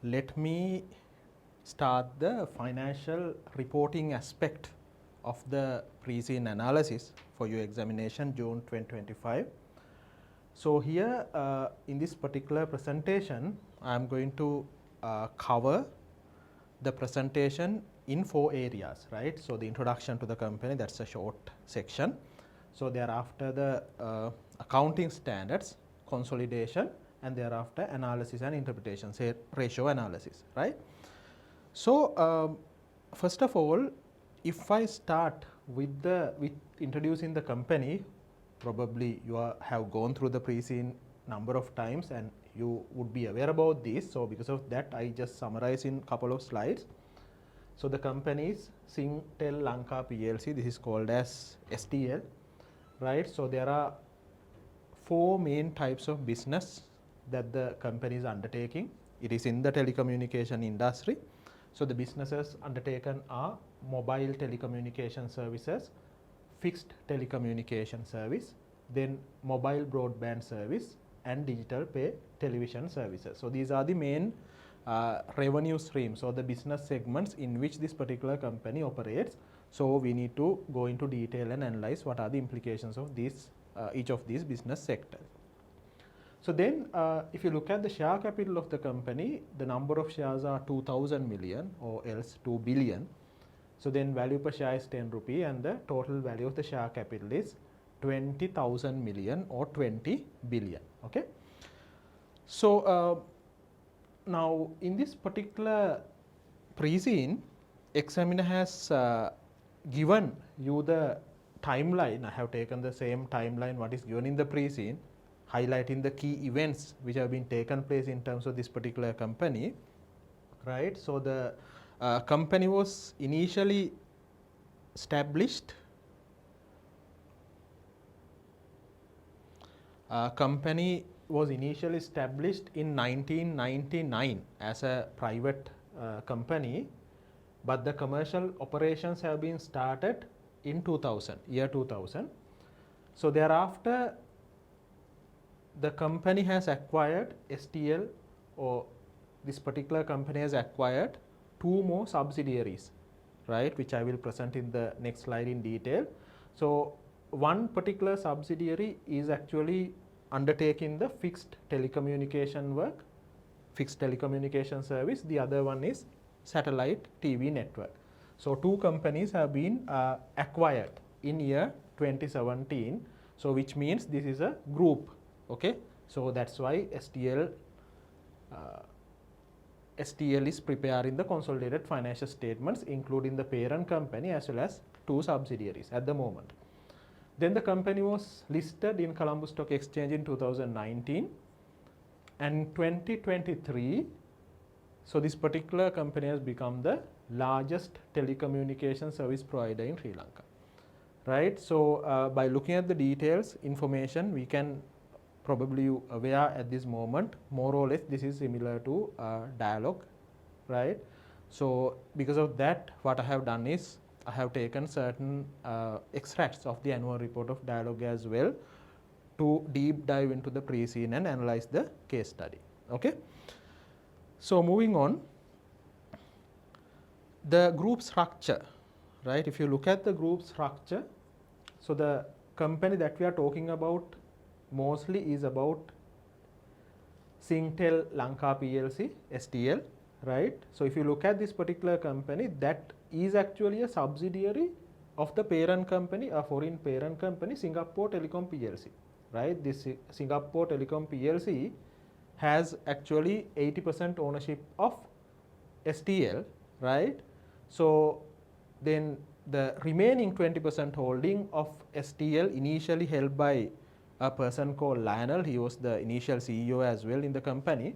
Let me start the financial reporting aspect of the pre-scene analysis for your examination June 2025. So here in this particular presentation, I am going to cover the presentation in 4 areas, right? So the introduction to the company, that's a short section. So thereafter the accounting standards, consolidation, and thereafter analysis and interpretation, say ratio analysis, right? So first of all, if I start with introducing the company, probably you have gone through the pre-scene number of times and you would be aware about this. So because of that, I just summarize in couple of slides. So the company is CASriLanka PLC. This is called as STL, right? So there are 4 main types of business that the company is undertaking. It is in the telecommunication industry. So the businesses undertaken are mobile telecommunication services, fixed telecommunication service, then mobile broadband service, and digital pay television services. So these are the main revenue streams or the business segments in which this particular company operates. So we need to go into detail and analyze what are the implications of these each of these business sectors. So then if you look at the share capital of the company, the number of shares are 2000 million or else 2 billion. So then value per share is 10 rupee and the total value of the share capital is 20,000 million or 20 billion. Okay. So now in this particular pre-scene, examiner has given you the timeline. I have taken the same timeline what is given in the pre-scene, highlighting the key events which have been taken place in terms of this particular company, right? So the company was initially established in 1999 as a private company, but the commercial operations have been started in year 2000. So thereafter the company has acquired STL, or this particular company has acquired 2 more subsidiaries, right, which I will present in the next slide in detail. So one particular subsidiary is actually undertaking the fixed telecommunication work, fixed telecommunication service. The other one is satellite TV network. So 2 companies have been acquired in year 2017. So which means this is a group. Okay, so that's why STL is preparing the consolidated financial statements, including the parent company as well as 2 subsidiaries at the moment. Then the company was listed in Colombo Stock Exchange in 2019 and 2023. So this particular company has become the largest telecommunication service provider in Sri Lanka, right? So by looking at the details, information, we can probably you aware at this moment, more or less this is similar to Dialog, right? So because of that, what I have done is I have taken certain extracts of the annual report of Dialog as well to deep dive into the pre-scene and analyze the case study. Okay. So moving on, the group structure, right? If you look at the group structure, so the company that we are talking about mostly is about CASriLanka PLC, STL, right? So if you look at this particular company, that is actually a subsidiary of the parent company, a foreign parent company, Singapore Telecom PLC, right? This Singapore Telecom PLC has actually 80% ownership of STL, right? So then the remaining 20% holding of STL initially held by a person called Lionel. He was the initial CEO as well in the company.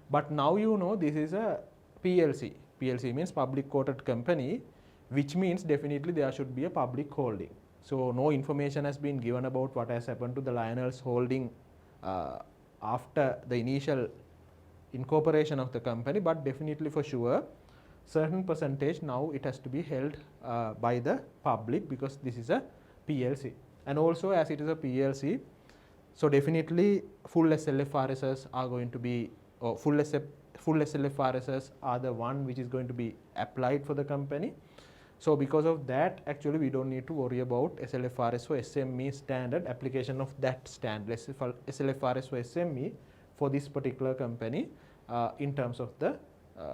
But now you know this is a PLC. PLC means public quoted company, which means definitely there should be a public holding. So no information has been given about what has happened to the Lionel's holding after the initial incorporation of the company, but definitely for sure certain percentage now it has to be held by the public because this is a PLC. And also as it is a PLC, so definitely full SLF RSS are going to be, or full full SLFRSs are the one which is going to be applied for the company. So because of that, actually we don't need to worry about SLFRS for SME standard, application of that standard SLFRS for SME for this particular company in terms of the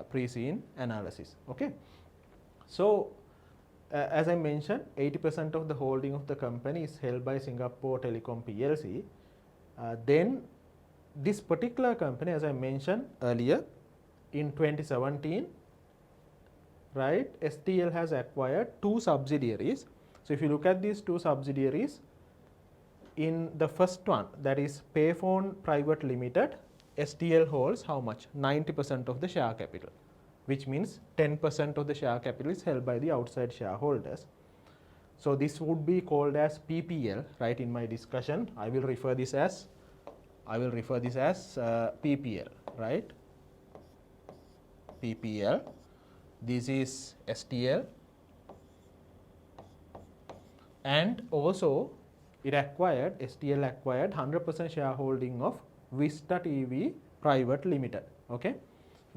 pre-scene analysis. Okay. So as I mentioned, 80% of the holding of the company is held by Singapore Telecom PLC. Then this particular company, as I mentioned earlier, in 2017, right, STL has acquired 2 subsidiaries. So if you look at these 2 subsidiaries, in the first one, that is Payphone Private Limited, STL holds how much? 90% of the share capital, which means 10% of the share capital is held by the outside shareholders. So this would be called as PPL, right? In my discussion, I will refer this as PPL, right? PPL. This is STL, and also STL acquired 100% shareholding of Vista TV Private Limited, okay,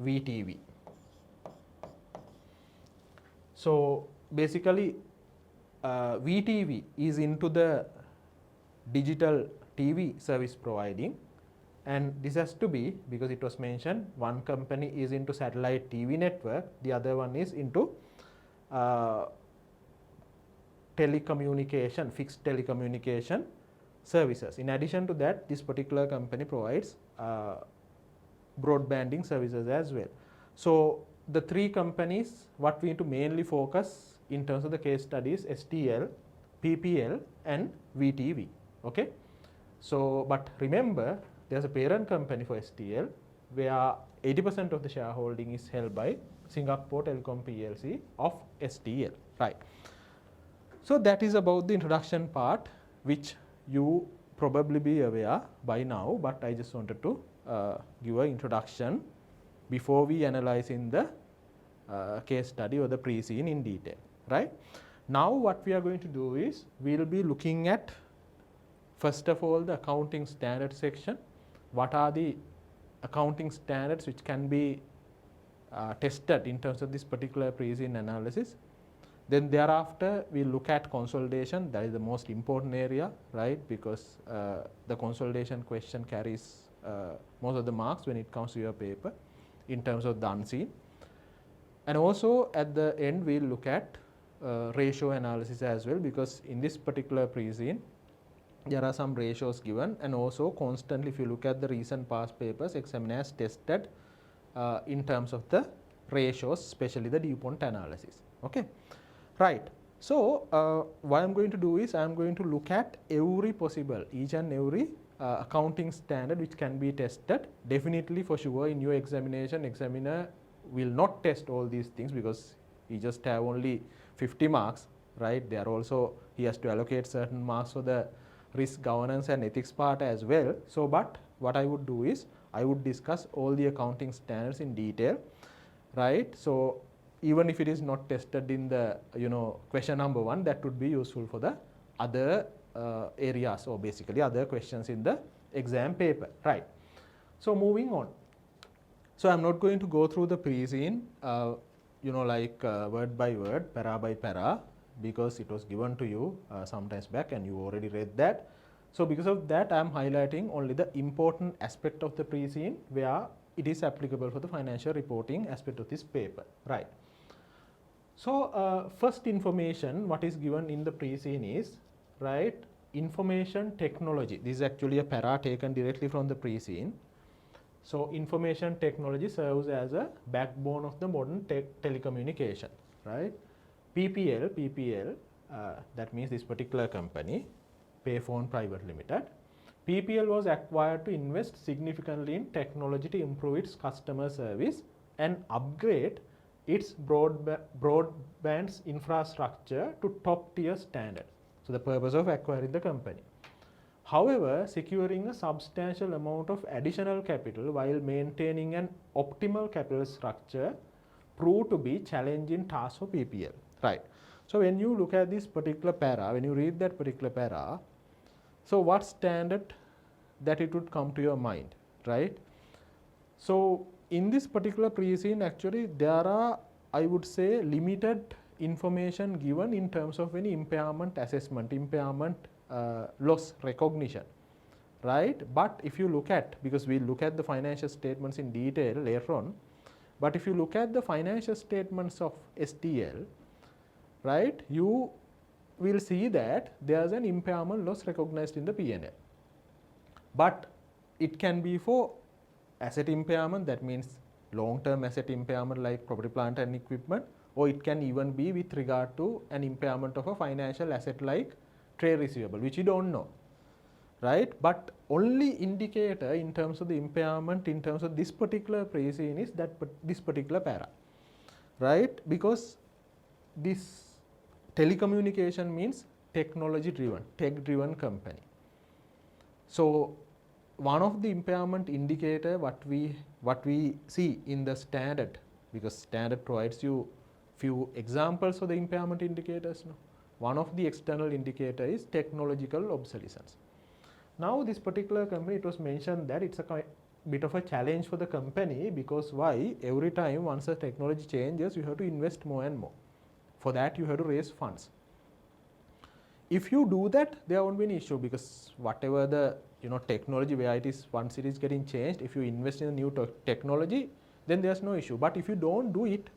VTV. So basically VTV is into the digital TV service providing, and this has to be because it was mentioned one company is into satellite TV network, the other one is into telecommunication, fixed telecommunication services. In addition to that, this particular company provides broadbanding services as well. So the 3 companies, what we need to mainly focus in terms of the case studies, STL, PPL and VTV, okay. So but remember, there's a parent company for STL where 80% of the shareholding is held by Singapore Telecom PLC of STL, right. So that is about the introduction part, which you probably be aware by now, but I just wanted to give an introduction before we analyze in the case study or the pre-scene in detail, right. Now what we are going to do is, we will be looking at first of all the accounting standard section. What are the accounting standards which can be tested in terms of this particular pre-scene analysis? Then thereafter we look at consolidation. That is the most important area, right, because the consolidation question carries most of the marks when it comes to your paper in terms of the unseen. And also at the end we'll look at ratio analysis as well, because in this particular pre-scene there are some ratios given, and also constantly if you look at the recent past papers, examiner has tested in terms of the ratios, especially the DuPont analysis, okay, right. So what I'm going to do is, I'm going to look at every possible, each and every accounting standard which can be tested. Definitely for sure in your examination, examiner will not test all these things because he just have only 50 marks, right. There also he has to allocate certain marks for the risk governance and ethics part as well. So but what I would do is, I would discuss all the accounting standards in detail, right. So even if it is not tested in the question number 1, that would be useful for the other areas, or basically other questions in the exam paper, right. So moving on. So I'm not going to go through the pre-scene like word by word, para by para, because it was given to you some times back and you already read that. So because of that, I am highlighting only the important aspect of the pre-scene where it is applicable for the financial reporting aspect of this paper, right. So first information what is given in the pre-scene is, right, information technology. This is actually a para taken directly from the pre-scene. So information technology serves as a backbone of the modern telecommunication, right. PPL, that means this particular company, Payphone Private Limited. PPL was acquired to invest significantly in technology to improve its customer service and upgrade its broadband infrastructure to top tier standard. So the purpose of acquiring the company. However, securing a substantial amount of additional capital while maintaining an optimal capital structure proved to be challenging task for PPL, right. So when you look at this particular para, when you read that particular para, so what standard that it would come to your mind, right. So in this particular pre-scene, actually there are, I would say, limited information given in terms of any impairment assessment, impairment loss recognition, right? But if you look at, because we look at the financial statements in detail later on, but if you look at the financial statements of STL, right, you will see that there's an impairment loss recognized in the P&L. But it can be for asset impairment, that means long-term asset impairment like property, plant and equipment, or it can even be with regard to an impairment of a financial asset like trade receivable, which you don't know, right? But only indicator in terms of the impairment in terms of this particular pre-scene is that this particular para, right? Because this telecommunication means technology driven, tech driven company. So one of the impairment indicator what we see in the standard, because standard provides you few examples of the impairment indicators. No? One of the external indicator is technological obsolescence. Now this particular company, it was mentioned that it's a bit of a challenge for the company, because why? Every time once the technology changes, you have to invest more and more. For that you have to raise funds. If you do that, there won't be an issue, because whatever the technology, where it is, once it is getting changed, if you invest in a new technology, then there's no issue. But if you don't do it,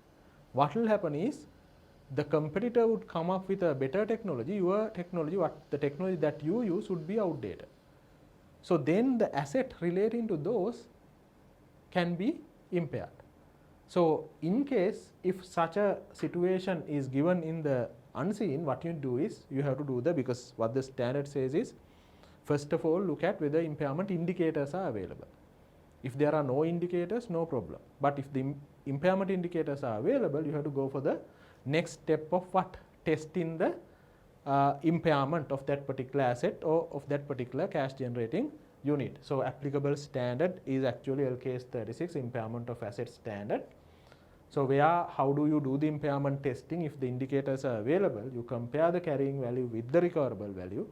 what will happen is the competitor would come up with a better technology. Your technology, the technology that you use would be outdated. So then the asset relating to those can be impaired. So in case if such a situation is given in the unseen, what you do is you have to do because what the standard says is, first of all, look at whether impairment indicators are available. If there are no indicators, no problem. But if the impairment indicators are available, you have to go for the next step of what? Testing the impairment of that particular asset or of that particular cash generating unit. So applicable standard is actually LKS 36, impairment of asset standard. So how do you do the impairment testing? If the indicators are available, you compare the carrying value with the recoverable value,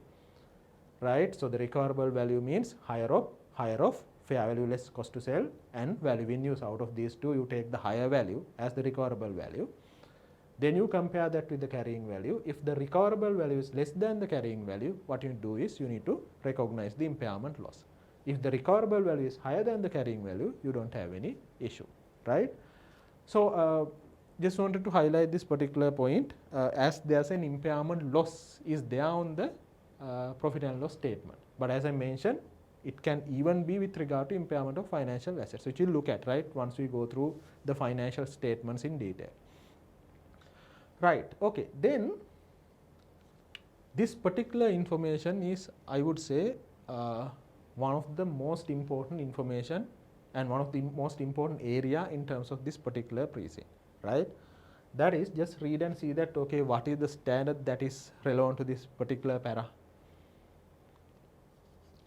right? So the recoverable value means higher of fair value less cost to sell and value in use. Out of these two, you take the higher value as the recoverable value. Then you compare that with the carrying value. If the recoverable value is less than the carrying value, what you do is you need to recognize the impairment loss. If the recoverable value is higher than the carrying value, you don't have any issue, right? So just wanted to highlight this particular point, as there's an impairment loss is there on the profit and loss statement. But as I mentioned, it can even be with regard to impairment of financial assets, which we'll look at, right, once we go through the financial statements in detail. Right, okay, then this particular information is, I would say, one of the most important information and one of the most important area in terms of this particular pre-scene, right? That is, just read and see that, okay, what is the standard that is relevant to this particular para?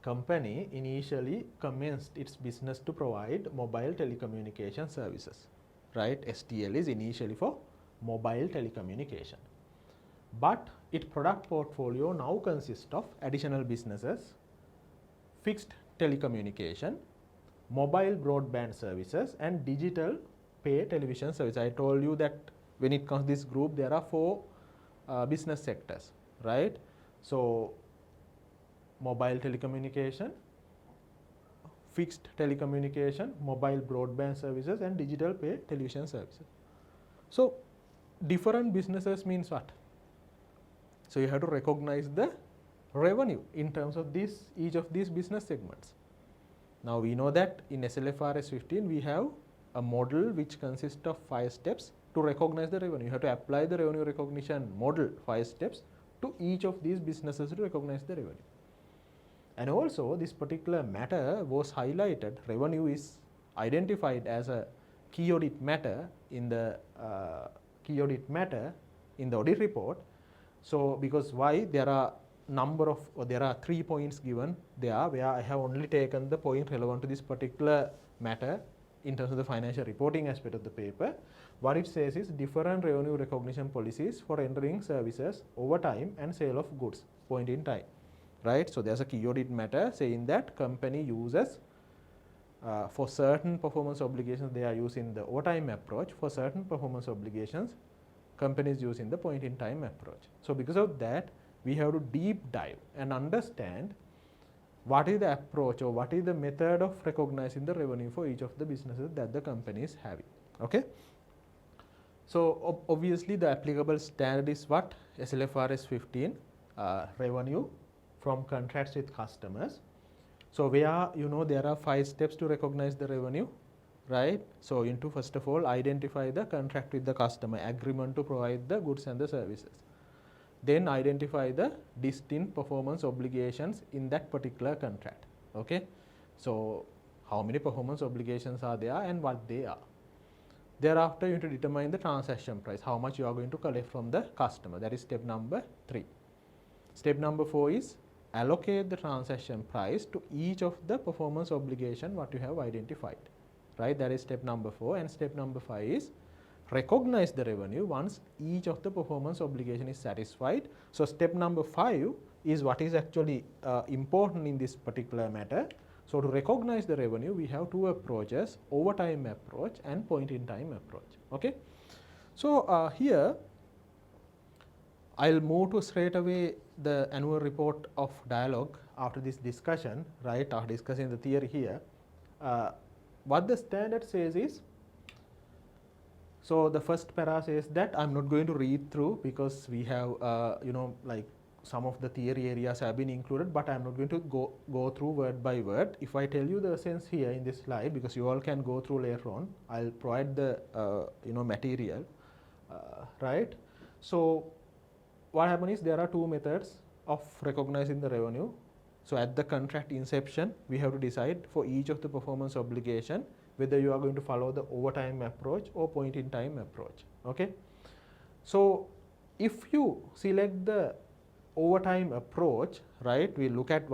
Company initially commenced its business to provide mobile telecommunication services, right? STL is initially for mobile telecommunication. But its product portfolio now consists of additional businesses, fixed telecommunication, mobile broadband services and digital pay television service. I told you that when it comes to this group, there are 4 business sectors, right? So mobile telecommunication, fixed telecommunication, mobile broadband services and digital pay television services. So different businesses means what? So you have to recognize the revenue in terms of each of these business segments. Now we know that in SLFRS 15 we have a model which consists of 5 steps to recognize the revenue. You have to apply the revenue recognition model 5 steps to each of these businesses to recognize the revenue. And also this particular matter was highlighted. Revenue is identified as a key audit matter in the audit report. So because why? There are 3 points given there, where I have only taken the point relevant to this particular matter in terms of the financial reporting aspect of the paper. What it says is different revenue recognition policies for rendering services over time and sale of goods point in time, right? So there's a key audit matter saying that company uses for certain performance obligations, they are using the overtime approach. For certain performance obligations, companies using the point-in-time approach. So because of that, we have to deep dive and understand what is the approach or what is the method of recognizing the revenue for each of the businesses that the company is having. Okay. So obviously the applicable standard is what? SLFRS 15, revenue from contracts with customers. So where there are 5 steps to recognize the revenue, right? So into first of all identify the contract with the customer, agreement to provide the goods and the services. Then identify the distinct performance obligations in that particular contract. Okay. So how many performance obligations are there and what they are. Thereafter, you have to determine the transaction price, how much you are going to collect from the customer. That is step number 3. Step number 4 is allocate the transaction price to each of the performance obligation what you have identified. Right? That is step number 4. And step number 5 is recognize the revenue once each of the performance obligation is satisfied. So step number 5 is what is actually important in this particular matter. So to recognize the revenue, we have 2 approaches, overtime approach and point-in-time approach. Okay. So here I'll move to straight away the annual report of Dialog after this discussion, right? After discussing the theory here, what the standard says is, so the first para says that I'm not going to read through because we have like some of the theory areas have been included, but I'm not going to go through word by word. If I tell you the essence here in this slide, because you all can go through later on, I'll provide the material, right? So what happens is there are 2 methods of recognizing the revenue. So at the contract inception, we have to decide for each of the performance obligation whether you are going to follow the overtime approach or point-in-time approach. Okay. So if you select the overtime approach, right, we look at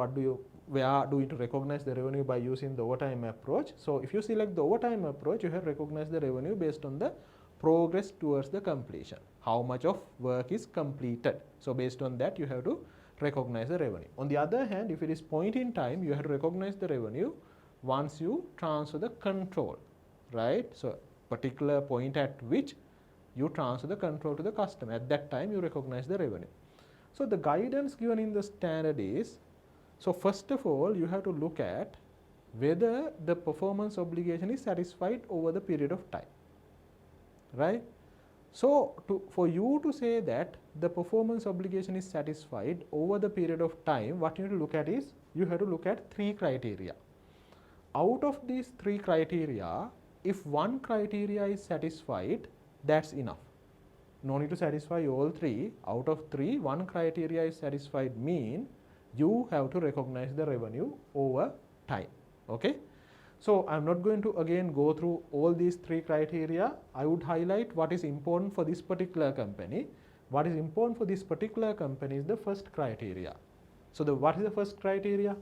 we are doing to recognize the revenue by using the overtime approach. So if you select the overtime approach, you have recognized the revenue based on the progress towards the completion, how much of work is completed. So based on that, you have to recognize the revenue. On the other hand, if it is point in time, you have to recognize the revenue once you transfer the control, right? So particular point at which you transfer the control to the customer, at that time you recognize the revenue. So the guidance given in the standard is, so first of all, you have to look at whether the performance obligation is satisfied over the period of time, right? So for you to say that the performance obligation is satisfied over the period of time, what you need to look at is, you have to look at 3 criteria. Out of these 3 criteria, if one criteria is satisfied, that's enough. No need to satisfy all 3. Out of 3, one criteria is satisfied, mean you have to recognize the revenue over time. Okay. So I'm not going to again go through all these 3 criteria. I would highlight what is important for this particular company. What is important for this particular company is the first criteria. So what is the first criteria?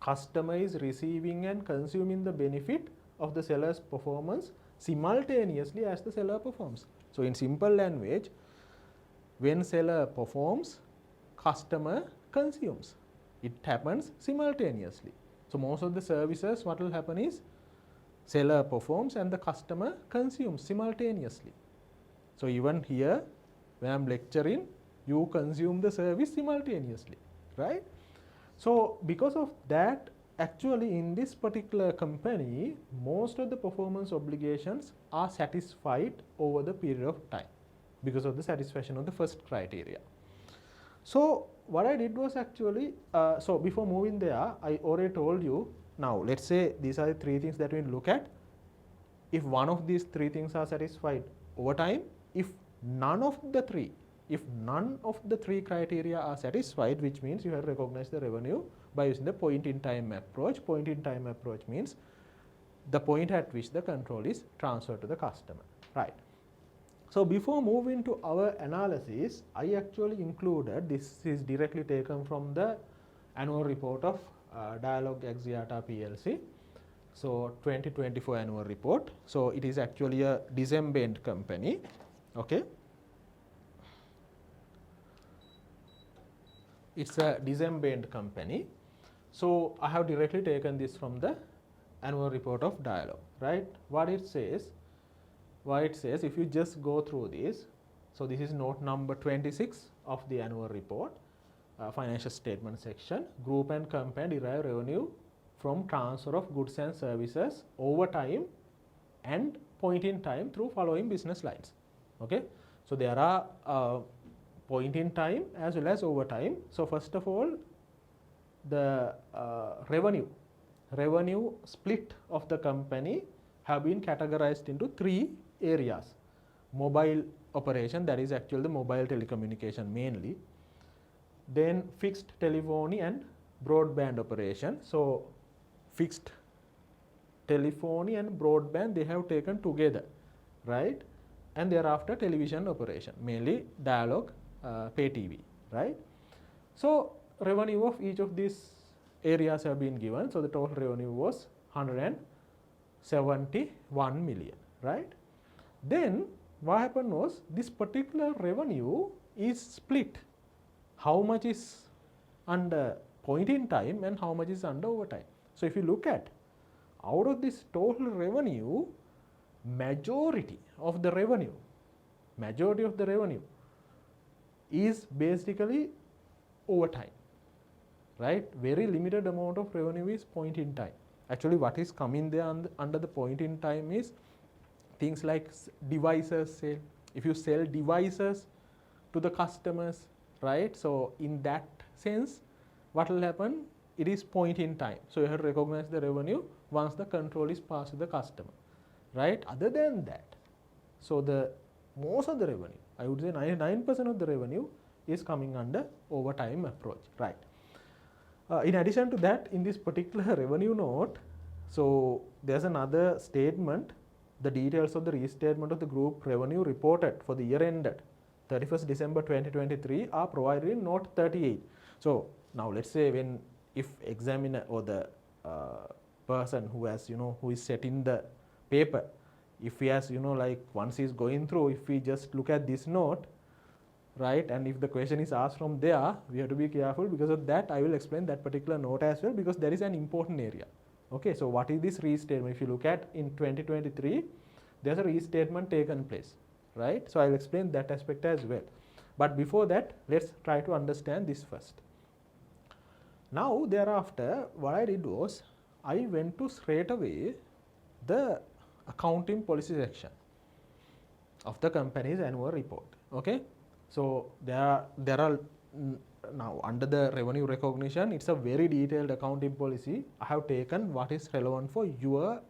Customer is receiving and consuming the benefit of the seller's performance simultaneously as the seller performs. So in simple language, when seller performs, customer consumes. It happens simultaneously. So most of the services, what will happen is seller performs and the customer consumes simultaneously. So even here, when I'm lecturing, you consume the service simultaneously, right? So because of that, actually in this particular company, most of the performance obligations are satisfied over the period of time because of the satisfaction of the first criteria. So what I did was actually, so before moving there, I already told you, now let's say these are the 3 things that we look at. If one of these 3 things are satisfied over time, if none of the 3 criteria are satisfied, which means you have recognized the revenue by using the point-in-time approach. Point-in-time approach means the point at which the control is transferred to the customer, right? So before moving to our analysis, I actually included, this is directly taken from the annual report of Dialog Axiata PLC. So 2024 annual report. So it is actually a December-end company, okay? It's a December-end company. So I have directly taken this from the annual report of Dialog, right? What it says, if you just go through this, so this is note number 26 of the annual report, financial statement section. Group and company derive revenue from transfer of goods and services over time and point in time through following business lines. Okay, so there are point in time as well as over time. So first of all, the revenue split of the company have been categorized into 3 areas. Mobile operation, that is actually the mobile telecommunication mainly. Then fixed telephony and broadband operation. So fixed telephony and broadband they have taken together, right? And thereafter television operation, mainly Dialog, pay TV, right? So revenue of each of these areas have been given. So the total revenue was 171 million, right? Then what happened was, this particular revenue is split. How much is under point in time and how much is under overtime. So if you look at, out of this total revenue, majority of the revenue is basically overtime, right? Very limited amount of revenue is point in time. Actually what is coming there under the point in time is things like devices sale. If you sell devices to the customers, right? So in that sense, what will happen? It is point in time. So you have to recognize the revenue once the control is passed to the customer, right? Other than that, so the most of the revenue, I would say 99% of the revenue is coming under overtime approach, right? In addition to that, in this particular revenue note, so there's another statement. The details of the restatement of the group revenue reported for the year ended 31st December 2023 are provided in note 38. So now let's say if examiner or the person who has, who is setting the paper, if he has, like once he's going through, if we just look at this note, right, and if the question is asked from there, we have to be careful. Because of that, I will explain that particular note as well, because that is an important area. Okay, so what is this restatement? If you look at in 2023, there's a restatement taken place, right? So I'll explain that aspect as well. But before that, let's try to understand this first. Now thereafter, what I did was, I went to straight away the accounting policy section of the company's annual report. Okay, so there are now under the revenue recognition, it's a very detailed accounting policy. I have taken what is relevant for your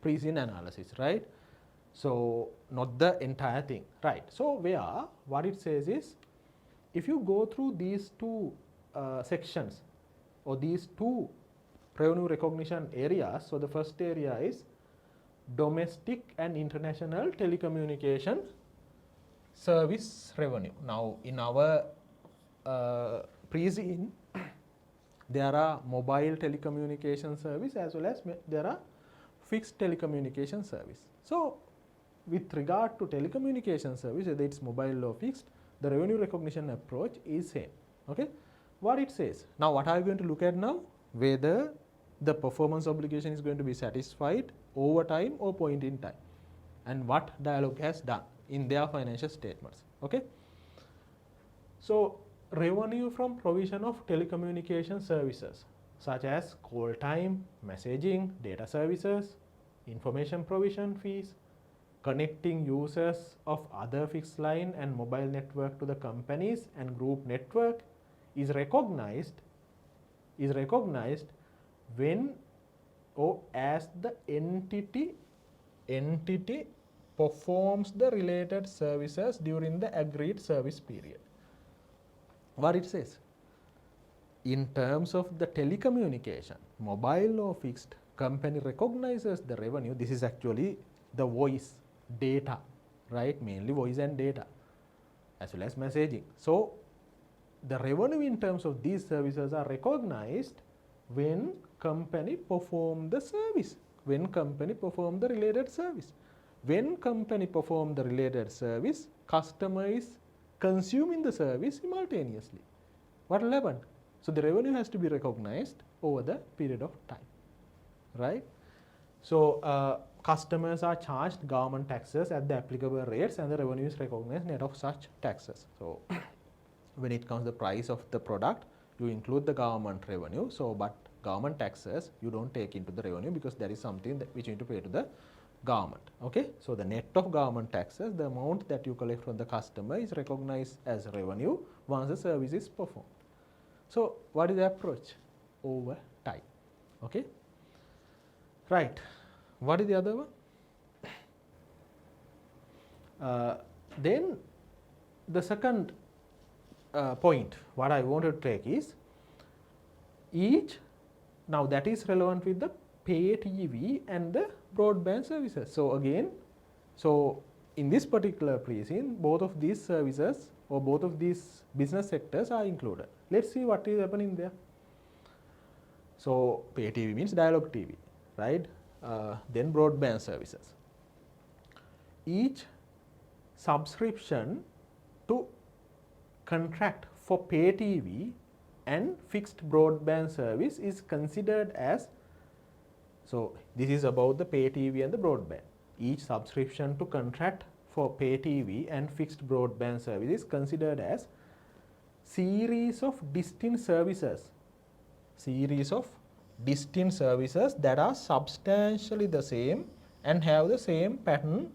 pre-scene analysis, right? So not the entire thing, right? So what it says is, if you go through these 2 sections or these 2 revenue recognition areas, so the first area is domestic and international telecommunication service revenue. Now in our pre-scene, there are mobile telecommunication service as well as there are fixed telecommunication service. So with regard to telecommunication service, whether it's mobile or fixed, the revenue recognition approach is same. Okay, what it says. Now what are you going to look at now? Whether the performance obligation is going to be satisfied over time or point in time, and what Dialog has done in their financial statements. Okay, so revenue from provision of telecommunication services such as call time, messaging, data services, information provision fees, connecting users of other fixed line and mobile network to the companies and group network is recognized when or as the entity performs the related services during the agreed service period. What it says, in terms of the telecommunication, mobile or fixed, company recognizes the revenue. This is actually the voice data, right? Mainly voice and data as well as messaging. So the revenue in terms of these services are recognized when company perform the service, when company perform the related service. When company perform the related service, customer is consuming the service simultaneously. What will happen? So the revenue has to be recognized over the period of time, right? So customers are charged government taxes at the applicable rates, and the revenue is recognized net of such taxes. So when it comes to the price of the product, you include the government revenue. So but government taxes you don't take into the revenue, because there is something that which you need to pay to the government. Okay, so the net of government taxes, the amount that you collect from the customer, is recognized as revenue once the service is performed. So what is the approach? Over time. Okay, right. What is the other one? Then the second point what I want to take is each, now that is relevant with the pay TV and the broadband services. So again, so in this particular pre-scene, both of these services or both of these business sectors are included. Let's see what is happening there. So pay TV means dialogue TV, right? Then broadband services. Each subscription to contract for pay TV and fixed broadband service is considered as, so this is about the pay TV and the broadband. Each subscription to contract for pay TV and fixed broadband service is considered as series of distinct services. Series of distinct services that are substantially the same and have the same pattern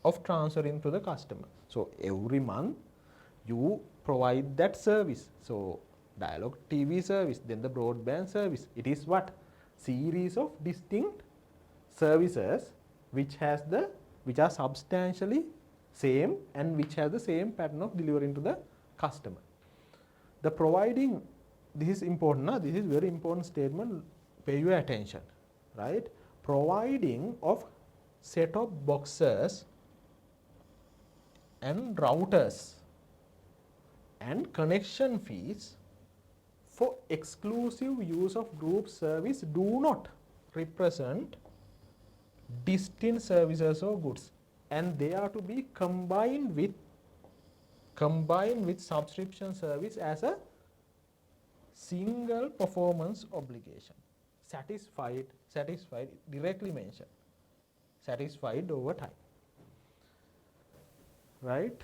of transferring to the customer. So every month you provide that service. So dialogue TV service, then the broadband service. It is what? Series of distinct services which are substantially same and which have the same pattern of delivering to the customer. The providing, this is important, this is very important statement, pay your attention, right? Providing of set-top boxes and routers and connection fees for exclusive use of group service do not represent distinct services or goods, and they are to be combined with subscription service as a single performance obligation. Satisfied, directly mentioned, satisfied over time, right?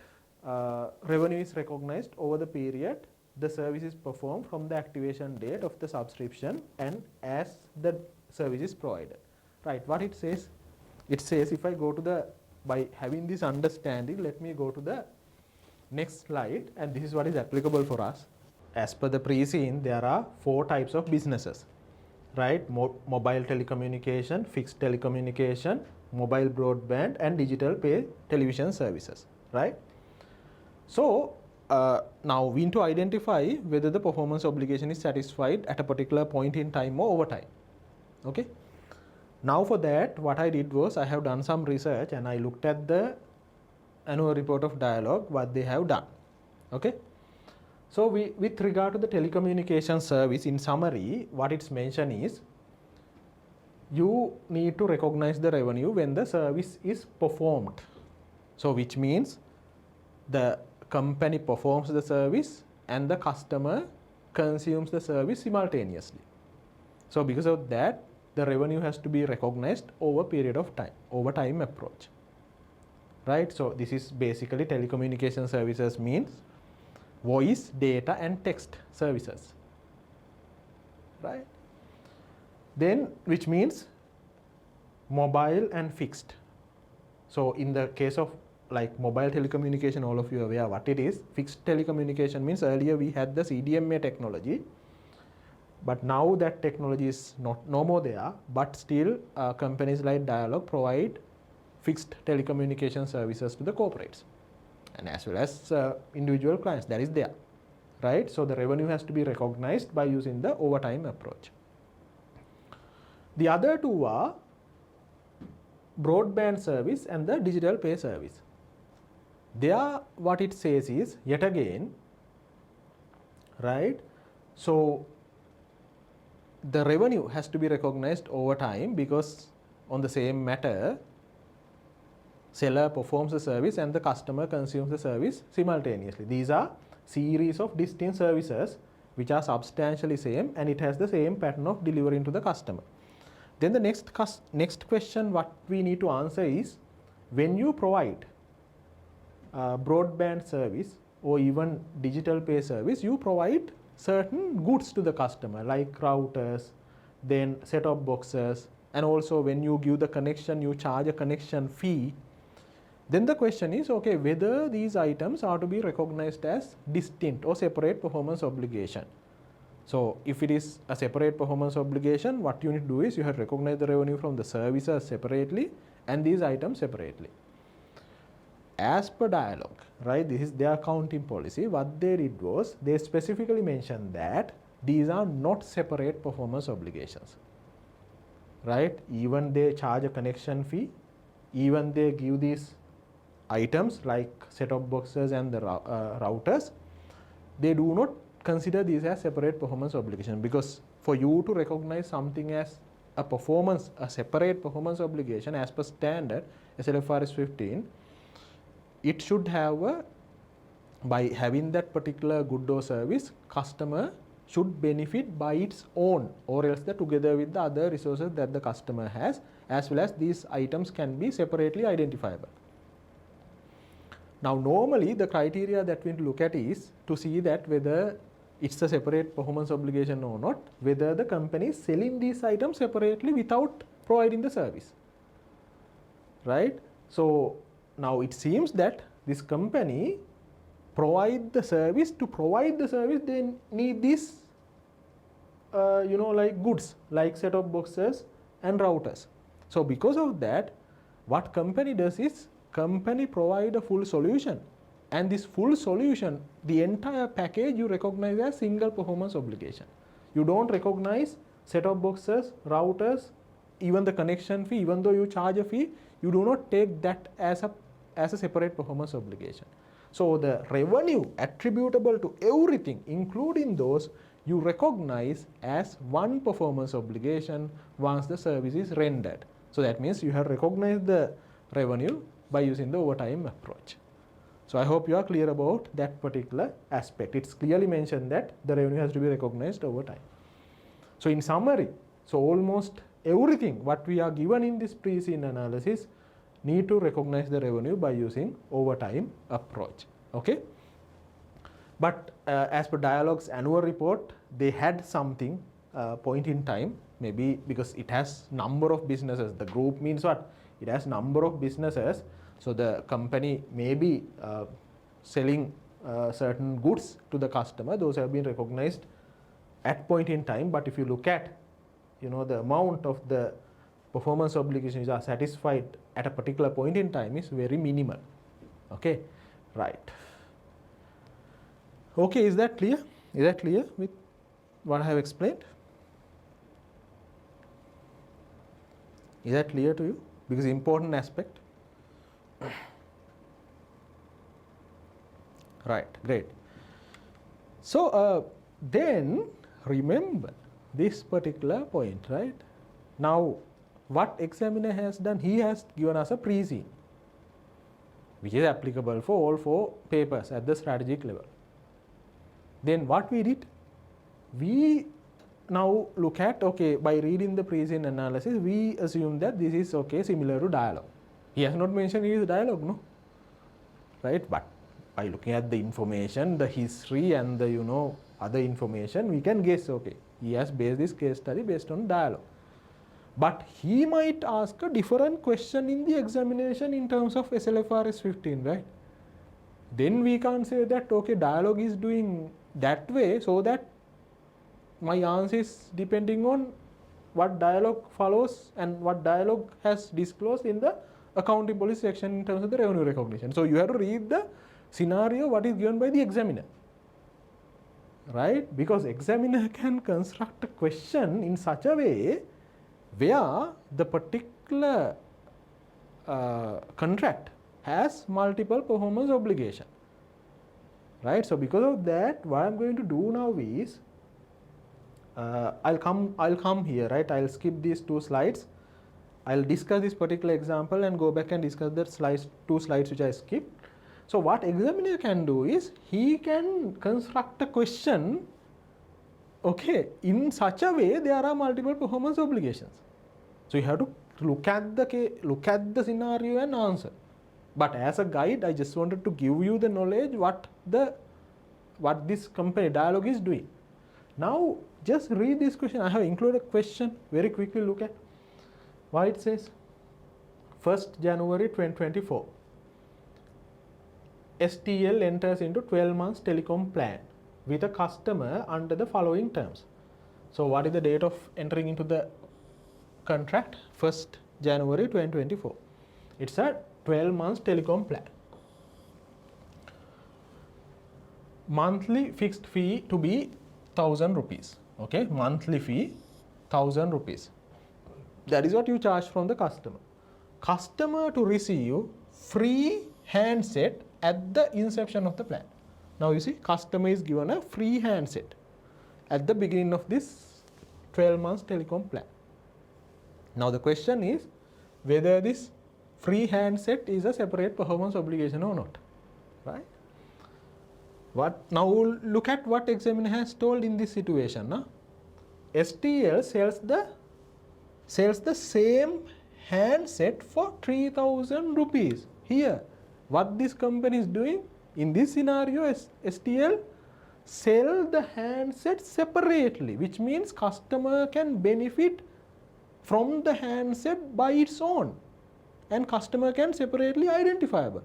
Revenue is recognized over the period the service is performed from the activation date of the subscription and as the service is provided, right? What it says? It says, if I go to the, by having this understanding, let me go to the next slide, and this is what is applicable for us. As per the pre-scene, there are 4 types of businesses, right? Mobile telecommunication, fixed telecommunication, mobile broadband, and digital pay television services, right? So now we need to identify whether the performance obligation is satisfied at a particular point in time or over time. Okay. Now for that, what I did was I have done some research and I looked at the annual report of Dialog, what they have done. Okay. So with regard to the telecommunication service, in summary, what it's mentioned is you need to recognize the revenue when the service is performed. So which means the company performs the service and the customer consumes the service simultaneously. So because of that, the revenue has to be recognized over a period of time, over time approach, right? So this is basically telecommunication services means voice, data and text services, right? Then which means mobile and fixed. So in the case of like mobile telecommunication, all of you are aware what it is. Fixed telecommunication means earlier we had the CDMA technology, but now that technology is no more there, but still companies like Dialog provide fixed telecommunication services to the corporates and as well as individual clients, that is there, right? So the revenue has to be recognized by using the overtime approach. The other two are broadband service and the digital pay service. There what it says is, yet again, right? So the revenue has to be recognized over time because on the same matter, seller performs the service and the customer consumes the service simultaneously. These are series of distinct services which are substantially same and it has the same pattern of delivering to the customer. Then the next question what we need to answer is, when you provide broadband service or even digital pay service, you provide certain goods to the customer like routers, then set-top boxes, and also when you give the connection, you charge a connection fee. Then the question is, okay, whether these items are to be recognized as distinct or separate performance obligation. So if it is a separate performance obligation, what you need to do is you have to recognize the revenue from the services separately and these items separately. As per dialogue, right, this is their accounting policy. What they did was they specifically mentioned that these are not separate performance obligations, right? Even they charge a connection fee, even they give these items like set-top boxes and the routers, they do not consider these as separate performance obligation, because for you to recognize something as a separate performance obligation as per standard CASriLanka 15, it should have by having that particular good or service, customer should benefit by its own, or else together with the other resources that the customer has, as well as these items can be separately identifiable. Now normally the criteria that we need to look at is to see that whether it's a separate performance obligation or not, whether the company is selling these items separately without providing the service, right? So now it seems that this company provide the service. To provide the service, they need these like goods like set-top boxes and routers. So because of that, what company does is company provide a full solution, and this full solution, the entire package, you recognize as single performance obligation. You don't recognize set-top boxes, routers, even the connection fee. Even though you charge a fee, you do not take that as a separate performance obligation. So the revenue attributable to everything, including those, you recognize as one performance obligation once the service is rendered. So that means you have recognized the revenue by using the overtime approach. So I hope you are clear about that particular aspect. It's clearly mentioned that the revenue has to be recognized over time. So in summary, so almost everything what we are given in this pre-scene analysis need to recognize the revenue by using overtime approach. Okay. But as per Dialogue's annual report, they had something point in time, maybe because it has number of businesses. The group means what? It has number of businesses. So the company may be selling certain goods to the customer. Those have been recognized at point in time. But if you look at, the amount of the performance obligations are satisfied at a particular point in time is very minimal. Okay, right. Okay, is that clear? Is that clear with what I have explained? Is that clear to you? Because important aspect. Right, great. So then remember this particular point, right? Now what examiner has done, he has given us a pre-scene which is applicable for all 4 papers at the strategic level. Then what we did, we now look at, okay, by reading the pre-scene analysis, we assume that this is okay, similar to dialogue. He has not mentioned it is dialogue, no, right? But by looking at the information, the history and the other information, we can guess, okay, he has based this case study based on dialogue. But he might ask a different question in the examination in terms of CASriLanka 15, right? Then we can't say that, okay, dialogue is doing that way, so that my answer is depending on what dialogue follows and what dialogue has disclosed in the accounting policy section in terms of the revenue recognition. So you have to read the scenario what is given by the examiner, right? Because examiner can construct a question in such a way where the particular contract has multiple performance obligation, right? So because of that, what I'm going to do now is I'll come here, right? I'll skip these 2 slides. I'll discuss this particular example and go back and discuss the 2 slides which I skipped. So what examiner can do is he can construct a question, okay, in such a way there are multiple performance obligations. So you have to look at the scenario and answer. But as a guide, I just wanted to give you the knowledge what this company dialogue is doing. Now just read this question. I have included a question. Very quickly look at what it says. 1st January 2024. STL enters into 12 months telecom plan with a customer under the following terms. So what is the date of entering into the contract? 1st January 2024. It's a 12 months telecom plan. Monthly fixed fee to be 1000 rupees. Okay, monthly fee 1000 rupees. That is what you charge from the customer. Customer to receive free handset at the inception of the plan. Now you see, customer is given a free handset at the beginning of this 12 months telecom plan. Now the question is whether this free handset is a separate performance obligation or not, right? Now look at what examiner has told in this situation. Now, STL sells the same handset for 3000 rupees. Here, what this company is doing in this scenario is STL sell the handset separately, which means customer can benefit from the handset by its own and customer can separately identifiable.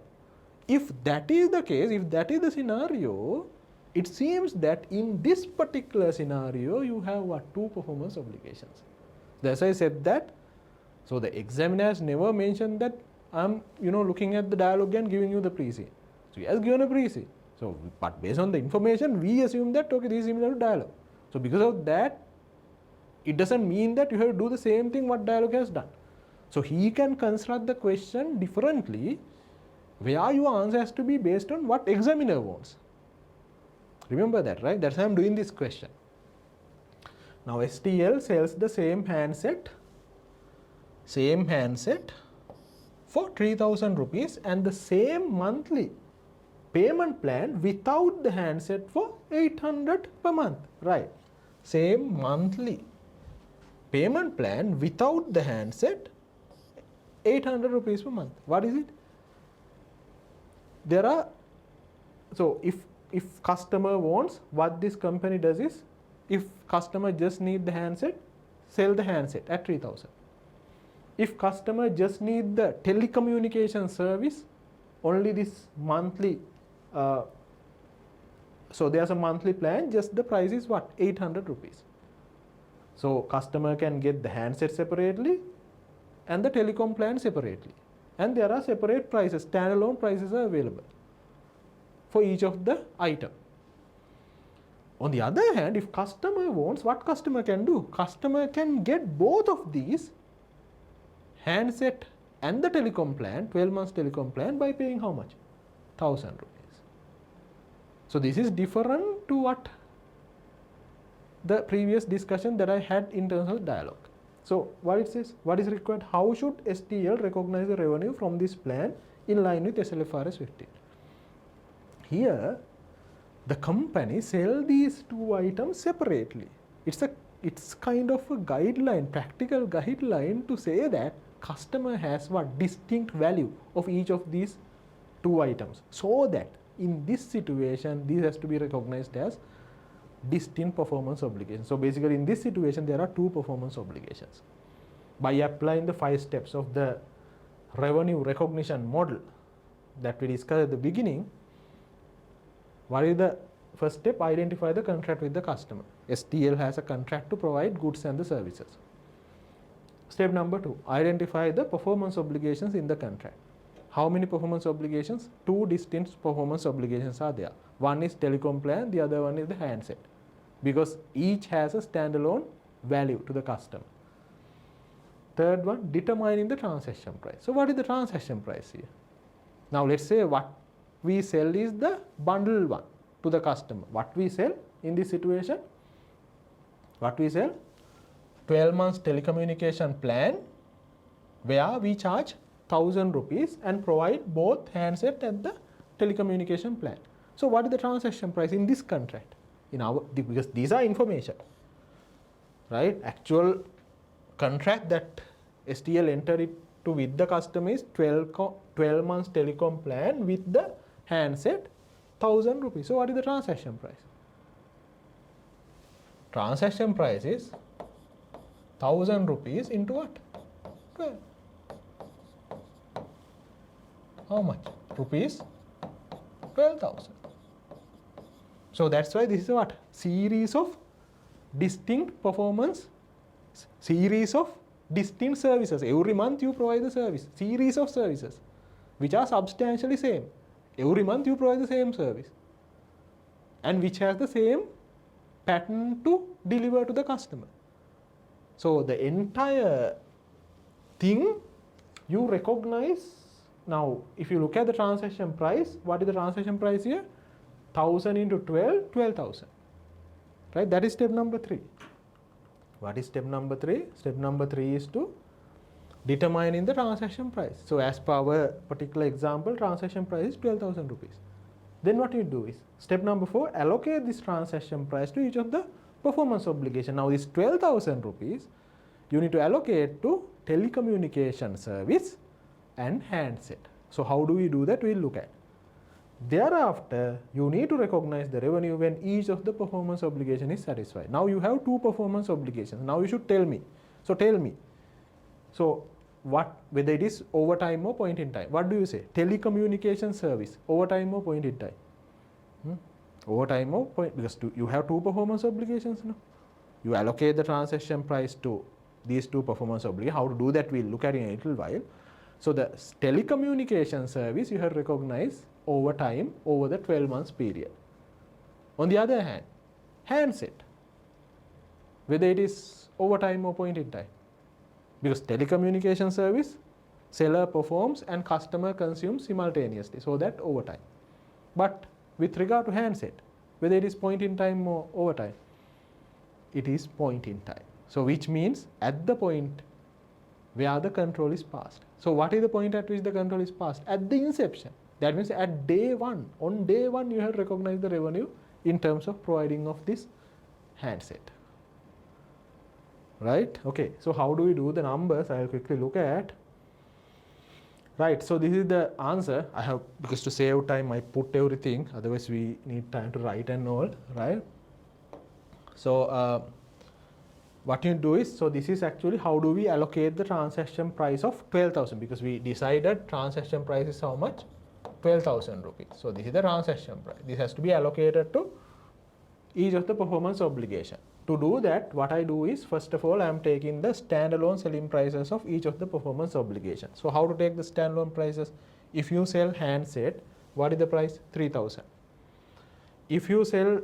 If that is the case, if that is the scenario, it seems that in this particular scenario you have what? 2 performance obligations. That's why I said that. So the examiner has never mentioned that I'm looking at the dialogue and giving you the pre-C. So he has given a pre-C. So but based on the information we assume that okay, this is similar to dialogue. So because of that, it doesn't mean that you have to do the same thing what dialogue has done. So he can construct the question differently where your answer has to be based on what examiner wants. Remember that, right? That's why I'm doing this question. Now STL sells the same handset for 3000 rupees and the same monthly payment plan without the handset for 800 per month, right? Same monthly payment plan without the handset 800 rupees per month. What is it? So if customer wants, what this company does is, if customer just need the handset, sell the handset at 3000. If customer just need the telecommunication service, only this monthly, so there's a monthly plan, just the price is what? 800 rupees. So customer can get the handset separately and the telecom plan separately. And there are separate prices, standalone prices are available for each of the item. On the other hand, if customer wants, what customer can do? Customer can get both of these, handset and the telecom plan, 12 months telecom plan, by paying how much? 1000 rupees. So this is different to what the previous discussion that I had in terms of dialogue. So what it says, what is required? How should STL recognize the revenue from this plan in line with SLFRS 15? Here, the company sell these 2 items separately. It's kind of a guideline, practical guideline to say that customer has what? Distinct value of each of these 2 items. So that in this situation, this has to be recognized as distinct performance obligations. So basically in this situation, there are 2 performance obligations. By applying the 5 steps of the revenue recognition model that we discussed at the beginning, what is the first step? Identify the contract with the customer. STL has a contract to provide goods and the services. Step number 2, identify the performance obligations in the contract. How many performance obligations? 2 distinct performance obligations are there. One is telecom plan, the other one is the handset, because each has a standalone value to the customer. Third one, determining the transaction price. So what is the transaction price here? Now let's say what we sell is the bundle one to the customer. What we sell in this situation? What we sell? 12 months telecommunication plan where we charge 1000 rupees and provide both handset and the telecommunication plan. So what is the transaction price in this contract? Because these are information, right? Actual contract that STL entered it to with the customer is 12 months telecom plan with the handset 1000 rupees. So what is the transaction price? Transaction price is 1000 rupees into what? 12. How much? Rupees 12,000. So that's why this is what? Series of distinct performance, series of distinct services. Every month you provide the service, series of services which are substantially same. Every month you provide the same service and which has the same pattern to deliver to the customer. So the entire thing you recognize. Now if you look at the transaction price, what is the transaction price here? 1000 into 12, 12,000. Right? That is step number 3. What is step number 3? Step number 3 is to determining the transaction price. So as per our particular example, transaction price is 12,000 rupees. Then what you do is, step number 4, allocate this transaction price to each of the performance obligation. Now this 12,000 rupees, you need to allocate to telecommunication service and handset. So how do we do that? We'll look at. Thereafter, you need to recognize the revenue when each of the performance obligation is satisfied. Now you have 2 performance obligations. Now you should tell me. So tell me. So what, whether it is overtime or point in time. What do you say? Telecommunication service, overtime or point in time? Overtime or point, because you have 2 performance obligations now. You allocate the transaction price to these 2 performance obligations. How to do that we'll look at in a little while. So the telecommunication service you have recognized over time over the 12 months period. On the other hand, handset, whether it is over time or point in time, because telecommunication service seller performs and customer consumes simultaneously, so that over time. But with regard to handset, whether it is point in time or over time, it is point in time. So which means at the point where the control is passed. So what is the point at which the control is passed? At the inception. That means at day 1, on day 1 you have recognized the revenue in terms of providing of this handset. Right? Okay. So how do we do the numbers? I will quickly look at. Right. So this is the answer. I have, because to save time, I put everything. Otherwise we need time to write and all. Right? So what you do is, so this is actually how do we allocate the transaction price of 12,000, because we decided transaction price is how much? 12,000 rupees. So this is the transaction price. This has to be allocated to each of the performance obligation. To do that, what I do is, first of all, I am taking the standalone selling prices of each of the performance obligations. So how to take the standalone prices? If you sell handset, what is the price? 3,000. If you sell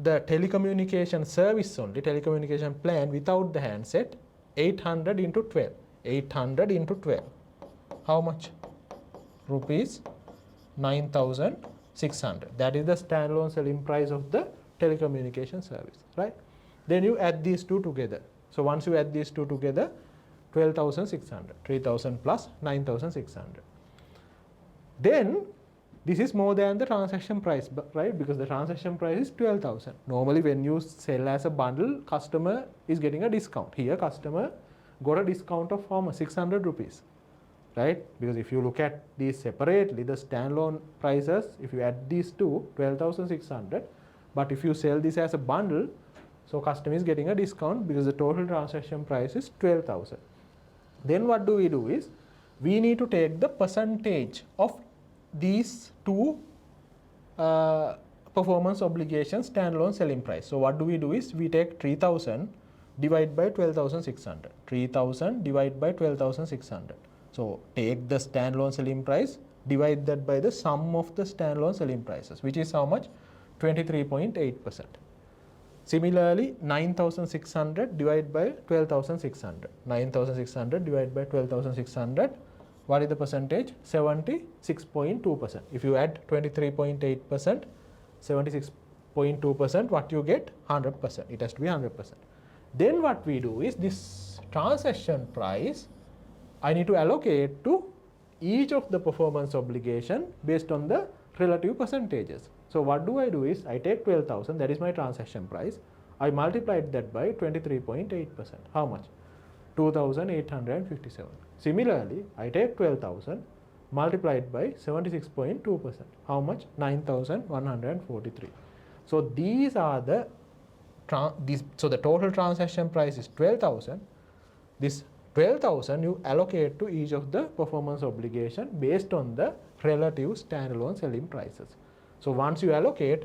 the telecommunication service only, telecommunication plan without the handset, 800 into 12. 800 into 12. How much? Rupees 9,600. That is the standalone selling price of the telecommunication service, right? Then you add these 2 together. So once you add these 2 together, 12,600. 3,000 plus 9,600. Then this is more than the transaction price, right? Because the transaction price is 12,000. Normally when you sell as a bundle, customer is getting a discount. Here customer got a discount of how much? 600 rupees. Right? Because if you look at these separately, the standalone prices, if you add these 2, 12,600. But if you sell this as a bundle, so customer is getting a discount because the total transaction price is 12,000. Then what do is, we need to take the percentage of these 2 performance obligations standalone selling price. So what do is, we take 3,000 divided by 12,600. 3,000 divided by 12,600. So take the standalone selling price, divide that by the sum of the standalone selling prices, which is how much? 23.8%. Similarly, 9,600 divided by 12,600. 9,600 divided by 12,600. What is the percentage? 76.2%. If you add 23.8%, 76.2%, what you get? 100%. It has to be 100%. Then what we do is, this transaction price I need to allocate to each of the performance obligation based on the relative percentages. So what do is, I take 12,000, that is my transaction price. I multiplied that by 23.8%. How much? 2,857. Similarly, I take 12,000 multiplied by 76.2%. How much? 9,143. So these are the so the total transaction price is 12,000. This 12,000 you allocate to each of the performance obligation based on the relative standalone selling prices. So once you allocate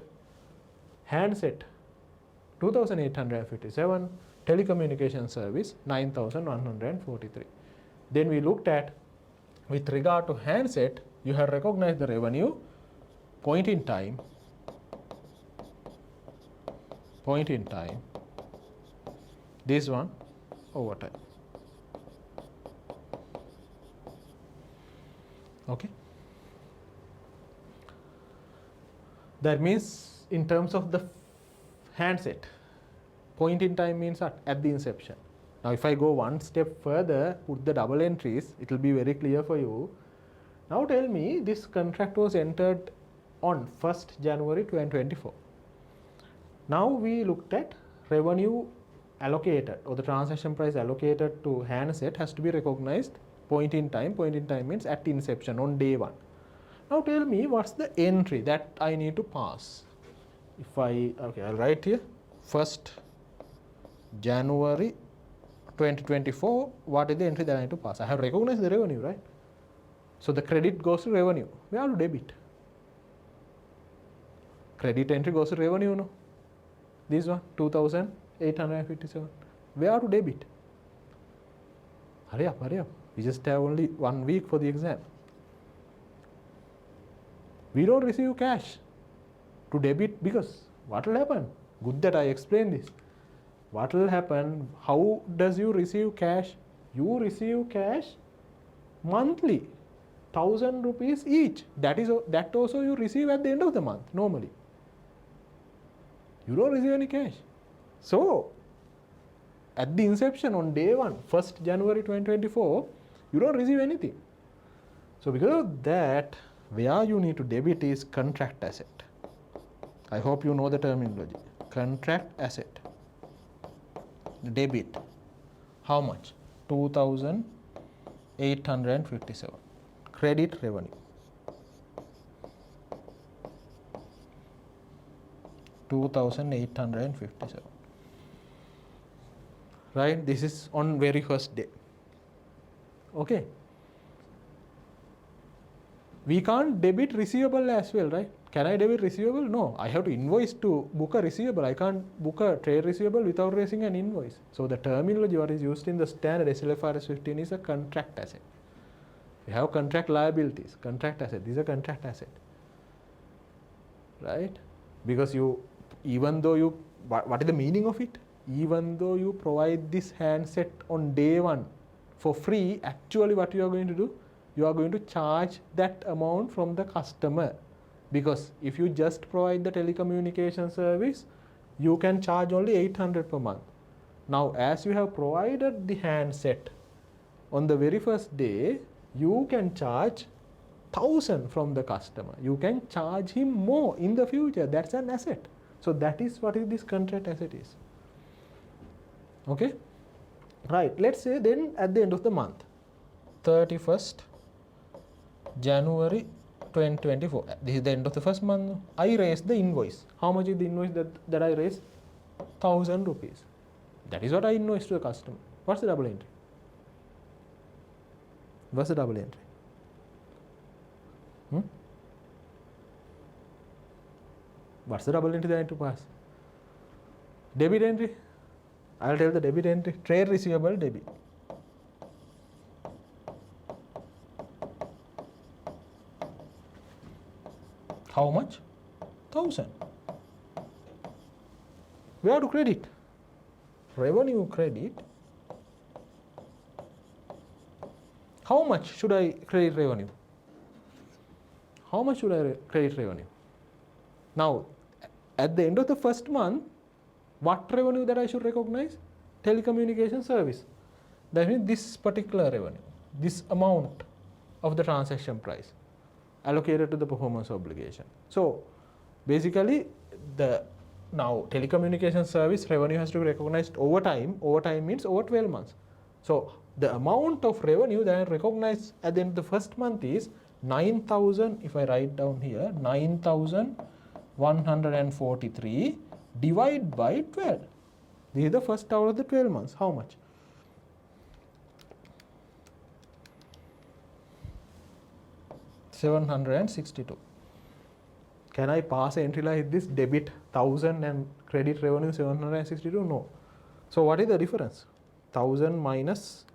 handset 2,857, telecommunication service 9,143. Then we looked at, with regard to handset, you have recognized the revenue point in time, this one over time. Okay. That means in terms of the handset, point in time means at the inception. Now if I go one step further, put the double entries, it will be very clear for you. Now tell me, this contract was entered on 1st January 2024. Now we looked at revenue allocated, or the transaction price allocated to handset has to be recognized point in time. Point in time means at inception, on day one. Now tell me, what's the entry that I need to pass? If I'll write here 1st January 2024, what is the entry that I need to pass? I have recognized the revenue, right? So the credit goes to revenue. We have to debit. Credit entry goes to revenue, no? This one, 2,857. We have to debit. Hurry up. We just have only 1 week for the exam. We don't receive cash to debit, because what will happen? Good that I explained this. What will happen? How does you receive cash? You receive cash monthly, 1,000 rupees each. That also you receive at the end of the month normally. You don't receive any cash. So at the inception on day one, 1st January 2024, you don't receive anything. So because of that, where you need to debit is contract asset. I hope you know the terminology. Contract asset. Debit. How much? 2,857. Credit revenue. 2,857. Right? This is on very first day. Okay. We can't debit receivable as well, right? Can I debit receivable? No. I have to invoice to book a receivable. I can't book a trade receivable without raising an invoice. So the terminology what is used in the standard SLFRS 15 is a contract asset. We have contract liabilities, contract asset. These are contract asset. Right? Because even though what is the meaning of it? Even though you provide this handset on day one for free, actually what you are going to do? You are going to charge that amount from the customer. Because if you just provide the telecommunication service, you can charge only 800 per month. Now, as you have provided the handset on the very first day, you can charge 1,000 from the customer. You can charge him more in the future. That's an asset. So that is what this contract asset is. Okay? Right. Let's say then at the end of the month, 31st January 2024. This is the end of the first month. I raised the invoice. How much is the invoice that I raised? 1,000 rupees. That is what I invoiced to the customer. What's the double entry? What's the double entry? What's the double entry that I need to pass? Debit entry. I'll tell the debit entry. Trade receivable debit. How much? 1,000. We have to credit. Revenue credit. How much should I credit revenue? How much should I credit revenue? Now, at the end of the first month, what revenue that I should recognize? Telecommunication service. That means this particular revenue, this amount of the transaction price allocated to the performance obligation. So basically now telecommunication service revenue has to be recognized over time. Over time means over 12 months. So the amount of revenue that I recognize at the end of the first month is 9,000, if I write down here, 9,143 divided by 12. This is the first out of the 12 months. How much? $762. Can I pass an entry like this, debit 1,000 and credit revenue 762? No. So what is the difference? 1,000 minus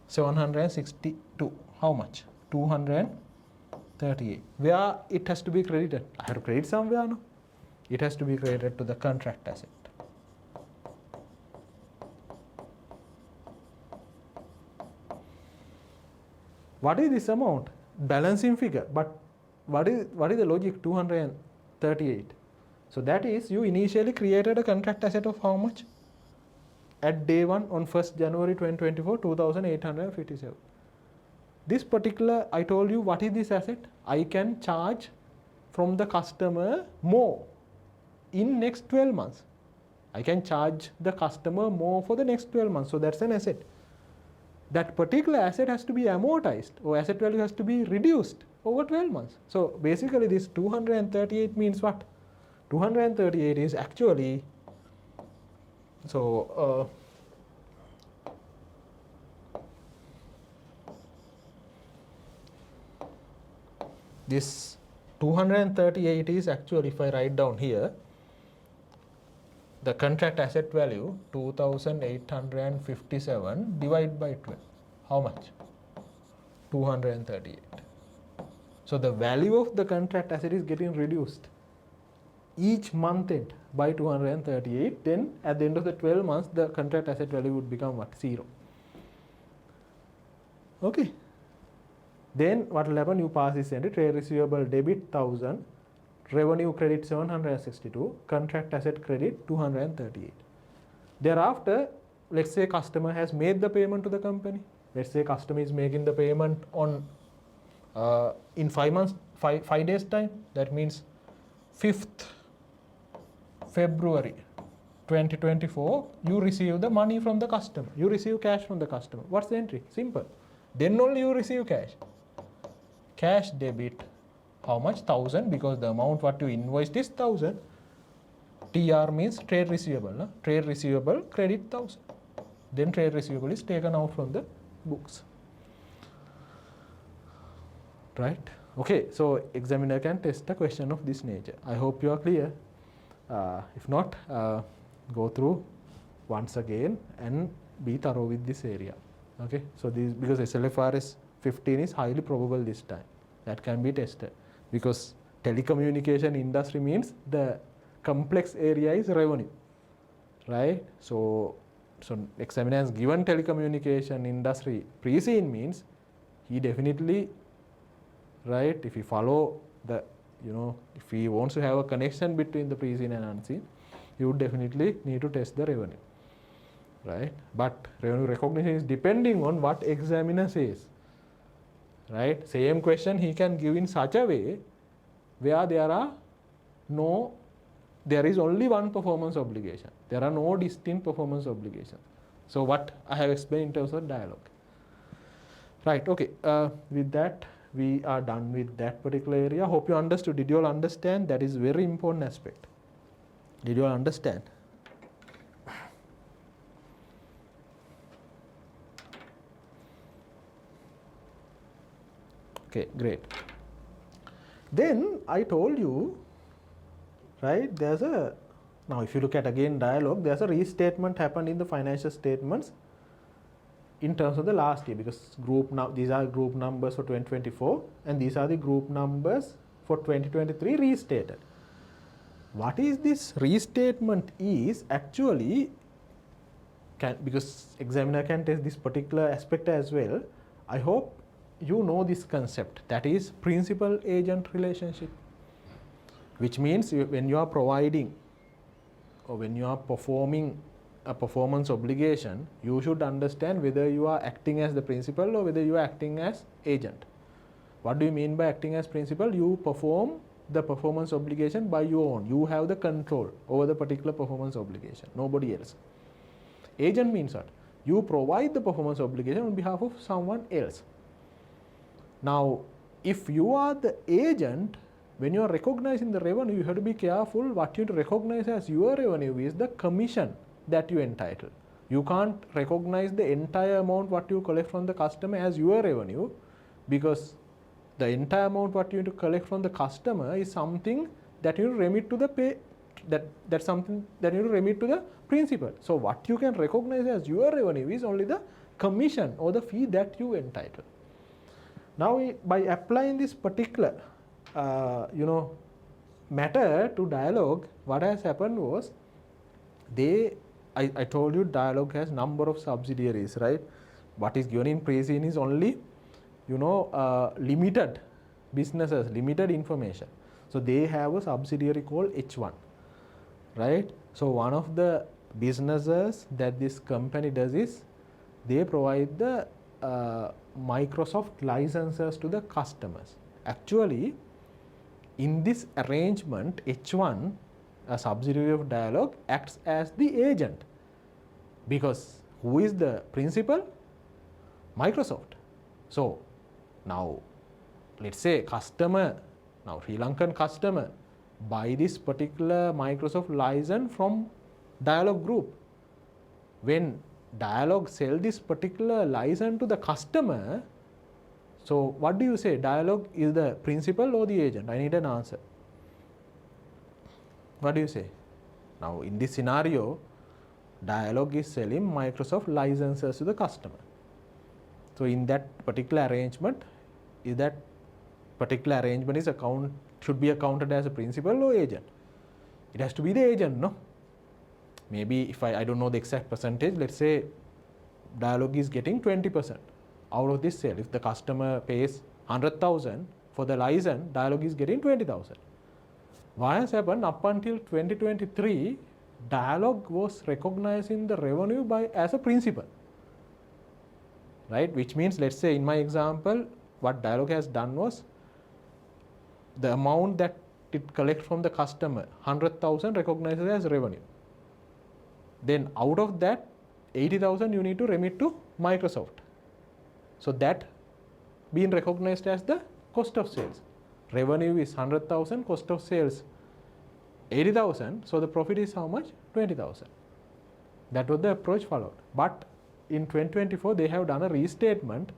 762. How much? 238. Where it has to be credited? I have to credit somewhere, no? It has to be credited to the contract asset. What is this amount? Balancing figure. But what is the logic? 238. So that is, you initially created a contract asset of how much? At day 1 on 1st January 2024, 2,857. This particular, I told you, what is this asset? I can charge from the customer more in next 12 months. I can charge the customer more for the next 12 months. So that's an asset. That particular asset has to be amortized, or asset value has to be reduced over 12 months. So basically this 238 means what? 238 is actually, so this 238 is actually, if I write down here, the contract asset value 2,857 divided by 12. How much? 238. So the value of the contract asset is getting reduced each month end by 238. Then at the end of the 12 months, the contract asset value would become what? 0. Okay. Then what will happen? You pass this entry, trade receivable debit 1,000, revenue credit 762, contract asset credit 238. Thereafter, let's say customer has made the payment to the company. Let's say customer is making the payment on in 5 days time. That means 5th February 2024, you receive the money from the customer. You receive cash from the customer. What's the entry? Simple. Then only you receive cash. Cash debit, how much? 1,000, because the amount what you invoiced is 1,000. TR means trade receivable. No? Trade receivable credit 1,000. Then trade receivable is taken out from the books. Right? Okay, so examiner can test a question of this nature. I hope you are clear. If not, go through once again and be thorough with this area. Okay, so this, because SLFRS 15 is highly probable this time. That can be tested, because telecommunication industry means the complex area is revenue, right? So examiner has given telecommunication industry pre-scene means he definitely, right, if he follow the, if he wants to have a connection between the pre-scene and unseen, he would definitely need to test the revenue, right? But revenue recognition is depending on what examiner says, right? Same question he can give in such a way where there is only one performance obligation. There are no distinct performance obligations. So what I have explained in terms of dialogue. Right, okay, with that, we are done with that particular area. Hope you understood. Did you all understand? That is very important aspect. Did you all understand? Okay, great. Then I told you, right, now if you look at again dialogue, there's a restatement happened in the financial statements in terms of the last year, because these are group numbers for 2024 and these are the group numbers for 2023 restated. What is this restatement is actually, because examiner can test this particular aspect as well. I hope you know this concept, that is principal agent relationship, which means when you are providing or when you are performing a performance obligation, you should understand whether you are acting as the principal or whether you are acting as agent. What do you mean by acting as principal? You perform the performance obligation by your own. You have the control over the particular performance obligation, nobody else. Agent means what? You provide the performance obligation on behalf of someone else. Now, if you are the agent, when you are recognizing the revenue, you have to be careful. What you have to recognize as your revenue is the commission that you entitle. You can't recognize the entire amount what you collect from the customer as your revenue, because the entire amount what you need to collect from the customer is something that you remit to the pay, that's something that you remit to the principal. So what you can recognize as your revenue is only the commission or the fee that you entitle. Now, by applying this particular matter to Dialog, what has happened was I told you Dialog has number of subsidiaries, right? What is given in pre-scene is only limited businesses, limited information. So they have a subsidiary called H1, right? So one of the businesses that this company does is they provide the Microsoft licenses to the customers. Actually, in this arrangement, H1, a subsidiary of Dialog, acts as the agent, because who is the principal? Microsoft. So now let's say customer, now Sri Lankan customer, buy this particular Microsoft license from Dialog Group. When Dialog sell this particular license to the customer, so what do you say? Dialog is the principal or the agent? I need an answer. What do you say? Now in this scenario, Dialog is selling Microsoft licenses to the customer. So in that particular arrangement, is that particular arrangement is should be accounted as a principal or agent? It has to be the agent, no? Maybe if I don't know the exact percentage, let's say Dialog is getting 20% out of this sale. If the customer pays 100,000 for the license, Dialog is getting 20,000. What has happened up until 2023, Dialog was recognizing the revenue as a principal, right? Which means, let's say in my example, what Dialog has done was the amount that it collects from the customer, 100,000 recognizes as revenue. Then out of that, 80,000 you need to remit to Microsoft. So that being recognized as the cost of sales. Revenue is 100,000, cost of sales 80,000. So the profit is how much? 20,000. That was the approach followed. But in 2024, they have done a restatement.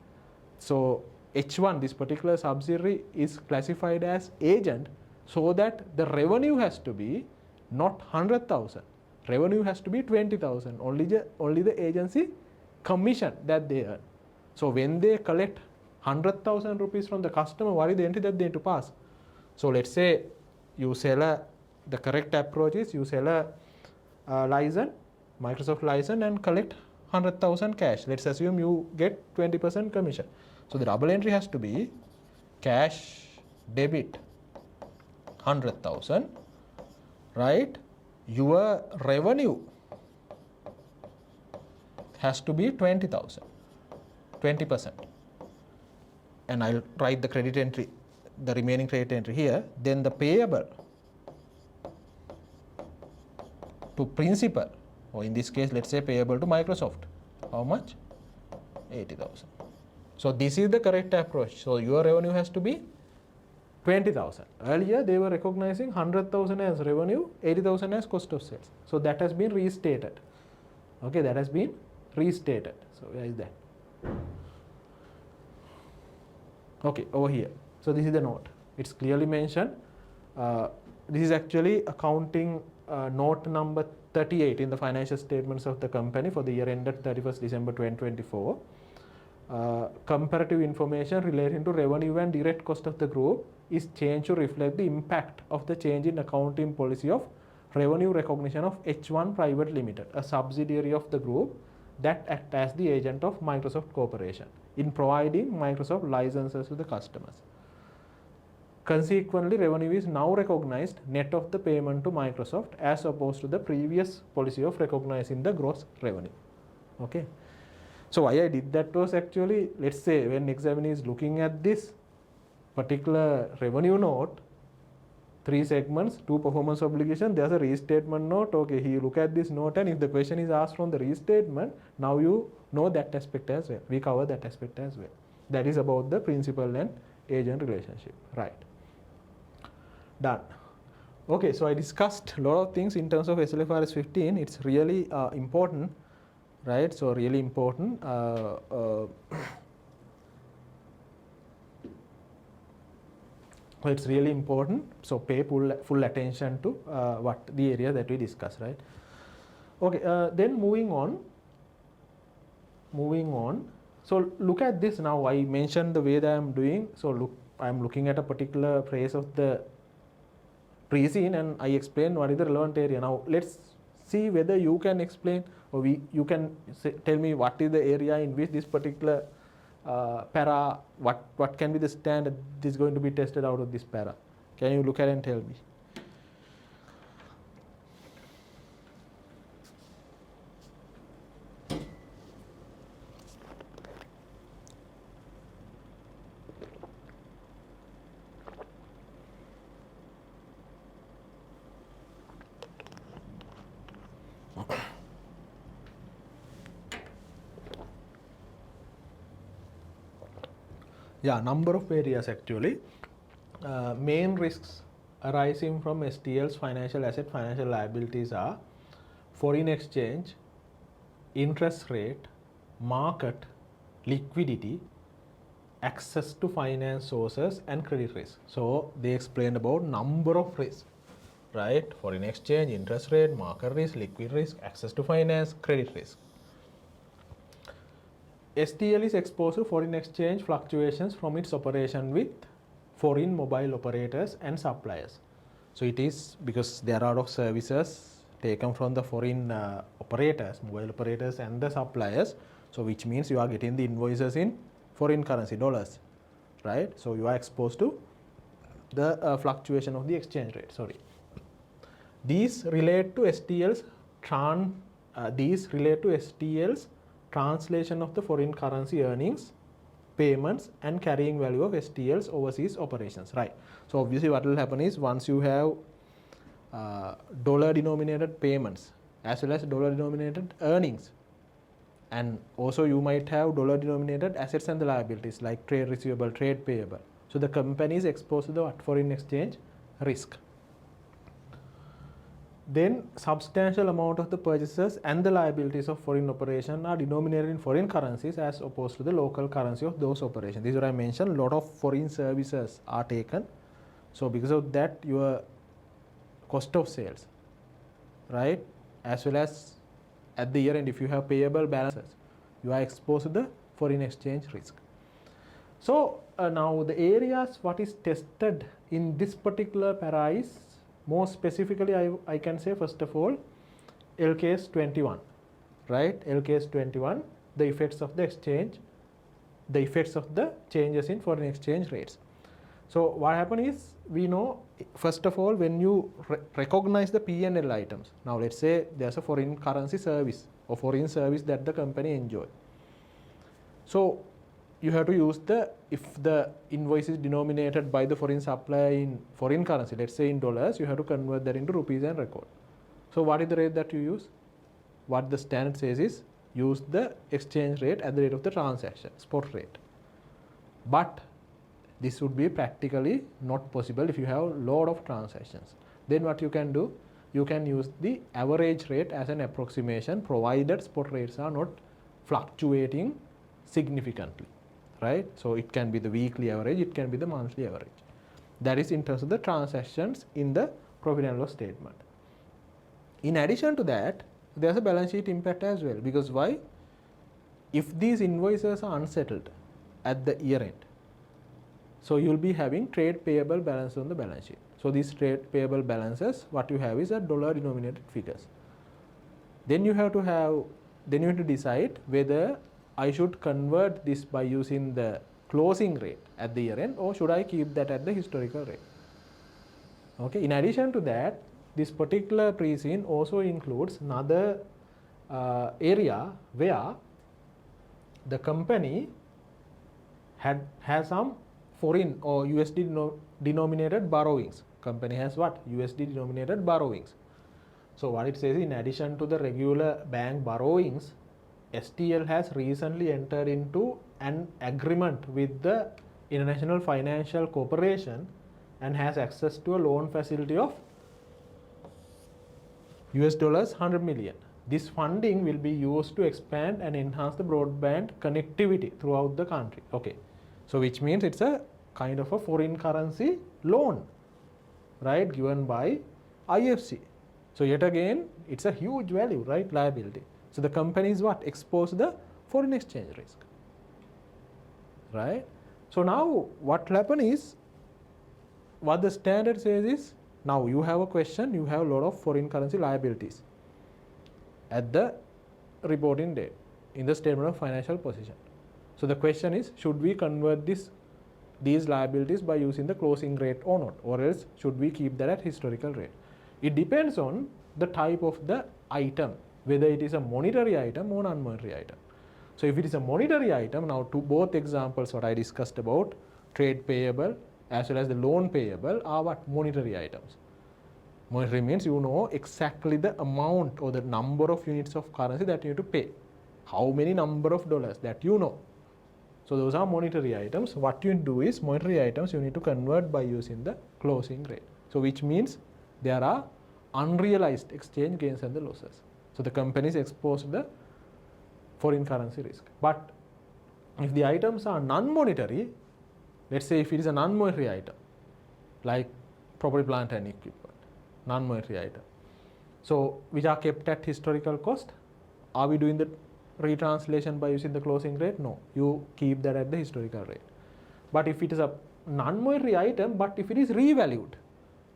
So H1, this particular subsidiary, is classified as agent, so that the revenue has to be not 100,000. Revenue has to be 20,000. Only the agency commission that they earn. So when they collect 100,000 rupees from the customer, what is the entry that they need to pass? So let's say you sell the correct approach is you sell a license, Microsoft license, and collect 100,000 cash. Let's assume you get 20% commission. So the double entry has to be cash debit 100,000, right? Your revenue has to be 20,000, 20%. And I'll write the credit entry, the remaining credit entry here. Then the payable to principal, or in this case, let's say payable to Microsoft. How much? 80,000. So this is the correct approach. So your revenue has to be 20,000. Earlier they were recognizing 100,000 as revenue, 80,000 as cost of sales. So that has been restated. Okay, that has been restated. So where is that? Okay, over here. So this is the note. It's clearly mentioned. This is actually accounting note number 38 in the financial statements of the company for the year ended 31st December 2024. Comparative information relating to revenue and direct cost of the group is changed to reflect the impact of the change in accounting policy of revenue recognition of H1 Private Limited, a subsidiary of the group that act as the agent of Microsoft Corporation in providing Microsoft licenses to the customers. Consequently, revenue is now recognized net of the payment to Microsoft as opposed to the previous policy of recognizing the gross revenue. Okay. So why I did that was actually, let's say when examiner is looking at this particular revenue note, 3 segments, 2 performance obligations, there's a restatement note. Okay, he look at this note, and if the question is asked from the restatement, now you know that aspect as well. We cover that aspect as well. That is about the principal and agent relationship. Right. Done. Okay, so I discussed a lot of things in terms of SLFRS 15. It's really important, right? So really important. It's really important. So pay full attention to what the area that we discussed, right? Okay, then moving on. So look at this now. I mentioned the way that I'm doing. So look, I'm looking at a particular phrase of the pre-scene, and I explain what is the relevant area. Now let's see whether you can explain, or you can tell me what is the area in which this particular para, what can be the standard that is going to be tested out of this para. Can you look at it and tell me? Yeah, number of areas actually. Main risks arising from STL's financial asset, financial liabilities are foreign exchange, interest rate, market, liquidity, access to finance sources, and credit risk. So they explained about number of risks, right? Foreign exchange, interest rate, market risk, liquid risk, access to finance, credit risk. STL is exposed to foreign exchange fluctuations from its operation with foreign mobile operators and suppliers. So it is because there are a lot of services taken from the foreign operators, mobile operators and the suppliers. So which means you are getting the invoices in foreign currency, dollars, right? So you are exposed to the fluctuation of the exchange rate. Sorry. These relate to STL's translation of the foreign currency earnings, payments, and carrying value of STL's overseas operations, right? So obviously what will happen is once you have dollar denominated payments as well as dollar denominated earnings, and also you might have dollar denominated assets and the liabilities like trade receivable, trade payable. So the company is exposed to the foreign exchange risk. Then substantial amount of the purchases and the liabilities of foreign operation are denominated in foreign currencies as opposed to the local currency of those operations. This is what I mentioned. A lot of foreign services are taken. So because of that, your cost of sales, right, as well as at the year end, if you have payable balances, you are exposed to the foreign exchange risk. So now the areas what is tested in this particular para is, more specifically, I can say first of all, LKS 21, right? LKS 21, the effects of the exchange, the effects of the changes in foreign exchange rates. So what happens is, we know first of all when you recognize the P&L items. Now let's say there's a foreign currency service or foreign service that the company enjoy. So you have to use if the invoice is denominated by the foreign supplier in foreign currency, let's say in dollars, you have to convert that into rupees and record. So what is the rate that you use? What the standard says is, use the exchange rate at the rate of the transaction, spot rate. But this would be practically not possible if you have a lot of transactions. Then what you can do, you can use the average rate as an approximation, provided spot rates are not fluctuating significantly. Right? So it can be the weekly average, it can be the monthly average. That is in terms of the transactions in the profit and loss statement. In addition to that, there's a balance sheet impact as well. Because why? If these invoices are unsettled at the year end, so you'll be having trade payable balance on the balance sheet. So these trade payable balances, what you have is a dollar denominated figures. Then you have to decide whether I should convert this by using the closing rate at the year end, or should I keep that at the historical rate? Okay. In addition to that, this particular pre-scene also includes another area where the company has some foreign or USD denominated borrowings. Company has what? USD denominated borrowings. So what it says, in addition to the regular bank borrowings, STL has recently entered into an agreement with the International Financial Corporation and has access to a loan facility of US dollars 100 million. This funding will be used to expand and enhance the broadband connectivity throughout the country. Okay, so which means it's a kind of a foreign currency loan, right, given by IFC. So yet again, it's a huge value, right, liability. So the company is what? Exposed to the foreign exchange risk, right? So now what will happen is, what the standard says is, now you have a question, you have a lot of foreign currency liabilities at the reporting date in the statement of financial position. So the question is, should we convert these liabilities by using the closing rate or not, or else should we keep that at historical rate? It depends on the type of the item, whether it is a monetary item or non-monetary item. So if it is a monetary item, now to both examples what I discussed about, trade payable as well as the loan payable, are what? Monetary items. Monetary means you know exactly the amount or the number of units of currency that you need to pay. How many number of dollars that you know. So those are monetary items. What you do is, monetary items you need to convert by using the closing rate. So which means there are unrealized exchange gains and the losses. So the company is exposed to the foreign currency risk. But if the items are non-monetary, let's say if it is a non-monetary item, like property, plant and equipment, non-monetary item, so which are kept at historical cost, are we doing the retranslation by using the closing rate? No, you keep that at the historical rate. But if it is a non-monetary item, but if it is revalued,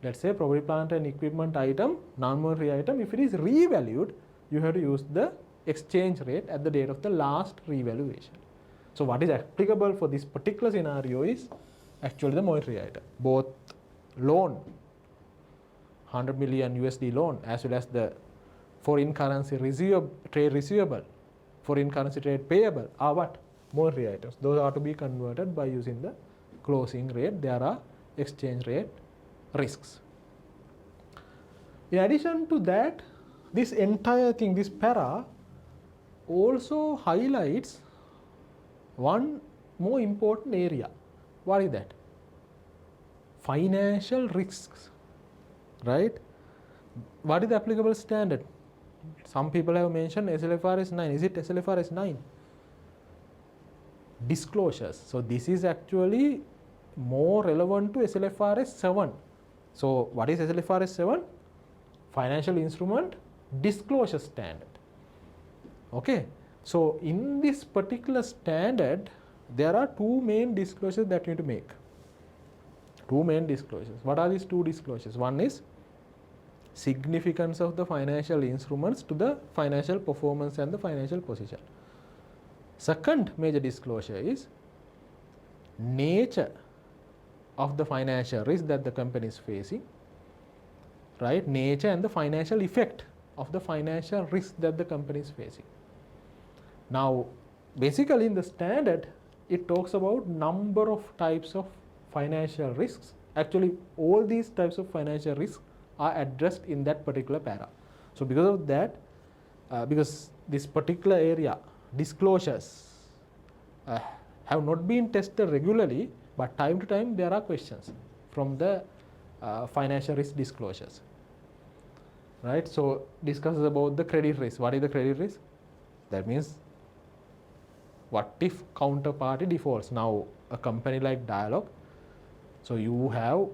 let's say property, plant and equipment item, non-monetary item, if it is revalued, you have to use the exchange rate at the date of the last revaluation. So what is applicable for this particular scenario is actually the monetary item. Both loan, 100 million USD loan, as well as the foreign currency trade receivable, foreign currency trade payable, are what? Monetary items. Those are to be converted by using the closing rate. There are exchange rate risks. In addition to that, this entire thing, this para, also highlights one more important area. What is that? Financial risks, right? What is the applicable standard? Some people have mentioned SLFRS 9. Is it SLFRS 9? Disclosures. So this is actually more relevant to SLFRS 7. So what is SLFRS 7? Financial Instrument Disclosure Standard. Okay. So in this particular standard, there are two main disclosures that you need to make. Two main disclosures. What are these two disclosures? One is significance of the financial instruments to the financial performance and the financial position. Second major disclosure is nature of the financial risk that the company is facing, right? Nature and the financial effect of the financial risk that the company is facing. Now, basically in the standard, it talks about number of types of financial risks. Actually, all these types of financial risks are addressed in that particular para. So because of that, because this particular area, disclosures have not been tested regularly, but time to time there are questions from the financial risk disclosures, right? So discusses about the credit risk. What is the credit risk? That means, what if counterparty defaults? Now a company like Dialog, so you have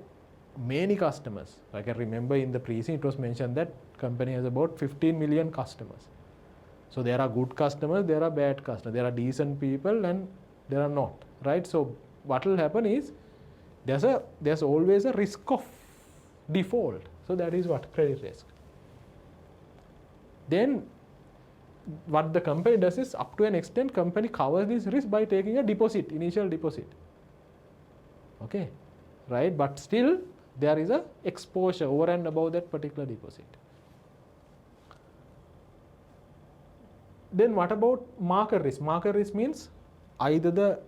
many customers. I can remember in the pre-scene it was mentioned that company has about 15 million customers. So there are good customers, there are bad customers, there are decent people and there are not, right? So what will happen is, there's always a risk of default. So that is what? Credit risk. Then what the company does is, up to an extent, company covers this risk by taking a deposit, initial deposit. Okay, right? But still there is a exposure over and above that particular deposit. Then what about market risk? Market risk means either the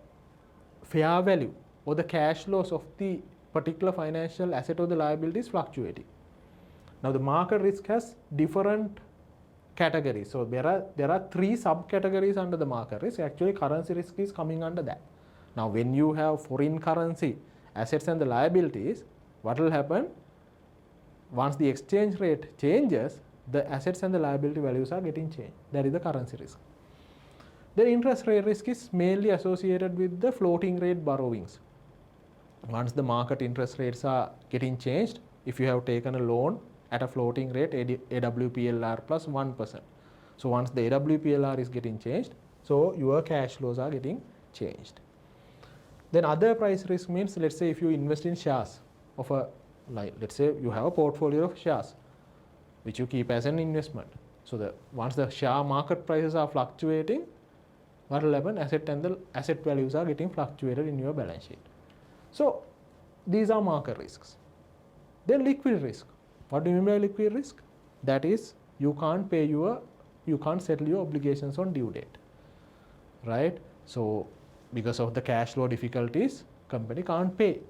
fair value or the cash flows of the particular financial asset or the liability is fluctuating. Now the market risk has different categories. So there are 3 subcategories under the market risk. Actually currency risk is coming under that. Now when you have foreign currency assets and the liabilities, what will happen? Once the exchange rate changes, the assets and the liability values are getting changed. That is the currency risk. The interest rate risk is mainly associated with the floating rate borrowings. Once the market interest rates are getting changed, if you have taken a loan at a floating rate, AWPLR plus 1%. So once the AWPLR is getting changed, so your cash flows are getting changed. Then other price risk means, let's say if you invest in shares of a, like let's say you have a portfolio of shares which you keep as an investment. So once the share market prices are fluctuating, what will happen? The asset values are getting fluctuated in your balance sheet. So these are market risks. Then liquid risk. What do you mean by liquid risk? That is, you can't settle your obligations on due date, right? So because of the cash flow difficulties, company can't pay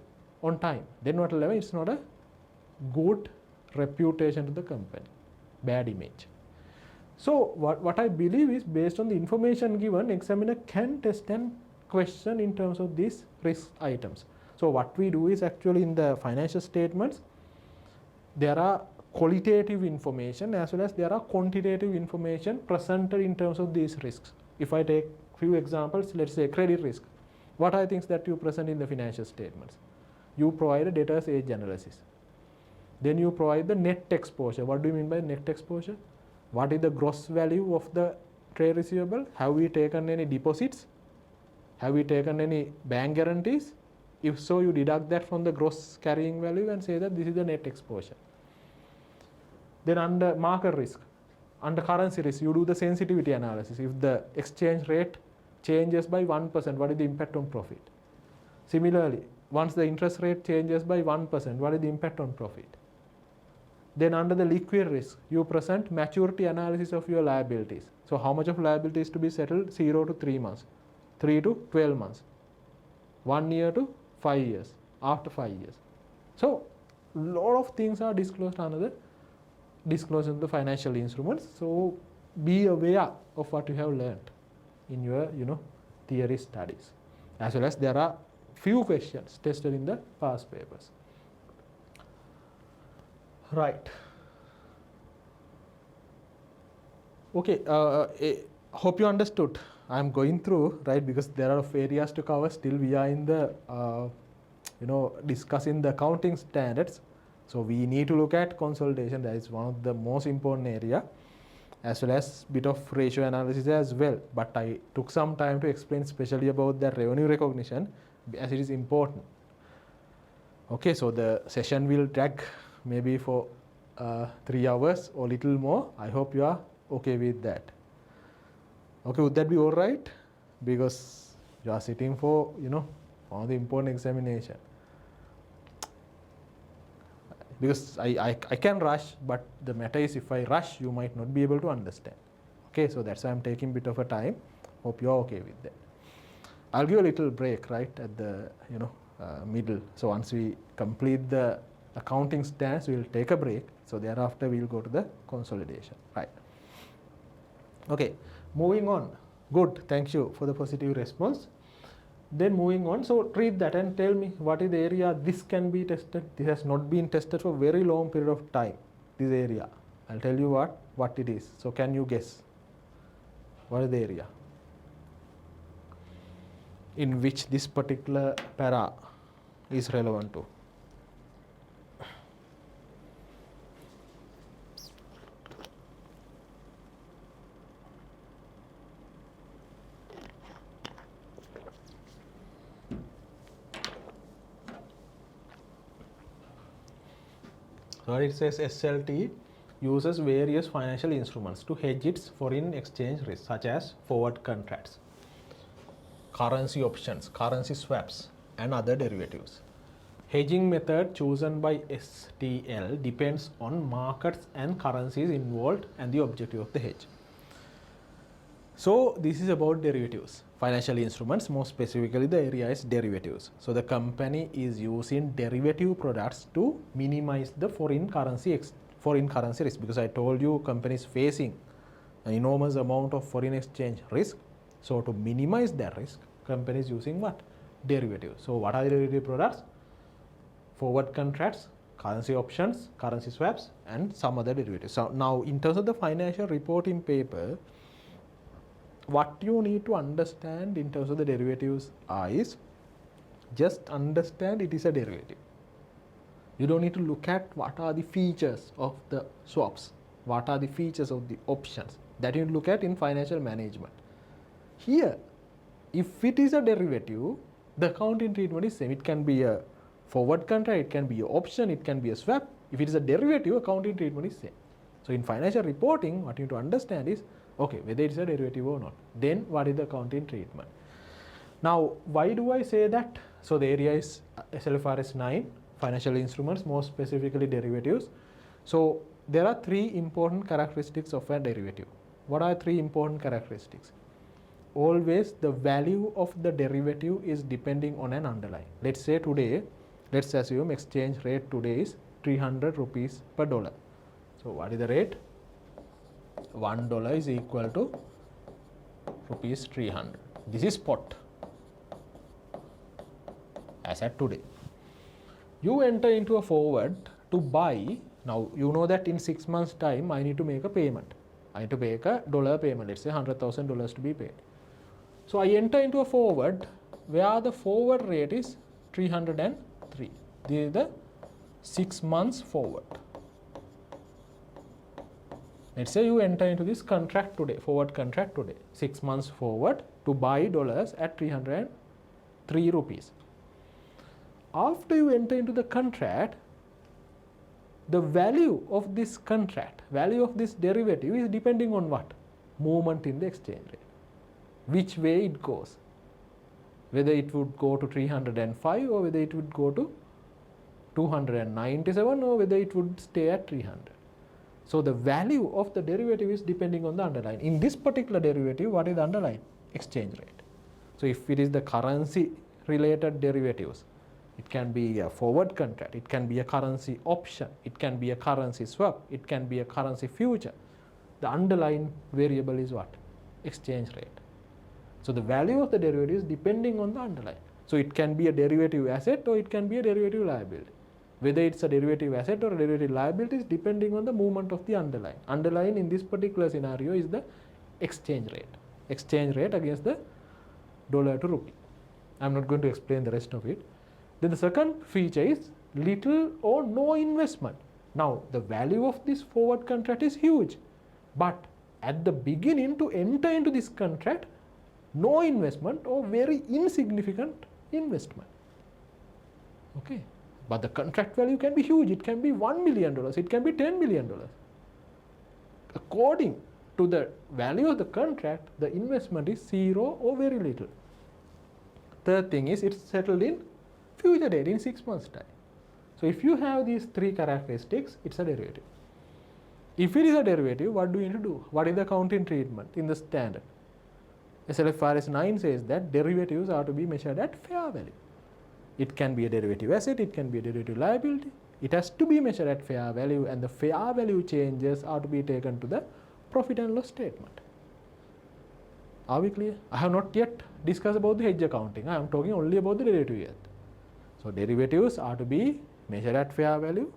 on time. Then what will happen? It's not a good reputation to the company, bad image. So what I believe is, based on the information given, examiner can test and question in terms of these risk items. So what we do is, actually in the financial statements, there are qualitative information as well as there are quantitative information presented in terms of these risks. If I take few examples, let's say credit risk. What are things that you present in the financial statements? You provide a debtor's age analysis. Then you provide the net exposure. What do you mean by net exposure? What is the gross value of the trade receivable? Have we taken any deposits? Have we taken any bank guarantees? If so, you deduct that from the gross carrying value and say that this is the net exposure. Then under market risk, under currency risk, you do the sensitivity analysis. If the exchange rate changes by 1%, what is the impact on profit? Similarly, once the interest rate changes by 1%, what is the impact on profit? Then under the liquid risk, you present maturity analysis of your liabilities. So how much of liabilities to be settled? 0 to 3 months, 3 to 12 months, 1 year to 5 years, after 5 years. So a lot of things are disclosed under the disclosure of the financial instruments. So be aware of what you have learned in your theory studies, as well as there are few questions tested in the past papers. Right. Okay, hope you understood. I'm going through, right, because there are areas to cover. Still we are in the discussing the accounting standards. So we need to look at consolidation. That is one of the most important area, as well as bit of ratio analysis as well. But I took some time to explain especially about the revenue recognition, as it is important. Okay, so the session will drag maybe for 3 hours or little more. I hope you are okay with that. Okay, would that be all right? Because you are sitting for one of the important examination. Because I can rush, but the matter is, if I rush, you might not be able to understand. Okay, so that's why I'm taking a bit of a time. Hope you're okay with that. I'll give a little break, right, at the middle. So once we complete the accounting stance, we'll take a break. So thereafter we'll go to the consolidation, right? Okay, moving on. Good, thank you for the positive response. Then moving on, so treat that and tell me what is the area this can be tested. This has not been tested for a very long period of time, this area. I'll tell you what it is. So can you guess? What is the area in which this particular para is relevant to? So it says SLT uses various financial instruments to hedge its foreign exchange risk, such as forward contracts, currency options, currency swaps, and other derivatives. Hedging method chosen by STL depends on markets and currencies involved and the objective of the hedge. So this is about derivatives. financial instruments, more specifically the area is derivatives. So the company is using derivative products to minimize the foreign currency risk, because I told you companies facing an enormous amount of foreign exchange risk. So to minimize that risk, companies using what? Derivatives. So what are the derivative products? Forward contracts, currency options, currency swaps, and some other derivatives. So now in terms of the financial reporting paper, what you need to understand in terms of the derivatives is just understand it is a derivative. You don't need to look at what are the features of the swaps, what are the features of the options. That you look at in financial management. Here, if it is a derivative, the accounting treatment is same. It can be a forward contract, it can be an option, it can be a swap. If it is a derivative, accounting treatment is same. So in financial reporting, what you need to understand is, okay, whether it is a derivative or not. Then what is the accounting treatment? Now, why do I say that? So the area is SLFRS 9, financial instruments, more specifically derivatives. So there are three important characteristics of a derivative. What are three important characteristics? Always the value of the derivative is depending on an underlying. Let's say today, let's assume exchange rate today is 300 rupees per dollar. So what is the rate? $1 is equal to rupees 300. This is spot as at today. You enter into a forward to buy. Now you know that in 6 months time I need to make a payment. I need to make a dollar payment, let's say $100,000 to be paid. So I enter into a forward where the forward rate is 303. This is the 6 months forward. Let's say you enter into this contract today, forward contract today, 6 months forward to buy dollars at 303 rupees. After you enter into the contract, the value of this contract, value of this derivative is depending on what? Movement in the exchange rate. Which way it goes. Whether it would go to 305 or whether it would go to 297 or whether it would stay at 300. So the value of the derivative is depending on the underlying. In this particular derivative, what is the underlying? Exchange rate. So if it is the currency related derivatives, it can be a forward contract, it can be a currency option, it can be a currency swap, it can be a currency future. The underlying variable is what? Exchange rate. So the value of the derivative is depending on the underlying. So it can be a derivative asset or it can be a derivative liability. Whether it's a derivative asset or a derivative liability is depending on the movement of the underlying. Underlying in this particular scenario is the exchange rate. Exchange rate against the dollar to rupee. I'm not going to explain the rest of it. Then the second feature is little or no investment. Now the value of this forward contract is huge, but at the beginning to enter into this contract, no investment or very insignificant investment. Okay, but the contract value can be huge. It can be $1 million, it can be $10 million. According to the value of the contract, the investment is zero or very little. Third thing is it's settled in future date in 6 months time. So if you have these three characteristics, it's a derivative. If it is a derivative, what do you need to do? What is the accounting treatment in the standard? SLFRS 9 says that derivatives are to be measured at fair value. It can be a derivative asset, it can be a derivative liability. It has to be measured at fair value, and the fair value changes are to be taken to the profit and loss statement. Are we clear? I have not yet discussed about the hedge accounting. I am talking only about the derivative yet. So derivatives are to be measured at fair value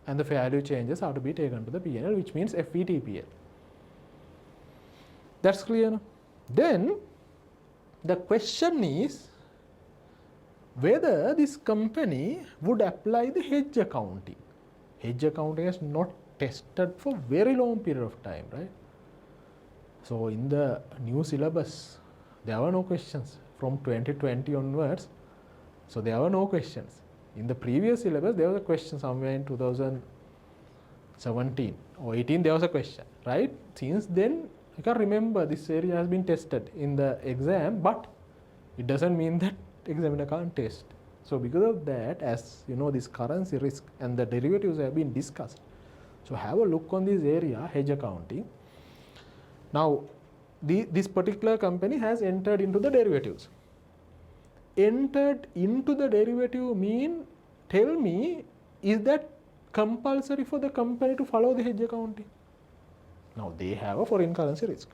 and the fair value changes are to be taken to the P&L, which means FVTPL. That's clear now? Then the question is whether this company would apply the hedge accounting. Hedge accounting is not tested for very long period of time, right? So in the new syllabus, there were no questions from 2020 onwards. So there were no questions. In the previous syllabus, there was a question somewhere in 2017 or 18, there was a question, right? Since then, I can't remember this area has been tested in the exam, but it doesn't mean that examiner can't test. So because of that, as you know, this currency risk and the derivatives have been discussed. So have a look on this area, hedge accounting. Now, this particular company has entered into the derivatives. Entered into the derivative mean, tell me, is that compulsory for the company to follow the hedge accounting? Now they have a foreign currency risk.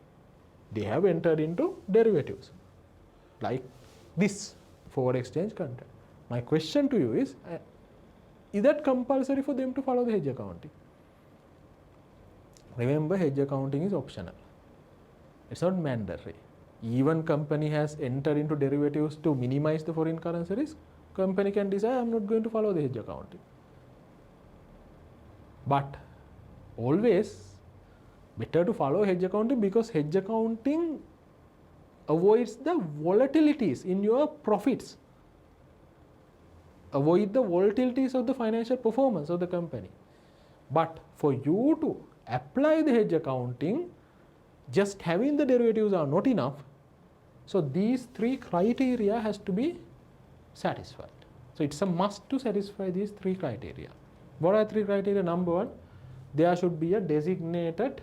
They have entered into derivatives like this forward exchange contract. My question to you is that compulsory for them to follow the hedge accounting? Remember, hedge accounting is optional. It's not mandatory. Even company has entered into derivatives to minimize the foreign currency risk. Company can decide, I'm not going to follow the hedge accounting. But always better to follow hedge accounting, because hedge accounting avoids the volatilities in your profits. Avoid the volatilities of the financial performance of the company. But for you to apply the hedge accounting, just having the derivatives are not enough. So these three criteria has to be satisfied. So it's a must to satisfy these three criteria. What are three criteria? Number one, there should be a designated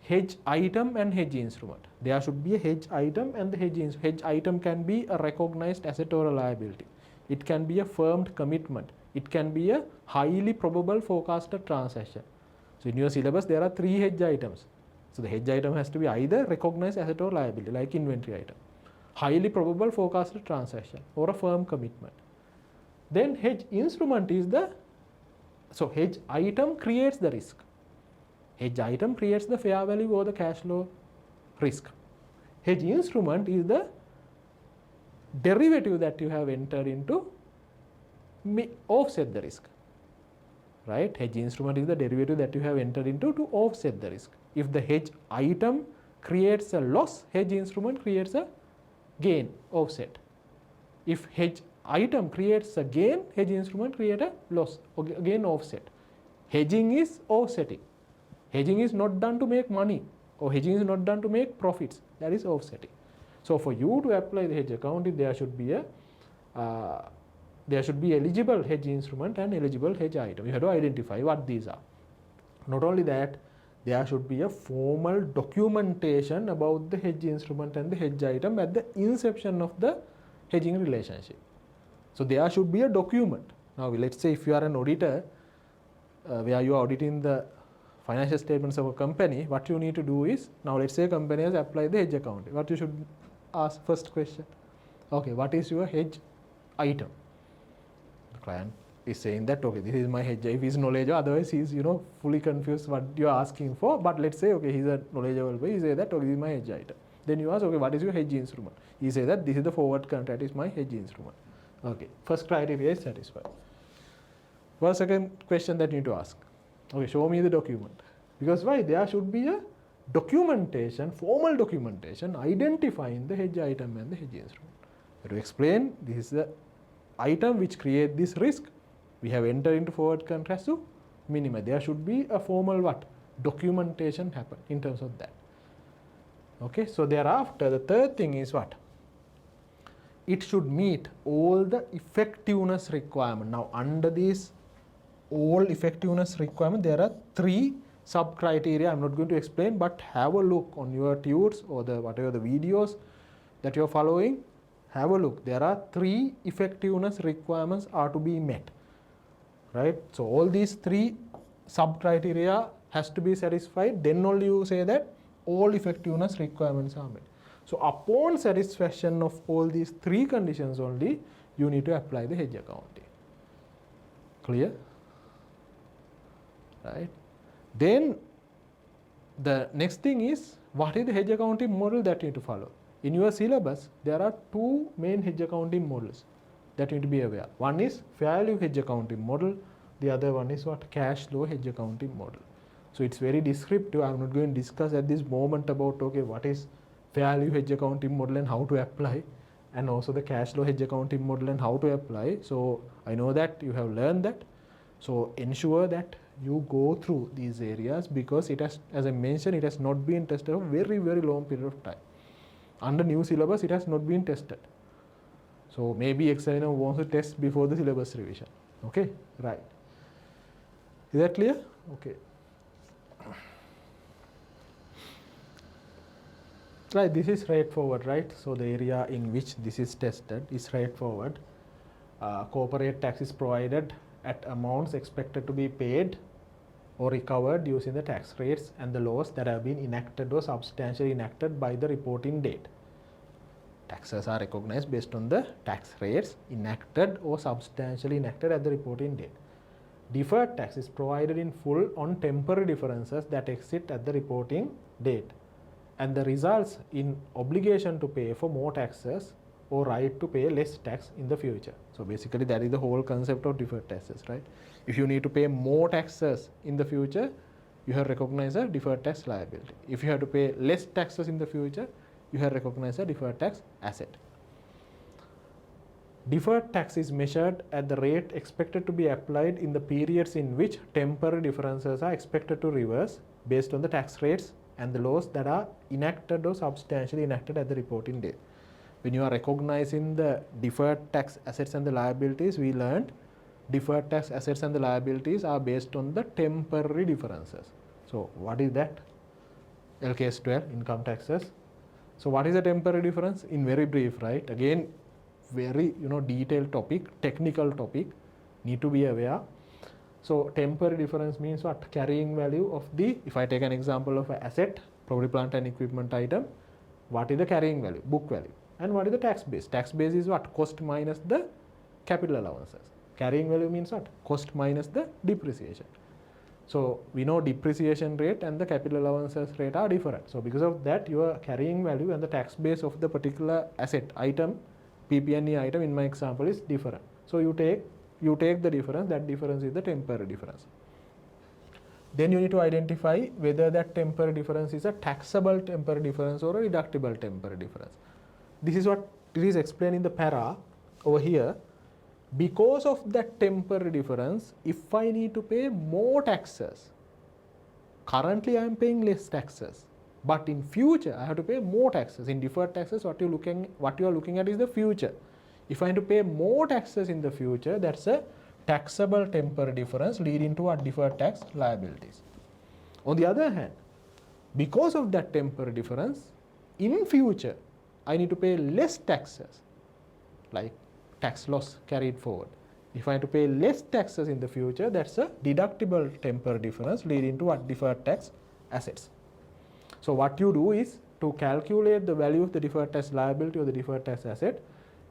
hedge item and hedge instrument. There should be a hedge item and the hedge item can be a recognized asset or a liability. It can be a firmed commitment. It can be a highly probable forecasted transaction. So in your syllabus there are three hedge items. So the hedge item has to be either recognized asset or liability, like inventory item, highly probable forecasted transaction, or a firm commitment. Then hedge instrument is so hedge item creates the risk. Hedge item creates the fair value or the cash flow risk. Hedge instrument is the derivative that you have entered into offset the risk. Right? Hedge instrument is the derivative that you have entered into to offset the risk. If the hedge item creates a loss, hedge instrument creates a gain, offset. If hedge item creates a gain, hedge instrument creates a loss, again offset. Hedging is offsetting. Hedging is not done to make money, or hedging is not done to make profits. That is offsetting. So for you to apply the hedge accounting, there should be eligible hedge instrument and eligible hedge item. You have to identify what these are. Not only that, there should be a formal documentation about the hedge instrument and the hedge item at the inception of the hedging relationship. So there should be a document. Now let's say if you are an auditor, where you are auditing the financial statements of a company, what you need to do is, now let's say a company has applied the hedge accounting. What you should ask first question? Okay, what is your hedge item? The client is saying that, okay, this is my hedge. If he's knowledgeable, otherwise he's fully confused what you're asking for. But let's say, okay, he's a knowledgeable way. He say that, okay, this is my hedge item. Then you ask, okay, what is your hedge instrument? He say that this is the forward contract, is my hedge instrument. Okay, first criteria is satisfied. Well, second question that you need to ask. Okay, show me the document. Because why? There should be a documentation, formal documentation, identifying the hedge item and the hedge instrument. To explain, this is the item which create this risk. We have entered into forward contracts to minimize. There should be a formal what? Documentation happen in terms of that. Okay, so thereafter the third thing is what? It should meet all the effectiveness requirement. Now under this all effectiveness requirement, there are three sub criteria. I'm not going to explain, but have a look on your tutors or whatever the videos that you're following. Have a look. There are three effectiveness requirements are to be met. Right? So all these three sub criteria has to be satisfied. Then only you say that all effectiveness requirements are met. So upon satisfaction of all these three conditions only, you need to apply the hedge accounting. Clear? Right? Then the next thing is, what is the hedge accounting model that you need to follow? In your syllabus, there are two main hedge accounting models that you need to be aware. One is fair value hedge accounting model. The other one is what? Cash flow hedge accounting model. So it's very descriptive. I'm not going to discuss at this moment about, okay, what is fair value hedge accounting model and how to apply, and also the cash flow hedge accounting model and how to apply. So I know that you have learned that. So ensure that you go through these areas, because it has, as I mentioned, it has not been tested for a very, very long period of time. Under new syllabus, it has not been tested. So maybe examiner wants to test before the syllabus revision. Okay, right. Is that clear? Okay. Right, this is straightforward, right? So the area in which this is tested is straightforward. Corporate tax is provided at amounts expected to be paid or recovered using the tax rates and the laws that have been enacted or substantially enacted by the reporting date. Taxes are recognized based on the tax rates enacted or substantially enacted at the reporting date. Deferred tax is provided in full on temporary differences that exist at the reporting date, and the results in obligation to pay for more taxes or right to pay less tax in the future. So basically that is the whole concept of deferred taxes, right? If you need to pay more taxes in the future, you have recognized a deferred tax liability. If you have to pay less taxes in the future, you have recognized a deferred tax asset. Deferred tax is measured at the rate expected to be applied in the periods in which temporary differences are expected to reverse based on the tax rates and the laws that are enacted or substantially enacted at the reporting date. When you are recognizing the deferred tax assets and the liabilities, we learned deferred tax assets and the liabilities are based on the temporary differences. So what is that? LKS 12, income taxes. So what is a temporary difference? In very brief, right? Again, very detailed topic, technical topic, need to be aware. So temporary difference means what? Carrying value of the, if I take an example of an asset, property, plant and equipment item, what is the carrying value? Book value. And what is the tax base? Tax base is what? Cost minus the capital allowances. Carrying value means what? Cost minus the depreciation. So we know depreciation rate and the capital allowances rate are different. So because of that, your carrying value and the tax base of the particular asset item, PP&E item in my example, is different. So you take the difference, that difference is the temporary difference. Then you need to identify whether that temporary difference is a taxable temporary difference or a deductible temporary difference. This is what it is explained in the para over here. Because of that temporary difference, if I need to pay more taxes, currently I am paying less taxes, but in future I have to pay more taxes. In deferred taxes, what you are looking at is the future. If I need to pay more taxes in the future, that's a taxable temporary difference leading to a deferred tax liabilities. On the other hand, because of that temporary difference, in future I need to pay less taxes, like tax loss carried forward. If I have to pay less taxes in the future, that's a deductible temporary difference leading to what? Deferred tax assets. So what you do is to calculate the value of the deferred tax liability or the deferred tax asset,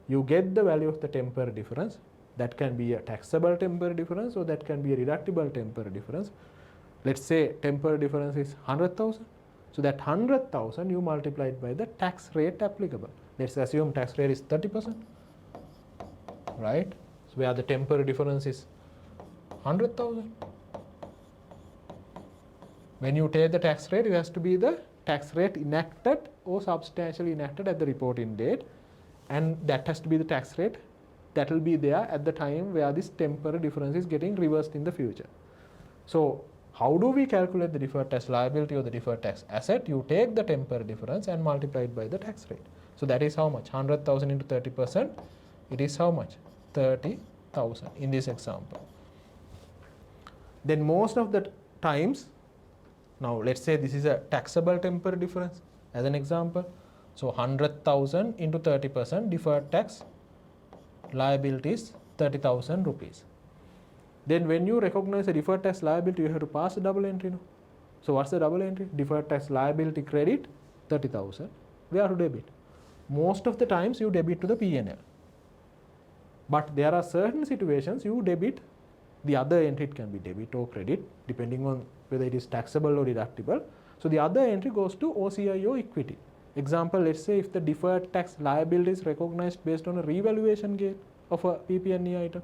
you get the value of the temporary difference. That can be a taxable temporary difference or that can be a deductible temporary difference. Let's say temporary difference is 100,000. So that 100,000 you multiply it by the tax rate applicable. Let's assume tax rate is 30%, right? So where the temporary difference is 100,000. When you take the tax rate, it has to be the tax rate enacted or substantially enacted at the reporting date, and that has to be the tax rate that will be there at the time where this temporary difference is getting reversed in the future. So how do we calculate the deferred tax liability or the deferred tax asset? You take the temporary difference and multiply it by the tax rate. So that is how much? 100,000 into 30%. It is how much? 30,000 in this example. Then most of the times, now let's say this is a taxable temporary difference as an example. So 100,000 into 30%, deferred tax liability is 30,000 rupees. Then when you recognize a deferred tax liability, you have to pass a double entry. No? So what's the double entry? Deferred tax liability credit 30,000. Where to debit? Most of the times you debit to the P&L. But there are certain situations you debit the other entry. It can be debit or credit depending on whether it is taxable or deductible. So the other entry goes to OCI or equity. Example, let's say if the deferred tax liability is recognized based on a revaluation gain of a PP&E item,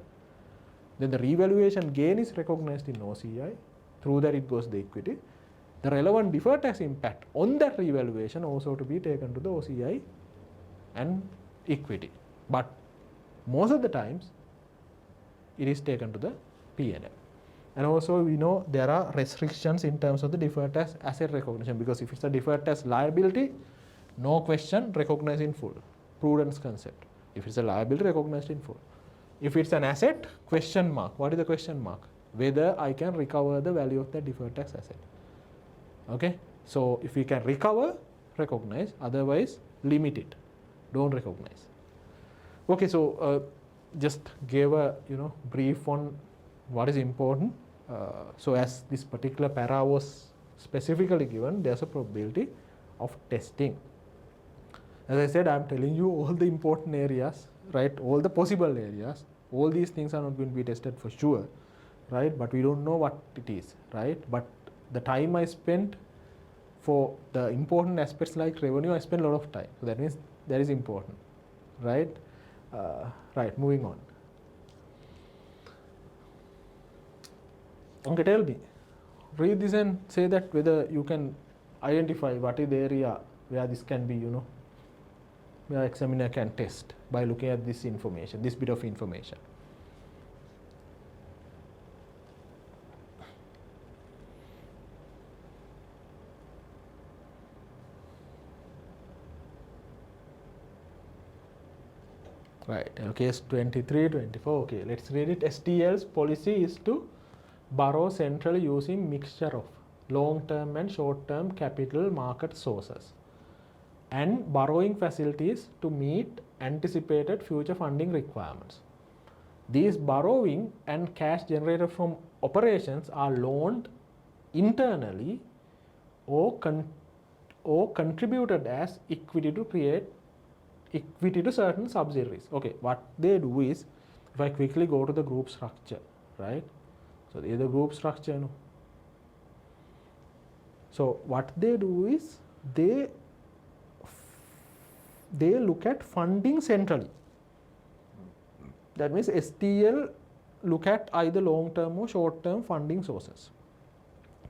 then the revaluation gain is recognized in OCI. Through that it goes to the equity. The relevant deferred tax impact on that revaluation also to be taken to the OCI and equity. But most of the times it is taken to the P&L. And also we know there are restrictions in terms of the deferred tax asset recognition, because if it's a deferred tax liability, no question, recognized in full. Prudence concept. If it's a liability, recognized in full. If it's an asset, question mark. What is the question mark? Whether I can recover the value of the deferred tax asset. Okay. So if we can recover, recognize, otherwise limit it, don't recognize. Okay, so just gave a brief on what is important. So as this particular para was specifically given, there's a probability of testing. As I said, I'm telling you all the important areas, right? All the possible areas. All these things are not going to be tested for sure, right? But we don't know what it is, right? But the time I spent for the important aspects like revenue, I spent a lot of time. So that means that is important, right? Right, moving on. Okay, tell me, read this and say that whether you can identify what is the area where this can be, where examiner can test by looking at this information, this bit of information. Right, case 23, 24, okay, let's read it. STL's policy is to borrow centrally using mixture of long-term and short-term capital market sources and borrowing facilities to meet anticipated future funding requirements. These borrowing and cash generated from operations are loaned internally or contributed as equity to create equity to certain subsidiaries. Okay, what they do is, if I quickly go to the group structure, right? So this is the group structure. No? So what they do is they look at funding centrally. That means STL look at either long-term or short-term funding sources.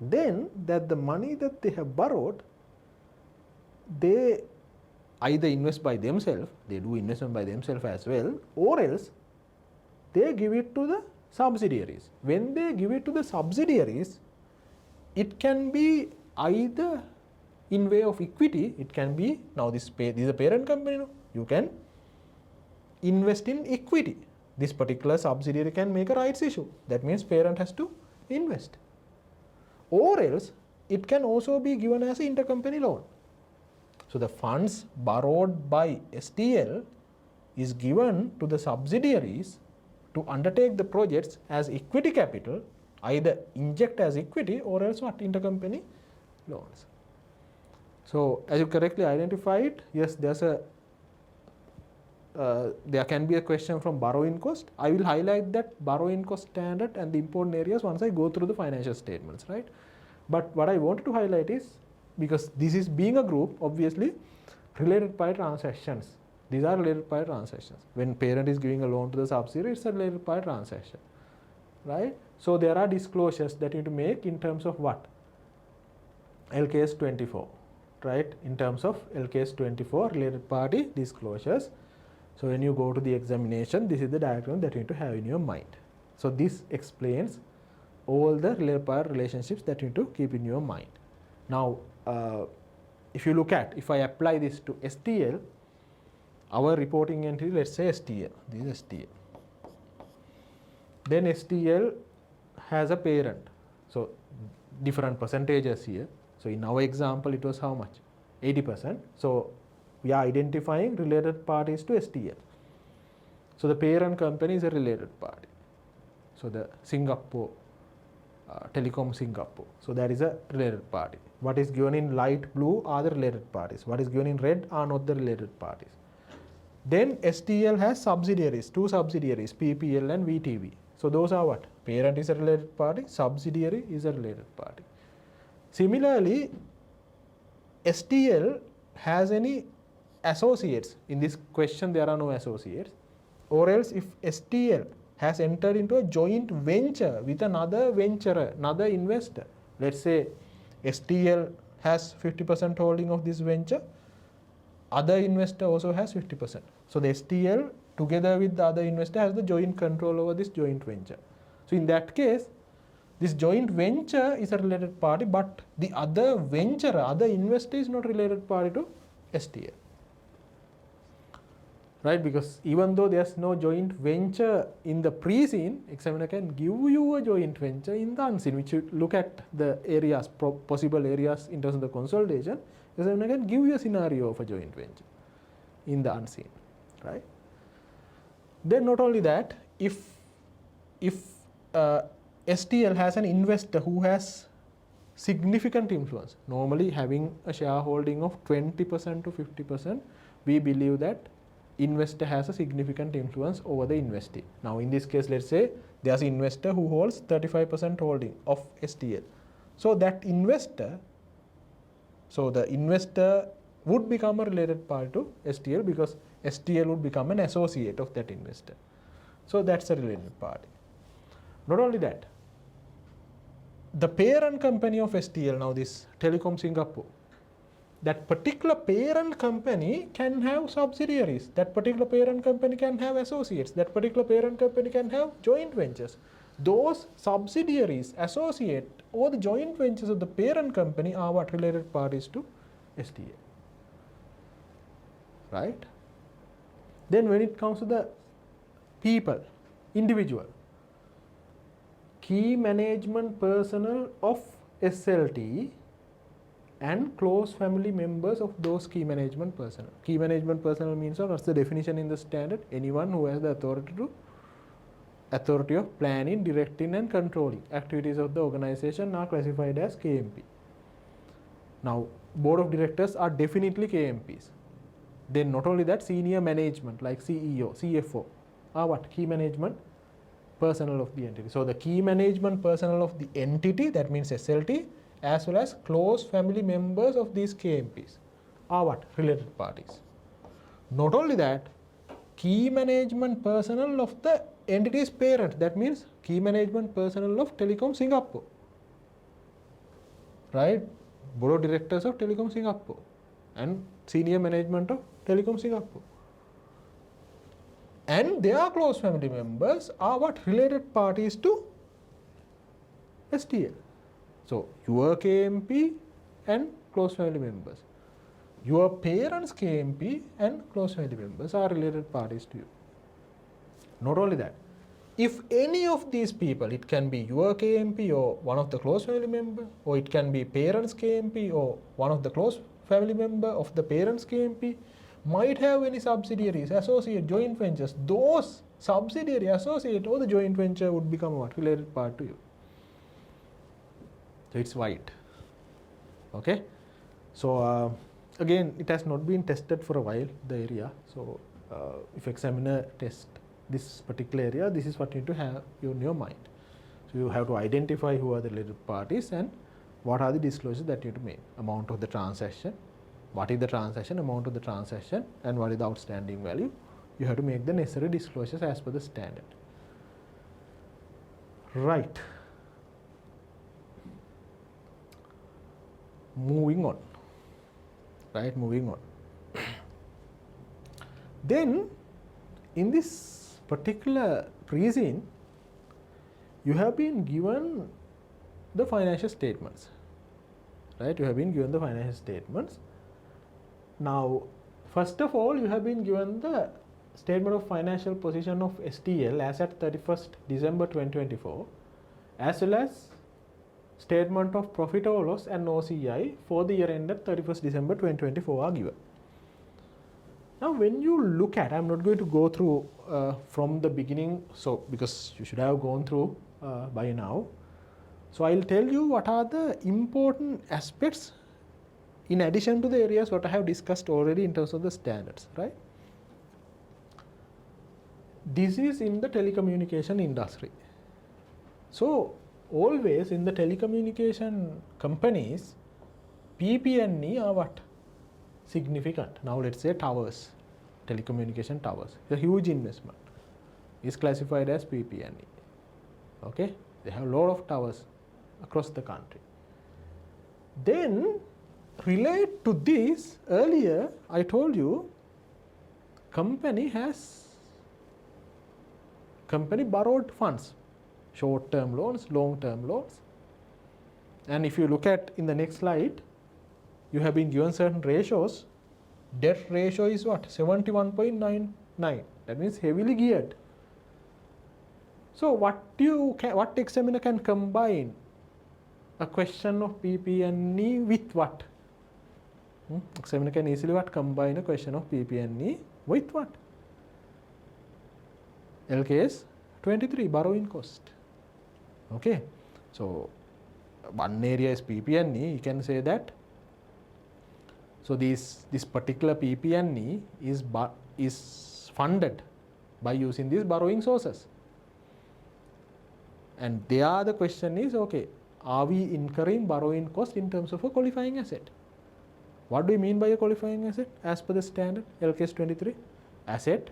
Then that the money that they have borrowed, they either invest by themselves, they do investment by themselves as well, or else they give it to the subsidiaries. When they give it to the subsidiaries, it can be either in way of equity, it can be, now this is a parent company, no? You can invest in equity. This particular subsidiary can make a rights issue. That means parent has to invest. Or else it can also be given as an intercompany loan. So the funds borrowed by STL is given to the subsidiaries to undertake the projects as equity capital, either inject as equity or else what, intercompany loans. So as you correctly identified, yes, there's a there can be a question from borrowing cost. I will highlight that borrowing cost standard and the important areas once I go through the financial statements, right? But what I wanted to highlight is, because this is being a group, obviously related party transactions. These are related party transactions. When parent is giving a loan to the subsidiary, it's a related party transaction, right? So there are disclosures that you need to make in terms of what? LKS 24, right? In terms of LKS 24 related party disclosures. So when you go to the examination, this is the diagram that you need to have in your mind. So this explains all the related party relationships that you need to keep in your mind. Now, if you look at, if I apply this to STL, our reporting entity, let's say STL, this is STL. Then STL has a parent. So different percentages here. So in our example, it was how much? 80%. So we are identifying related parties to STL. So the parent company is a related party. So the Singapore, Telecom Singapore. So that is a related party. What is given in light blue are the related parties. What is given in red are not the related parties. Then STL has subsidiaries, two subsidiaries, PPL and VTV. So those are what? Parent is a related party, subsidiary is a related party. Similarly, STL has any associates. In this question, there are no associates. Or else if STL has entered into a joint venture with another venturer, another investor. Let's say STL has 50% holding of this venture. Other investor also has 50%. So the STL together with the other investor has the joint control over this joint venture. So in that case, this joint venture is a related party, but the other venturer, other investor is not related party to STL. right? Because even though there's no joint venture in the pre-scene, examiner can give you a joint venture in the unseen, which you look at the areas, possible areas in terms of the consolidation. Examiner can give you a scenario of a joint venture in the unseen, right? Then not only that, if STL has an investor who has significant influence, normally having a shareholding of 20% to 50%, we believe that investor has a significant influence over the investee. Now in this case, let's say there's an investor who holds 35% holding of STL. So that investor, so the investor would become a related party to STL because STL would become an associate of that investor. So that's a related party. Not only that, the parent company of STL, now this Telecom Singapore, that particular parent company can have subsidiaries, that particular parent company can have associates, that particular parent company can have joint ventures. Those subsidiaries, associate, or the joint ventures of the parent company are what? Related parties to STL, right? Then when it comes to the people, individual, key management personnel of SLT and close family members of those key management personnel. Key management personnel means what's the definition in the standard? Anyone who has the authority of planning, directing and controlling activities of the organization are classified as KMP. Now board of directors are definitely KMPs. Then not only that, senior management like CEO, CFO are what? Key management personnel of the entity. So the key management personnel of the entity, that means SLT, as well as close family members of these KMPs are what? Related parties. Not only that, key management personnel of the entity's parent, that means key management personnel of Telecom Singapore, right? Board of directors of Telecom Singapore and senior management of Telecom Singapore. And their close family members are what? Related parties to STL. So your KMP and close family members, your parents' KMP and close family members are related parties to you. Not only that, if any of these people, it can be your KMP or one of the close family member, or it can be parents' KMP or one of the close family member of the parents' KMP, might have any subsidiaries, associate, joint ventures, those subsidiary, associate or the joint venture would become what? Related part to you. So it's white. Okay. So again, it has not been tested for a while, the area. So if examiner tests this particular area, this is what you need to have in your mind. So you have to identify who are the related parties and what are the disclosures that you need to make. Amount of the transaction, what is the transaction, amount of the transaction, and what is the outstanding value. You have to make the necessary disclosures as per the standard. Right. Moving on. Right, moving on. Then in this particular pre-scene, you have been given the financial statements. Right, you have been given the financial statements. Now, first of all, you have been given the statement of financial position of STL as at 31st December 2024, as well as statement of profit or loss and OCI for the year ended 31st December 2024 are given. Now, when you look at, I'm not going to go through from the beginning, so because you should have gone through by now. So I'll tell you what are the important aspects in addition to the areas what I have discussed already in terms of the standards, right? This is in the telecommunication industry. So always in the telecommunication companies, PP&E are what? Significant. Now let's say towers, telecommunication towers, a huge investment is classified as PP&E. Okay, they have a lot of towers across the country. Then relate to this, earlier I told you company borrowed funds, short-term loans, long-term loans. And if you look at in the next slide, you have been given certain ratios. Debt ratio is what? 71.99%. 9. That means heavily geared. So what examiner can combine a question of PP&E with what? Examiner can easily combine a question of PP&E with what? LKS 23, borrowing cost. Okay, so one area is PP&E. You can say that. So this particular PP&E is funded by using these borrowing sources. And there the question is, okay, are we incurring borrowing cost in terms of a qualifying asset? What do we mean by a qualifying asset? As per the standard LKS 23, asset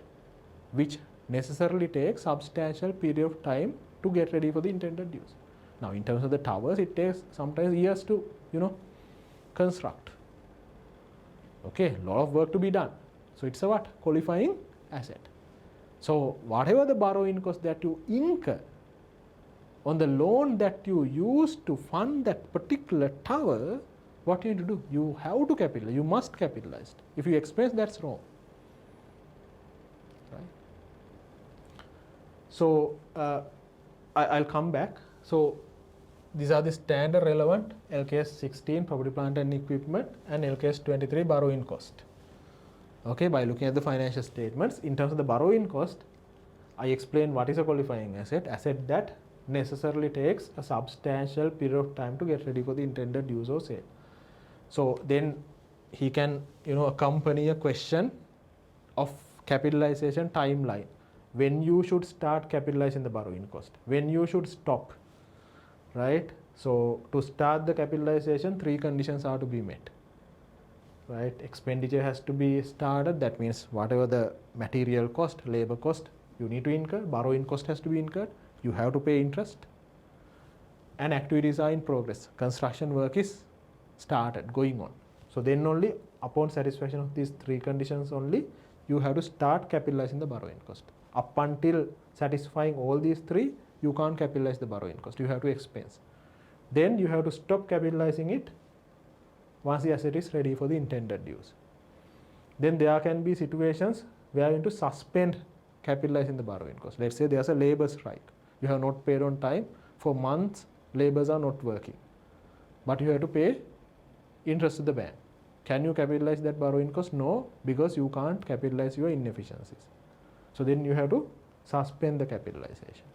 which necessarily takes substantial period of time to get ready for the intended use. Now in terms of the towers, it takes sometimes years to construct. Okay, a lot of work to be done. So it's a what? Qualifying asset. So whatever the borrowing cost that you incur on the loan that you use to fund that particular tower, what you need to do? You have to capitalize. You must capitalize. If you expense, that's wrong. Right? So I'll come back. So these are the standard relevant LKS 16 property, plant and equipment and LKS 23 borrowing cost. Okay, by looking at the financial statements, in terms of the borrowing cost, I explain what is a qualifying asset. Asset that necessarily takes a substantial period of time to get ready for the intended use or sale. So then he can accompany a question of capitalization timeline. When you should start capitalizing the borrowing cost, when you should stop, right? So to start the capitalization, 3 conditions are to be met, right? Expenditure has to be started. That means whatever the material cost, labor cost you need to incur, borrowing cost has to be incurred. You have to pay interest, and activities are in progress. Construction work is started, going on. So then only upon satisfaction of these 3 conditions only, you have to start capitalizing the borrowing cost. Up until satisfying all these 3, you can't capitalize the borrowing cost. You have to expense. Then you have to stop capitalizing it once the asset is ready for the intended use. Then there can be situations where you need to suspend capitalizing the borrowing cost. Let's say there's a labor strike. You have not paid on time. For months, laborers are not working. But you have to pay interest to the bank. Can you capitalize that borrowing cost? No, because you can't capitalize your inefficiencies. So then you have to suspend the capitalization.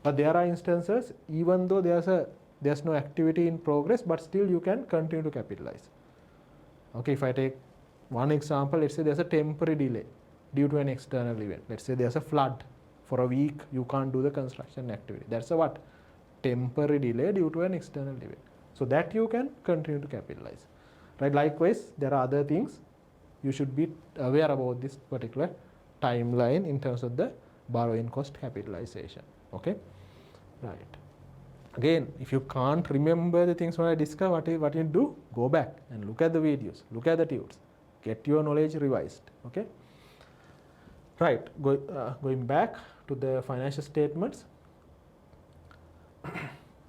But there are instances, even though there's no activity in progress, but still you can continue to capitalize. Okay, if I take one example, let's say there's a temporary delay due to an external event. Let's say there's a flood. For a week, you can't do the construction activity. That's a what? Temporary delay due to an external event. So that you can continue to capitalize. Right? Likewise, there are other things. You should be aware about this particular timeline in terms of the borrowing cost capitalization. Okay? Right. Again, if you can't remember the things what I discussed, what you do? Go back and look at the videos, look at the tunes, get your knowledge revised. Okay? Right. Going back to the financial statements.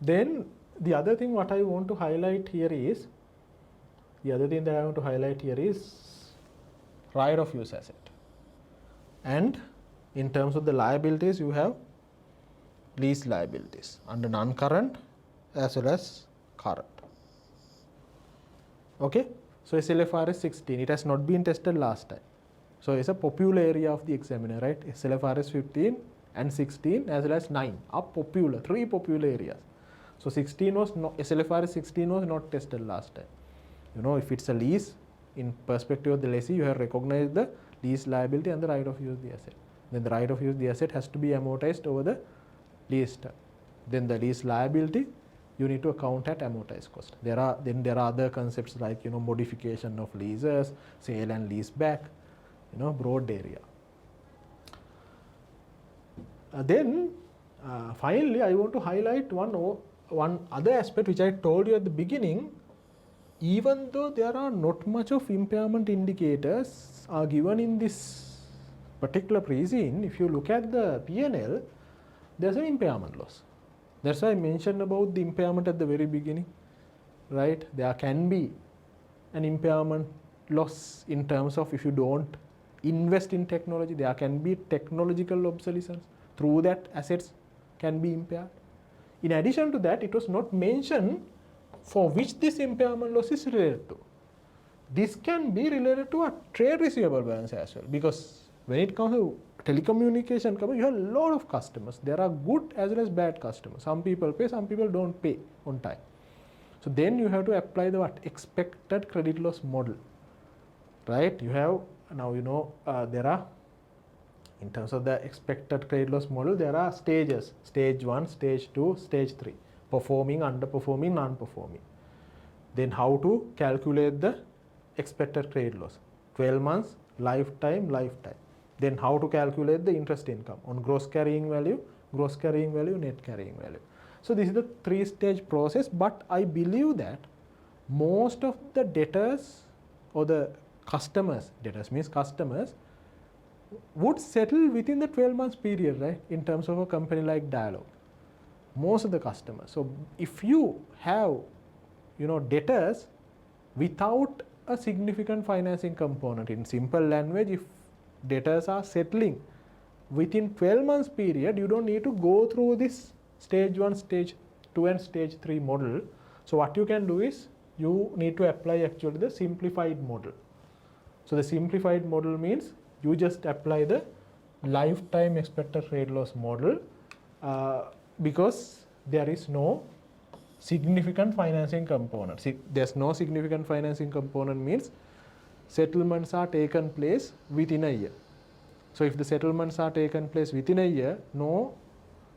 Then the other thing what I want to highlight here is, right of use asset. And in terms of the liabilities, you have lease liabilities under non-current as well as current. Okay, so SLFRS 16, it has not been tested last time. So it's a popular area of the examiner, right? SLFRS 15 and 16 as well as 9 are popular, 3 popular areas. So SLFRS 16 was not tested last time. If it's a lease, in perspective of the lessee, you have recognized the lease liability and the right of use of the asset. Then the right of use of the asset has to be amortized over the lease term. Then the lease liability, you need to account at amortized cost. There are other concepts like modification of leases, sale and lease back, broad area. Then finally, I want to highlight one other aspect which I told you at the beginning. Even though there are not much of impairment indicators are given in this particular pre-scene, if you look at the P&L, there's an impairment loss. That's why I mentioned about the impairment at the very beginning, right? There can be an impairment loss in terms of if you don't invest in technology, there can be technological obsolescence. Through that, assets can be impaired. In addition to that, it was not mentioned for which this impairment loss is related to. This can be related to a trade receivable balance as well, because when it comes to telecommunication company, you have a lot of customers. There are good as well as bad customers. Some people pay, some people don't pay on time. So then you have to apply the expected credit loss model, right? You have now there are, in terms of the expected credit loss model, there are stages: stage 1, stage 2, stage 3, performing, underperforming, non-performing. Then how to calculate the expected credit loss: 12 months, lifetime. Then how to calculate the interest income on gross carrying value, net carrying value. So this is the 3-stage process, but I believe that most of the debtors or the customers, debtors means customers, would settle within the 12 months period, right? In terms of a company like Dialog, most of the customers. So if you have debtors without a significant financing component, in simple language, if debtors are settling within 12 months period, you don't need to go through this stage 1, stage 2 and stage 3 model. So what you can do is you need to apply actually the simplified model. So the simplified model means you just apply the lifetime expected credit loss model because there is no significant financing component. See, there's no significant financing component means settlements are taken place within a year. So if the settlements are taken place within a year, no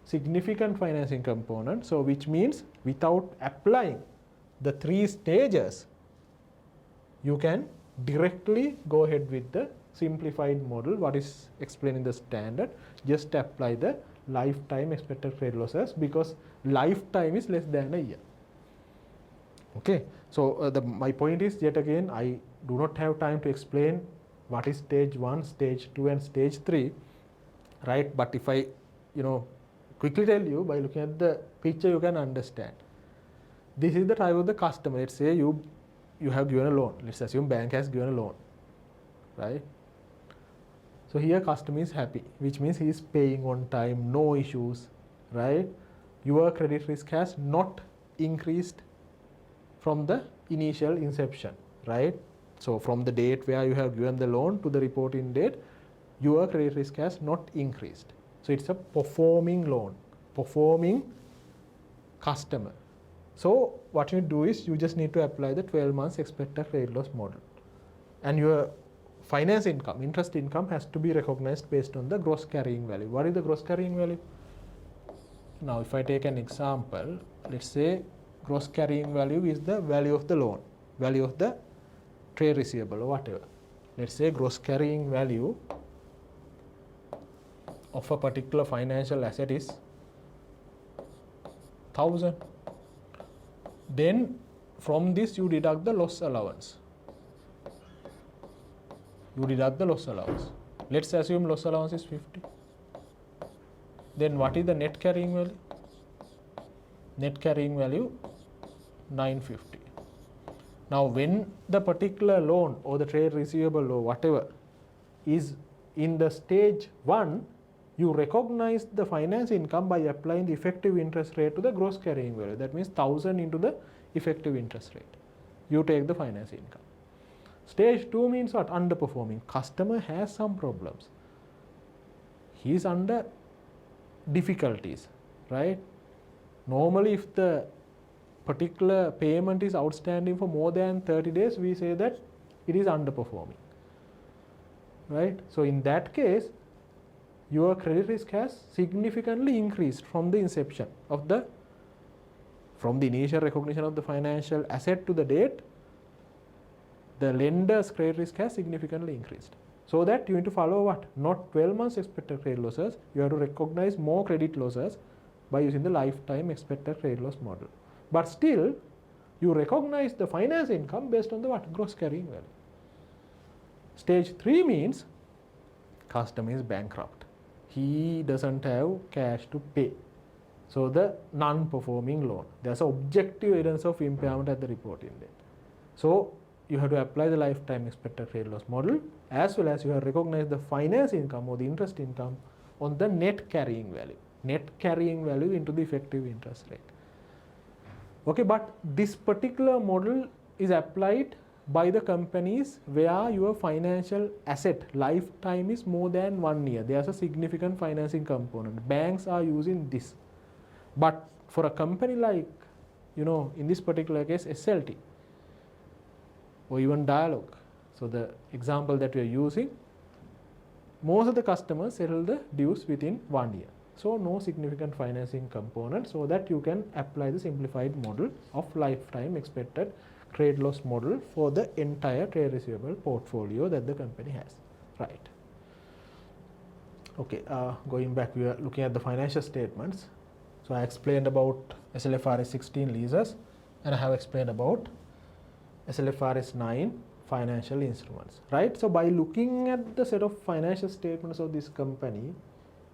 significant financing component, so which means without applying the 3 stages, you can directly go ahead with the simplified model, what is explained in the standard. Just apply the lifetime expected credit losses because lifetime is less than a year. Okay, so my point is, yet again, I do not have time to explain what is stage 1, stage 2 and stage 3, right? But if I quickly tell you, by looking at the picture you can understand. This is the type of the customer. Let's say you have given a loan. Let's assume bank has given a loan, right? So here customer is happy, which means he is paying on time, no issues, right? Your credit risk has not increased from the initial inception, right? So from the date where you have given the loan to the reporting date, your credit risk has not increased. So it's a performing loan, performing customer. So what you do is you just need to apply the 12 months expected credit loss model. And your finance income, interest income has to be recognized based on the gross carrying value. What is the gross carrying value? Now if I take an example, let's say gross carrying value is the value of the loan, value of the trade receivable or whatever. Let's say gross carrying value of a particular financial asset is 1000. Then from this you deduct the loss allowance. Let's assume loss allowance is 50. Then what is the net carrying value? Net carrying value 950. Now when the particular loan or the trade receivable or whatever is in the stage 1, you recognize the finance income by applying the effective interest rate to the gross carrying value. That means 1000 into the effective interest rate. You take the finance income. Stage 2 means what? Underperforming. Customer has some problems. He is under difficulties, right? Normally if the particular payment is outstanding for more than 30 days, we say that it is underperforming, right? So in that case, your credit risk has significantly increased from the inception of from the initial recognition of the financial asset to the date. The lender's credit risk has significantly increased. So that you need to follow what? Not 12 months expected credit losses. You have to recognize more credit losses by using the lifetime expected credit loss model. But still, you recognize the finance income based on the what? Gross carrying value. Stage 3 means customer is bankrupt. He doesn't have cash to pay. So the non-performing loan. There's an objective evidence of impairment at the reporting date. So you have to apply the lifetime expected credit loss model, as well as you have recognized the finance income or the interest income on the net carrying value. Net carrying value into the effective interest rate. Okay, but this particular model is applied by the companies where your financial asset lifetime is more than 1 year. There's a significant financing component. Banks are using this. But for a company like, in this particular case, SLT or even Dialog, so the example that we are using, most of the customers settle the dues within 1 year. So no significant financing component, so that you can apply the simplified model of lifetime expected credit loss model for the entire trade receivable portfolio that the company has. Right. Okay, going back, we are looking at the financial statements. So I explained about SLFRS 16 leases, and I have explained about SLFRS 9 financial instruments. Right. So by looking at the set of financial statements of this company,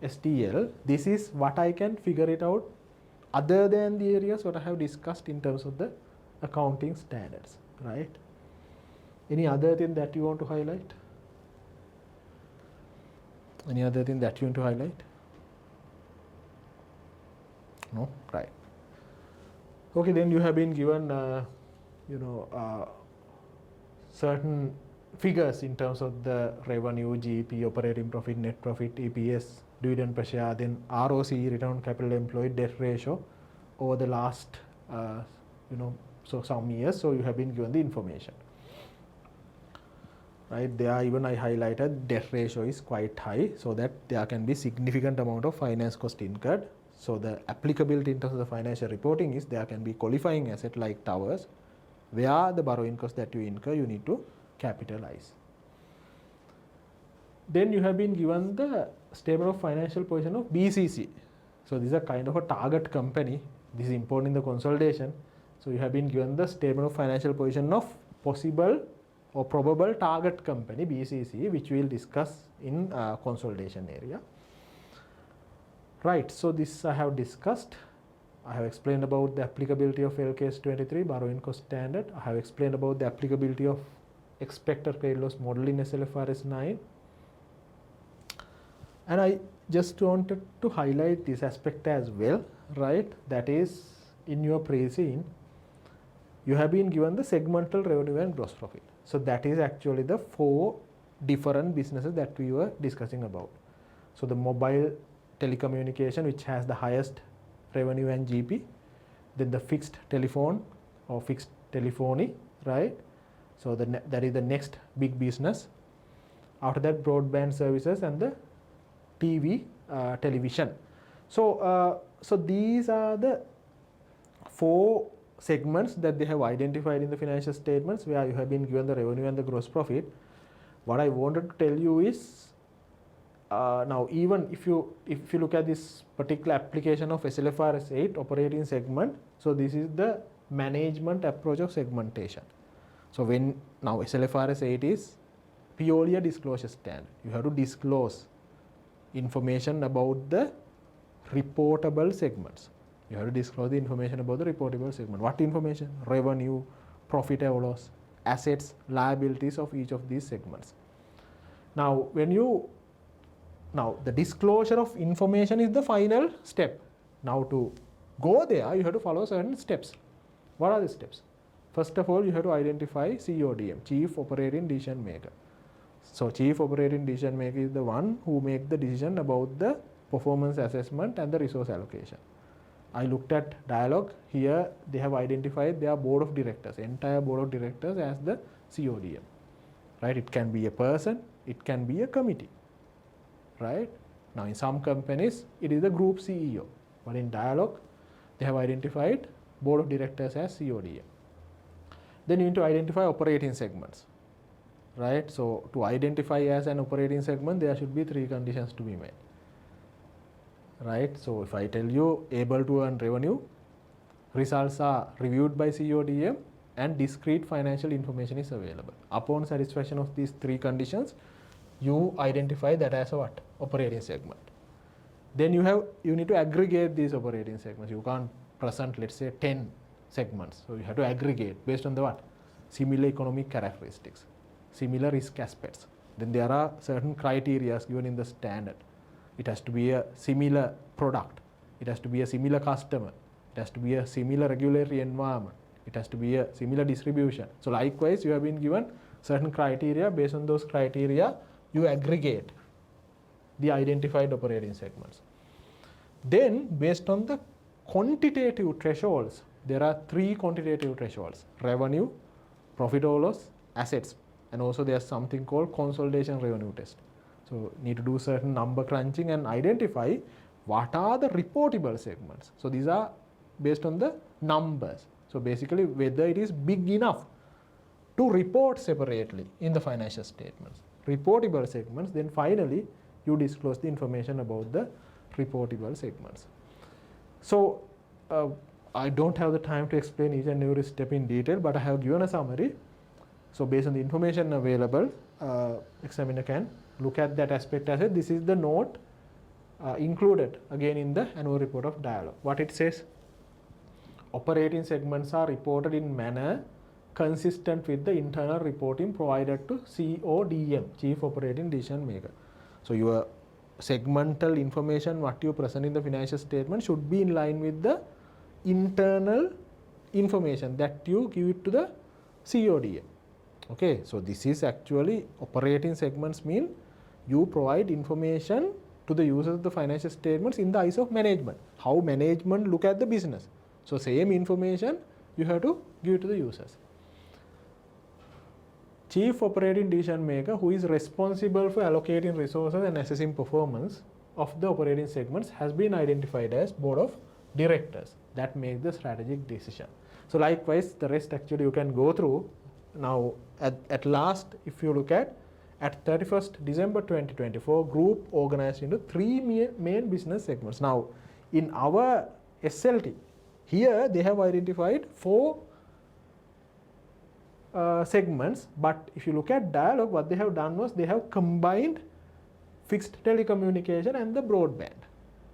STL, this is what I can figure it out other than the areas what I have discussed in terms of the accounting standards, right? Any other thing that you want to highlight? Any other thing that you want to highlight? No? Right. Okay, then you have been given, certain figures in terms of the revenue, GP, operating profit, net profit, EPS, dividend per share, then ROC, return on capital employed, debt ratio over the last, so some years. So you have been given the information. Right, there even I highlighted debt ratio is quite high, so that there can be significant amount of finance cost incurred. So the applicability in terms of the financial reporting is there can be qualifying asset like towers, where the borrowing cost that you incur, you need to capitalize. Then you have been given the statement of financial position of BCC. So this is a kind of a target company. This is important in the consolidation. So you have been given the statement of financial position of possible or probable target company BCC, which we will discuss in consolidation area. Right, so this I have discussed. I have explained about the applicability of LKS 23 borrowing cost standard. I have explained about the applicability of expected credit loss model in SLFRS 9. And I just wanted to highlight this aspect as well, right? That is, in your pre-scene, you have been given the segmental revenue and gross profit. So that is actually the 4 different businesses that we were discussing about. So the mobile telecommunication, which has the highest revenue and GP, then the fixed telephone or fixed telephony, right? So that is the next big business. After that, broadband services and the television. So these are the 4 segments that they have identified in the financial statements, where you have been given the revenue and the gross profit. What I wanted to tell you is, now even if you look at this particular application of SLFRS 8 operating segment, so this is the management approach of segmentation. So when now SLFRS 8 is purely a disclosure standard, you have to disclose information about the reportable segments. You have to disclose the information about the reportable segment. What information? Revenue, profit or loss, assets, liabilities of each of these segments. Now, the disclosure of information is the final step. Now, to go there, you have to follow certain steps. What are the steps? First of all, you have to identify CODM, Chief Operating Decision Maker. So Chief Operating Decision Maker is the one who makes the decision about the performance assessment and the resource allocation. I looked at Dialog. Here they have identified their board of directors, entire board of directors as the CODM. Right? It can be a person, it can be a committee. Right? Now in some companies it is the group CEO, but in Dialog they have identified board of directors as CODM. Then you need to identify operating segments. Right? So to identify as an operating segment, there should be 3 conditions to be met. Right? So if I tell you able to earn revenue, results are reviewed by CODM, and discrete financial information is available. Upon satisfaction of these 3 conditions, you identify that as a what? Operating segment. Then you need to aggregate these operating segments. You can't present, let's say, 10 segments. So you have to aggregate based on the what? similar economic characteristics, similar risk aspects. Then there are certain criteria given in the standard. It has to be a similar product, it has to be a similar customer, it has to be a similar regulatory environment, it has to be a similar distribution. So likewise, you have been given certain criteria. Based on those criteria, you aggregate the identified operating segments. Then based on the quantitative thresholds, there are 3 quantitative thresholds: revenue, profit or loss, assets, and also there's something called consolidation revenue test. So need to do certain number crunching and identify what are the reportable segments. So these are based on the numbers. So basically whether it is big enough to report separately in the financial statements. Reportable segments, then finally you disclose the information about the reportable segments. So I don't have the time to explain each and every step in detail, but I have given a summary. So based on the information available, examiner can look at that aspect as this is the note included again in the annual report of dialogue. What it says: operating segments are reported in manner consistent with the internal reporting provided to CODM, Chief Operating Decision Maker. So your segmental information, what you present in the financial statement, should be in line with the internal information that you give it to the CODM. Okay, so this is actually operating segments mean you provide information to the users of the financial statements in the eyes of management. How management look at the business. So same information you have to give to the users. Chief Operating Decision Maker, who is responsible for allocating resources and assessing performance of the operating segments, has been identified as Board of Directors that make the strategic decision. So likewise, the rest actually you can go through. Now at last, if you look at 31st December 2024, group organized into 3 main business segments. Now in our SLT, here they have identified 4 segments, but if you look at dialogue, what they have done was they have combined fixed telecommunication and the broadband.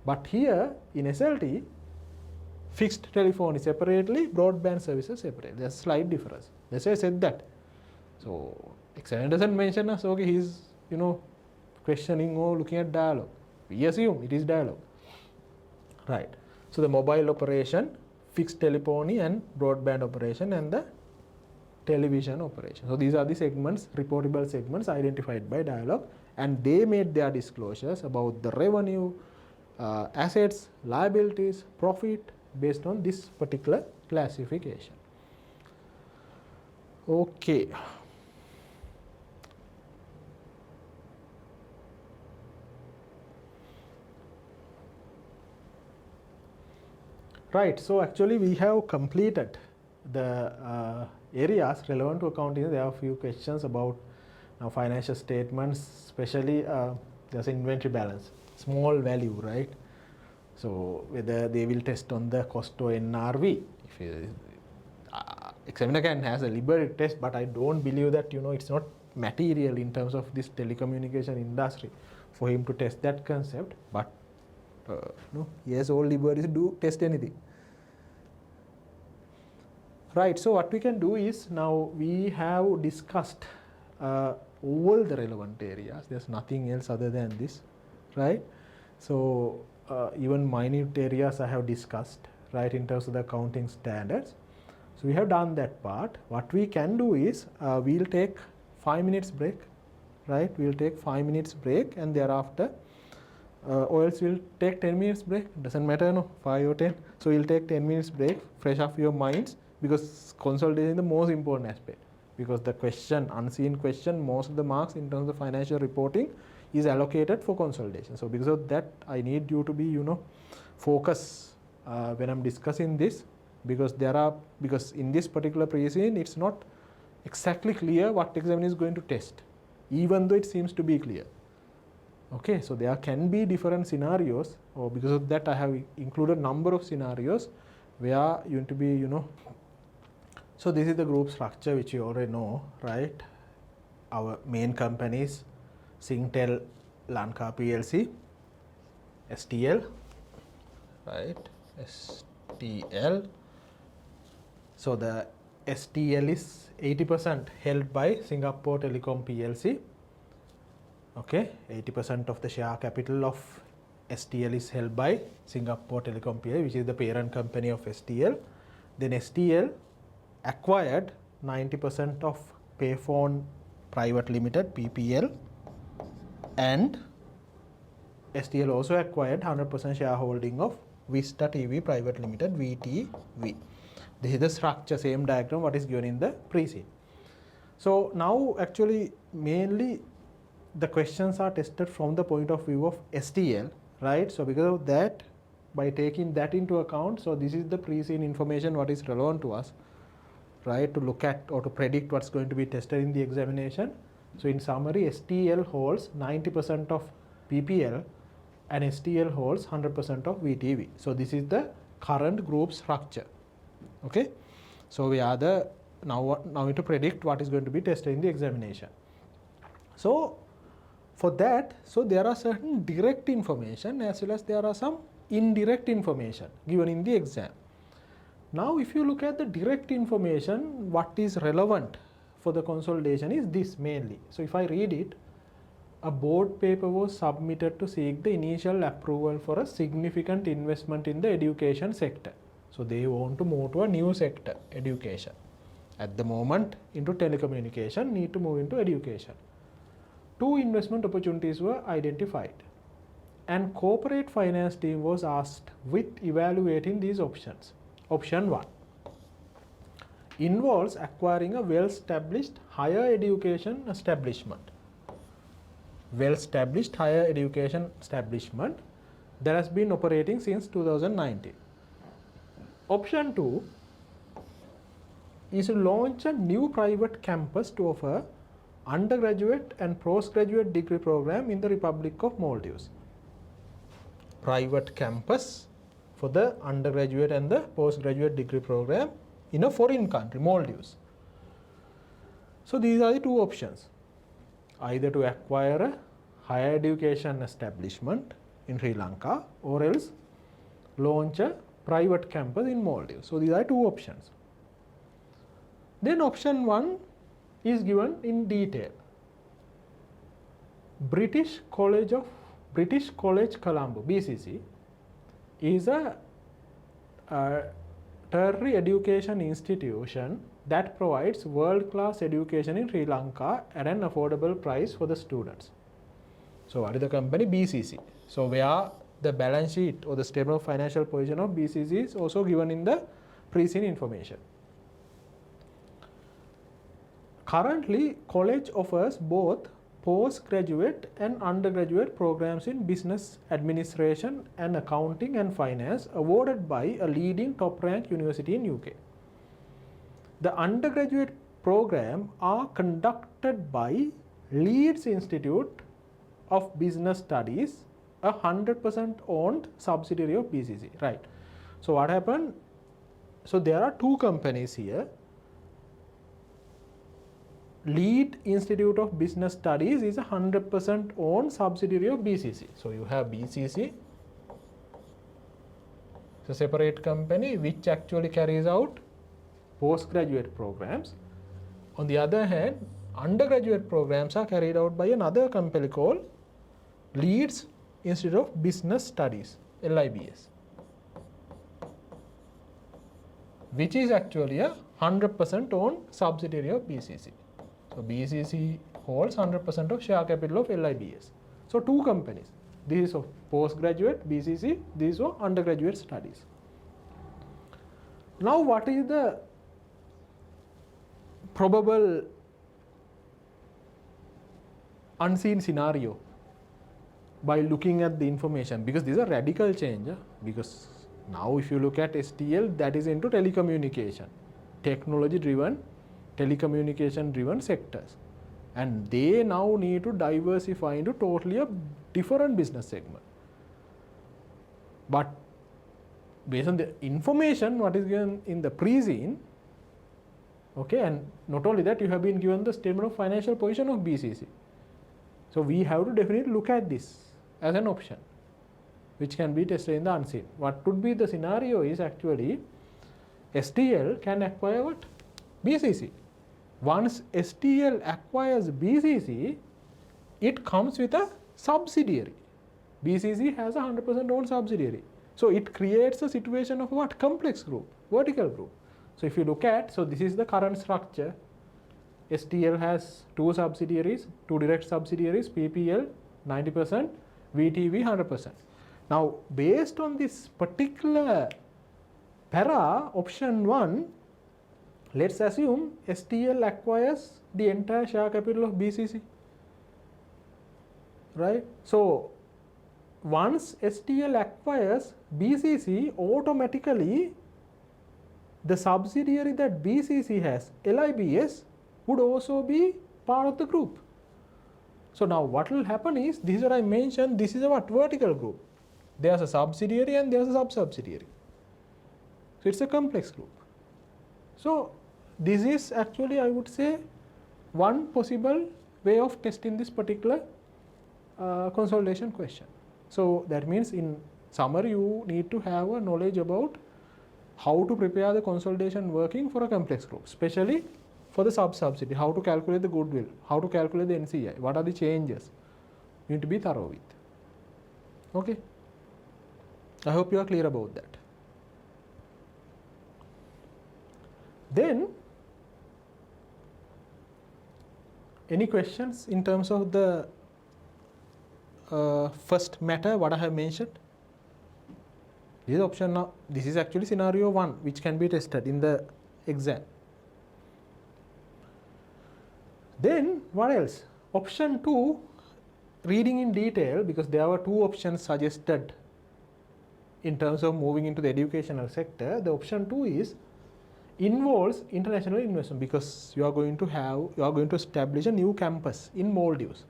But here in SLT, fixed telephone is separately, broadband services separately. There's a slight difference. That's why I said that. So examiner doesn't mention us, okay, he's questioning or looking at dialogue. We assume it is dialogue. Right. So the mobile operation, fixed telephony and broadband operation, and the television operation. So these are the segments, reportable segments identified by dialogue, and they made their disclosures about the revenue, assets, liabilities, profit based on this particular classification. Okay. Right, so actually we have completed the areas relevant to accounting. There are a few questions about financial statements, especially there's inventory balance, small value, right? So whether they will test on the cost or NRV. If examiner can has a liberty test, but I don't believe that it's not material in terms of this telecommunication industry for him to test that concept. But yes, all liberties do test anything. Right, so what we can do is, now we have discussed all the relevant areas. There's nothing else other than this, right? So even minute areas I have discussed, right, in terms of the accounting standards. So we have done that part. What we can do is, we'll take 5 minutes break, right? We'll take 5 minutes break, and thereafter, or else we'll take 10 minutes break. Doesn't matter, 5 or 10. So we'll take 10 minutes break, fresh up your minds, because consolidation is the most important aspect. Because the question, unseen question, most of the marks in terms of financial reporting is allocated for consolidation. So because of that, I need you to be, focus when I'm discussing this, because in this particular pre-scene, it's not exactly clear what examiner is going to test, even though it seems to be clear. Okay, so there can be different scenarios, or because of that, I have included a number of scenarios where you need to be, So this is the group structure which you already know, right? Our main companies, CASriLanka PLC, STL, right? STL. So the STL is 80% held by Singapore Telecom PLC. Okay, 80% of the share capital of STL is held by Singapore Telecom PLC, which is the parent company of STL. Then STL acquired 90% of Payphone Private Limited, and STL also acquired 100% shareholding of Vista TV Private Limited (VTV). This is the structure, same diagram what is given in the pre-scene. So now actually mainly the questions are tested from the point of view of STL, right? So because of that, by taking that into account, so this is the pre-scene information what is relevant to us, right, to look at or to predict what's going to be tested in the examination. So in summary, STL holds 90% of PPL and STL holds 100% of VTV. So this is the current group structure. Okay, so we are now to predict what is going to be tested in the examination. So for that, so there are certain direct information as well as there are some indirect information given in the exam. Now if you look at the direct information, what is relevant for the consolidation is this mainly. So if I read it, a board paper was submitted to seek the initial approval for a significant investment in the education sector. So they want to move to a new sector, education. At the moment into telecommunication, need to move into education. 2 investment opportunities were identified, and corporate finance team was asked with evaluating these options. Option 1 involves acquiring a well-established higher education establishment. Well-established higher education establishment that has been operating since 2019. Option 2 is to launch a new private campus to offer undergraduate and postgraduate degree program in the Republic of Maldives. Private campus for the undergraduate and the postgraduate degree program in a foreign country, Maldives. So these are the 2 options. Either to acquire a higher education establishment in Sri Lanka or else launch a private campus in Maldives. So these are 2 options. Then option 1 is given in detail. British College Colombo (BCC) is a tertiary education institution that provides world-class education in Sri Lanka at an affordable price for the students. So what is the company? BCC. So where the balance sheet or the statement of financial position of BCC is also given in the pre-scene information. Currently, college offers both postgraduate and undergraduate programs in business administration and accounting and finance awarded by a leading top-ranked university in UK. The undergraduate program are conducted by Leeds Institute of Business Studies, a 100% owned subsidiary of BCC, right? So what happened? So there are 2 companies here. Leeds Institute of Business Studies is a 100% owned subsidiary of BCC. So you have BCC, it's a separate company which actually carries out postgraduate programs. On the other hand, undergraduate programs are carried out by another company called Leeds Institute of Business Studies, LIBS, which is actually a 100% owned subsidiary of BCC. So BCC holds 100% of share capital of LIBS. So 2 companies. This is of postgraduate BCC, this is of undergraduate studies. Now what is the probable unseen scenario by looking at the information? Because this is a radical change. Because now if you look at STL, that is into telecommunication, technology driven, telecommunication driven sectors, and they now need to diversify into totally a different business segment. But based on the information what is given in the pre-scene, okay, and not only that, you have been given the statement of financial position of BCC. So we have to definitely look at this as an option which can be tested in the unseen. What could be the scenario is actually STL can acquire what? BCC. Once STL acquires BCC, it comes with a subsidiary. BCC has a 100% owned subsidiary. So it creates a situation of what? Complex group, vertical group. So if you look at, so this is the current structure. STL has two subsidiaries, two direct subsidiaries, PPL 90%, VTV 100%. Now based on this particular para, option 1, let's assume STL acquires the entire share capital of BCC, right? So once STL acquires BCC, automatically the subsidiary that BCC has, LIBS, would also be part of the group. So now what will happen is, this is what I mentioned, this is a what? Vertical group. There's a subsidiary and there's a sub-subsidiary. So it's a complex group. So this is actually, I would say, one possible way of testing this particular consolidation question. So that means in summary, you need to have a knowledge about how to prepare the consolidation working for a complex group, especially for the sub-subsidiary, how to calculate the goodwill, how to calculate the NCI, what are the changes. You need to be thorough with. Okay. I hope you are clear about that. Then, any questions in terms of the first matter what I have mentioned? This is option now. This is actually scenario 1, which can be tested in the exam. Then what else? Option 2, reading in detail, because there were two options suggested in terms of moving into the educational sector. The option 2 is involves international investment, because you are going to establish a new campus in Maldives,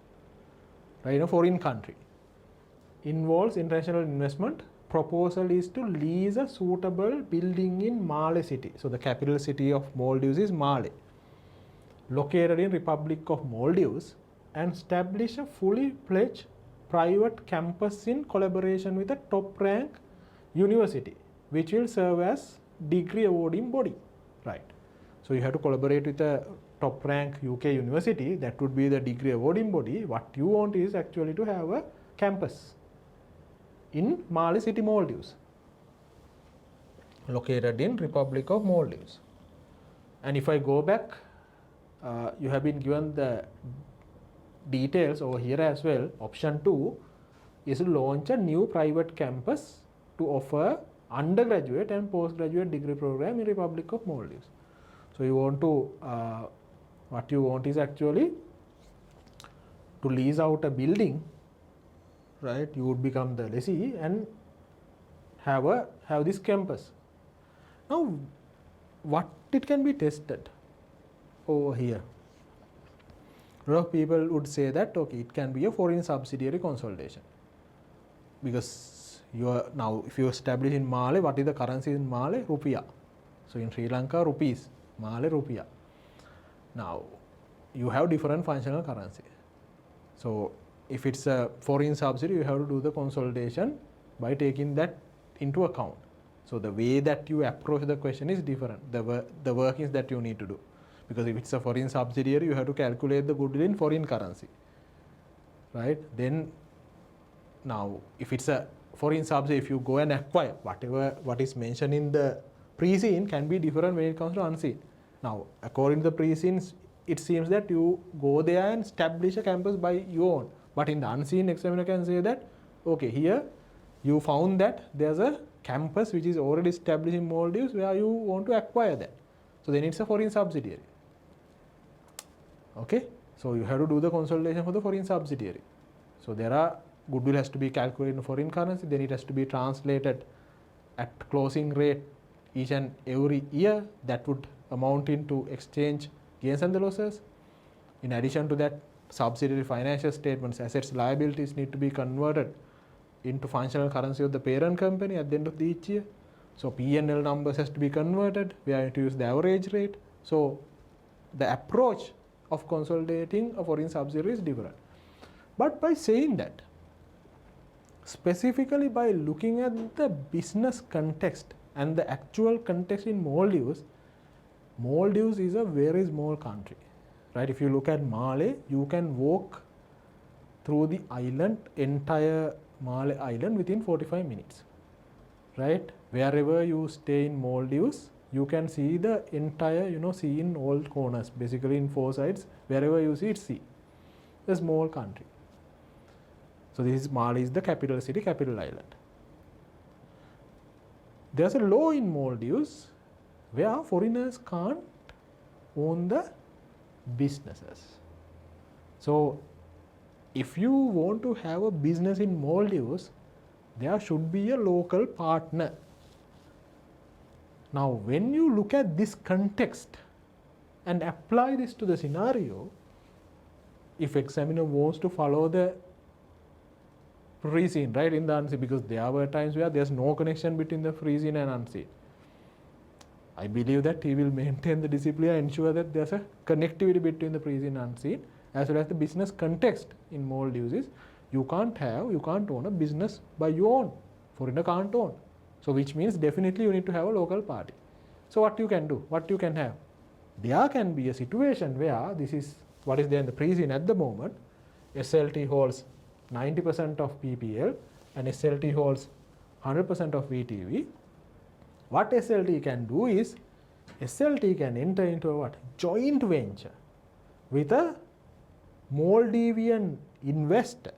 right, in a foreign country. Involves international investment. Proposal is to lease a suitable building in Male city. So the capital city of Maldives is Male, located in Republic of Maldives, and establish a fully fledged private campus in collaboration with a top rank university, which will serve as degree awarding body, right? So you have to collaborate with a top rank UK university, that would be the degree awarding body. What you want is actually to have a campus in Male city, Maldives, located in Republic of Maldives. And if I go back, you have been given the details over here as well. Option 2 is to launch a new private campus to offer undergraduate and postgraduate degree program in Republic of Maldives. So you want to, what you want is actually to lease out a building, right? You would become the lessee and have this campus. Now, what it can be tested over here? A lot of people would say that, okay, it can be a foreign subsidiary consolidation, because you are now, if you establish in Male, what is the currency in Male? Rupiah. So in Sri Lanka, rupees, Male rupiah. Now you have different functional currency. So if it's a foreign subsidiary, you have to do the consolidation by taking that into account. So the way that you approach the question is different, the workings that you need to do. Because if it's a foreign subsidiary, you have to calculate the goodwill in foreign currency, right? Then now if it's a foreign subsidiary, if you go and acquire, what is mentioned in the pre-scene can be different when it comes to unseen. Now according to the pre-scenes, it seems that you go there and establish a campus by your own. But in the unseen, examiner can say that, okay, here you found that there's a campus which is already established in Maldives where you want to acquire that. So then it's a foreign subsidiary. Okay, so you have to do the consolidation for the foreign subsidiary. So there are, goodwill has to be calculated in foreign currency, then it has to be translated at closing rate each and every year. That would amount into exchange gains and the losses. In addition to that, subsidiary financial statements, assets, liabilities need to be converted into functional currency of the parent company at the end of each year. So P&L numbers has to be converted. We are going to use the average rate. So the approach of consolidating a foreign subsidiary is different. But by saying that, specifically by looking at the business context and the actual context in Maldives, Maldives is a very small country, right? If you look at Malé, you can walk through the island, entire Malé island within 45 minutes, right? Wherever you stay in Maldives, you can see the entire, sea in all corners, basically in four sides. Wherever you see, it's sea. A small country. So this is Malé is the capital city, capital island. There's a law in Maldives where foreigners can't own the businesses. So if you want to have a business in Maldives, there should be a local partner. Now, when you look at this context and apply this to the scenario, if examiner wants to follow the free scene, right, in the unseen, because there were times where there's no connection between the free scene and unseen. I believe that he will maintain the discipline and ensure that there's a connectivity between the free scene and unseen, as well as the business context in Maldives is you can't own a business by your own. Foreigner can't own. So which means definitely you need to have a local party. So what you can do, what you can have? There can be a situation where this is what is there in the free scene at the moment. SLT holds 90% of PPL and SLT holds 100% of VTV. What SLT can do is, SLT can enter into a what? Joint venture with a Maldivian investor,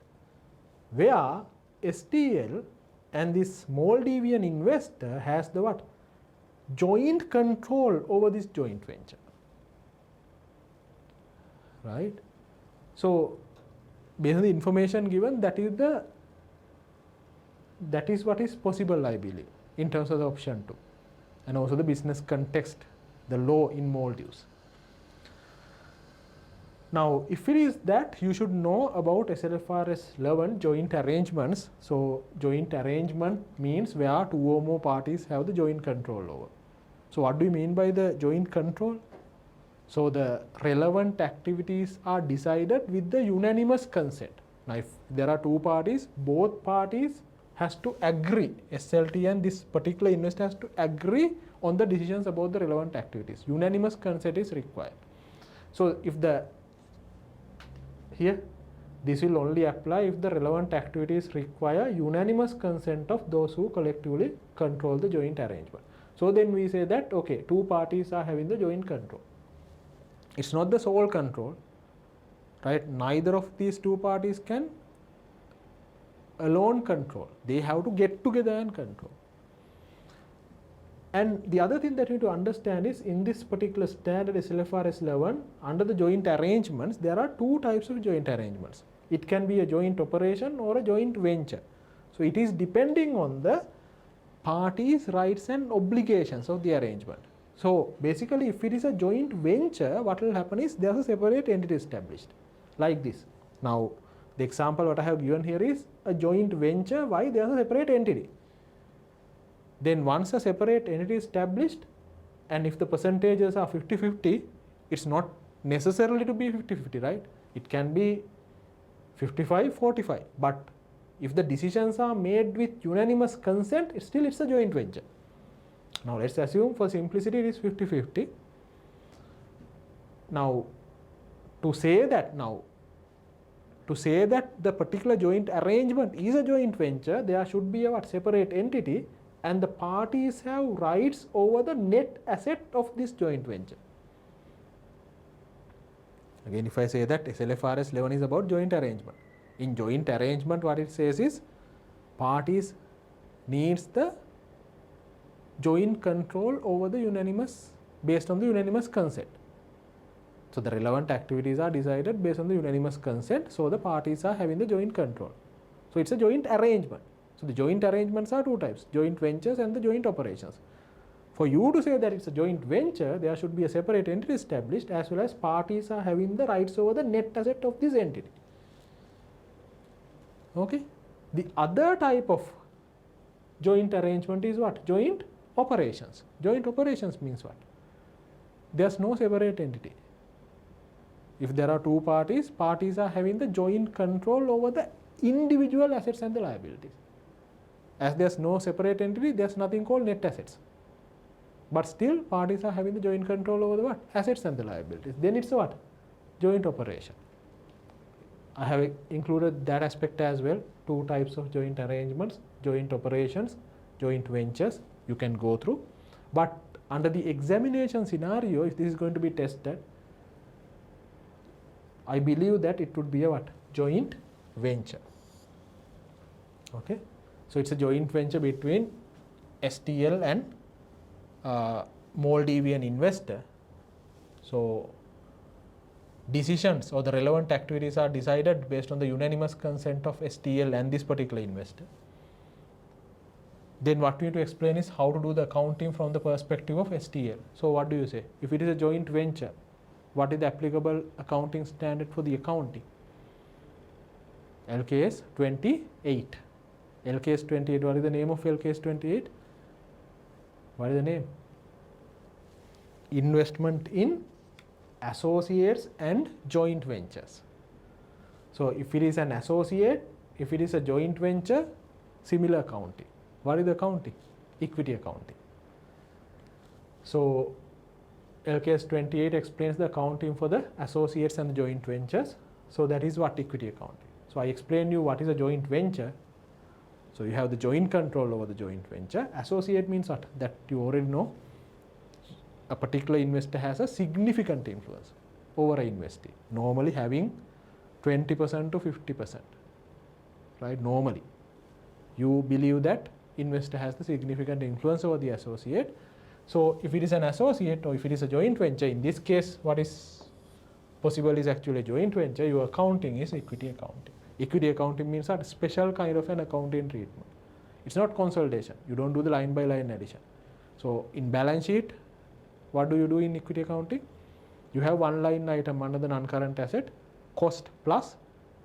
where STL and this Maldivian investor has the what? Joint control over this joint venture. Right? So based on the information given, that is what is possible, I believe, in terms of the option 2, and also the business context, the law in Maldives. Now, if it is that, you should know about SLFRS 11 joint arrangements. So joint arrangement means where two or more parties have the joint control over. So what do you mean by the joint control? So the relevant activities are decided with the unanimous consent. Now if there are two parties, both parties has to agree, SLT and this particular investor has to agree on the decisions about the relevant activities. Unanimous consent is required. So if this will only apply if the relevant activities require unanimous consent of those who collectively control the joint arrangement. So then we say that, okay, two parties are having the joint control. It's not the sole control, right? Neither of these two parties can alone control. They have to get together and control. And the other thing that you need to understand is, in this particular standard SLFRS 11, under the joint arrangements, there are two types of joint arrangements. It can be a joint operation or a joint venture. So it is depending on the parties' rights and obligations of the arrangement. So basically, if it is a joint venture, what will happen is there is a separate entity established, like this. Now, the example what I have given here is a joint venture. Why? There is a separate entity. Then once a separate entity is established, and if the percentages are 50-50, it's not necessarily to be 50-50, right? It can be 55-45. But if the decisions are made with unanimous consent, it's a joint venture. Now let's assume for simplicity it is 50-50. Now to say that the particular joint arrangement is a joint venture, there should be a separate entity, and the parties have rights over the net asset of this joint venture. Again, if I say that SLFRS 11 is about joint arrangement. In joint arrangement, what it says is parties needs the joint control over the unanimous, based on the unanimous consent. So the relevant activities are decided based on the unanimous consent, so the parties are having the joint control. So it's a joint arrangement. So the joint arrangements are two types, joint ventures and the joint operations. For you to say that it's a joint venture, there should be a separate entity established, as well as parties are having the rights over the net asset of this entity. Okay. The other type of joint arrangement is what? Joint operations. Joint operations means what? There's no separate entity. If there are two parties, parties are having the joint control over the individual assets and the liabilities. As there's no separate entity, there's nothing called net assets. But still parties are having the joint control over the what? Assets and the liabilities. Then it's a what? Joint operation. I have included that aspect as well. Two types of joint arrangements, joint operations, joint ventures you can go through. But under the examination scenario, if this is going to be tested, I believe that it would be a what? Joint venture. Okay. So it's a joint venture between STL and Maldivian investor. So decisions or the relevant activities are decided based on the unanimous consent of STL and this particular investor. Then what we need to explain is how to do the accounting from the perspective of STL. So what do you say? If it is a joint venture, what is the applicable accounting standard for the accounting? LKS 28. LKS 28, what is the name of LKS 28? What is the name? Investment in associates and joint ventures. So if it is an associate, if it is a joint venture, similar accounting. What is the accounting? Equity accounting. So LKS 28 explains the accounting for the associates and the joint ventures. So that is what equity accounting. So I explained you what is a joint venture. So you have the joint control over the joint venture. Associate means what? That you already know. A particular investor has a significant influence over an investee, normally having 20% to 50%, right? Normally, you believe that investor has the significant influence over the associate. So if it is an associate or if it is a joint venture, in this case, what is possible is actually a joint venture. Your accounting is equity accounting. Equity accounting means a special kind of an accounting treatment. It's not consolidation. You don't do the line by line addition. So in balance sheet, what do you do in equity accounting? You have one line item under the non-current asset, cost plus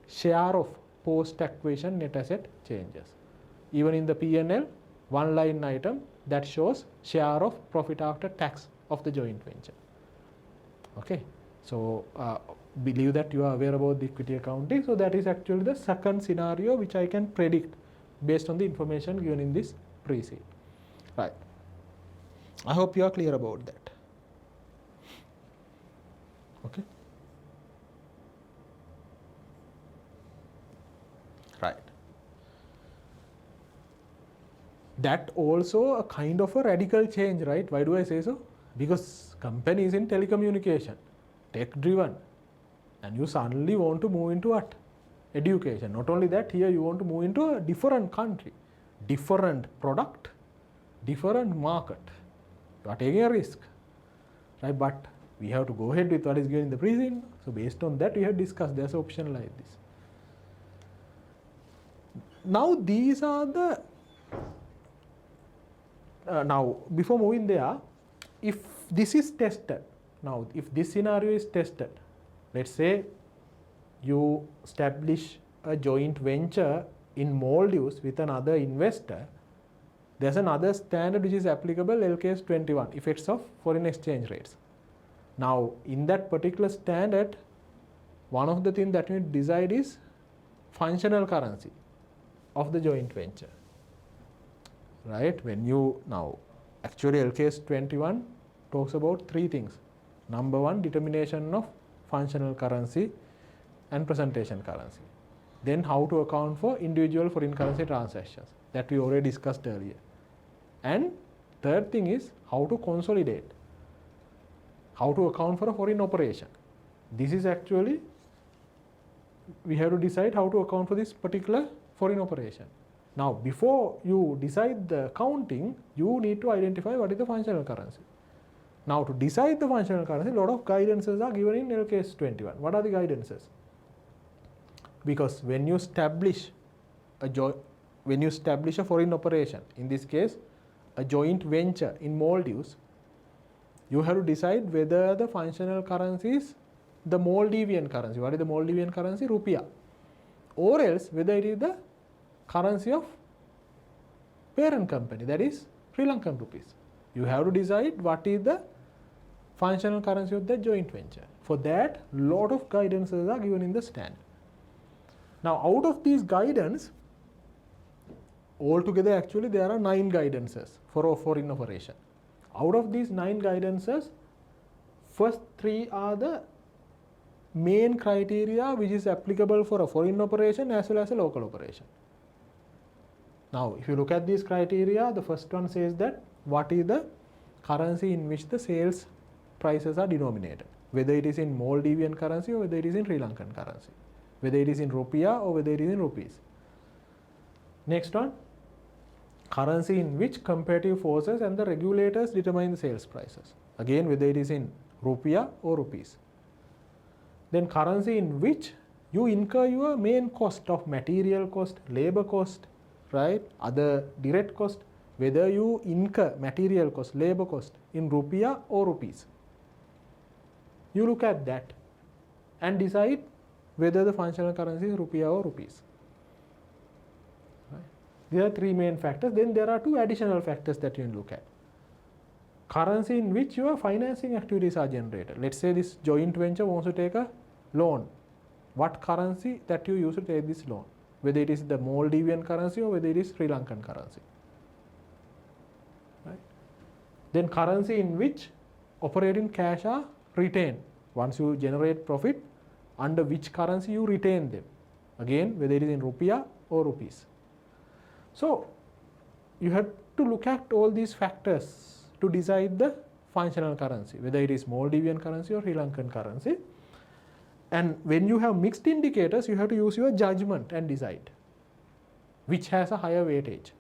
share of post-acquisition net asset changes. Even in the P&L, one line item that shows share of profit after tax of the joint venture. Okay, so believe that you are aware about the equity accounting. So that is actually the second scenario which I can predict based on the information given in this pre-seed. Right. I hope you are clear about that. Okay. Right. That also a kind of a radical change, right? Why do I say so? Because company is in telecommunication, tech driven, and you suddenly want to move into what? Education. Not only that, here you want to move into a different country, different product, different market. You are taking a risk, right? But we have to go ahead with what is given in the pre-seed. So based on that, we have discussed there's an option like this. Now these are the now before moving there, if this is tested, now if this scenario is tested, let's say you establish a joint venture in Maldives with another investor, there's another standard which is applicable, LKS 21, effects of foreign exchange rates. Now in that particular standard, one of the things that we decide is functional currency of the joint venture, right? When you now actually LKS 21 talks about three things. Number one, determination of functional currency and presentation currency. Then how to account for individual foreign currency transactions that we already discussed earlier. And third thing is how to consolidate, how to account for a foreign operation. This is actually, we have to decide how to account for this particular foreign operation. Now before you decide the accounting, you need to identify what is the functional currency. Now to decide the functional currency, a lot of guidances are given in LKS 21. What are the guidances? Because when you establish a foreign operation, in this case a joint venture in Maldives, you have to decide whether the functional currency is the Maldivian currency. What is the Maldivian currency? Rupiah. Or else whether it is the currency of parent company, that is Sri Lankan rupees. You have to decide what is the functional currency of the joint venture. For that, lot of guidances are given in the standard. Now out of these guidance, altogether actually there are 9 guidances for a foreign operation. Out of these 9 guidances, first 3 are the main criteria which is applicable for a foreign operation as well as a local operation. Now, if you look at these criteria, the first one says that what is the currency in which the sales prices are denominated, whether it is in Maldivian currency or whether it is in Sri Lankan currency, whether it is in rupiah or whether it is in rupees. Next one, currency in which competitive forces and the regulators determine the sales prices, again whether it is in rupiah or rupees. Then currency in which you incur your main cost of material cost, labor cost, right, other direct cost, whether you incur material cost, labor cost in rupiah or rupees. You look at that and decide whether the functional currency is rupiah or rupees. Right. There are 3 main factors. Then there are 2 additional factors that you can look at. Currency in which your financing activities are generated. Let's say this joint venture wants to take a loan. What currency that you use to take this loan? Whether it is the Maldivian currency or whether it is Sri Lankan currency. Right. Then currency in which operating cash are retained. Once you generate profit, under which currency you retain them. Again, whether it is in rupiah or rupees. So, you have to look at all these factors to decide the functional currency, whether it is Maldivian currency or Sri Lankan currency. And when you have mixed indicators, you have to use your judgment and decide which has a higher weightage.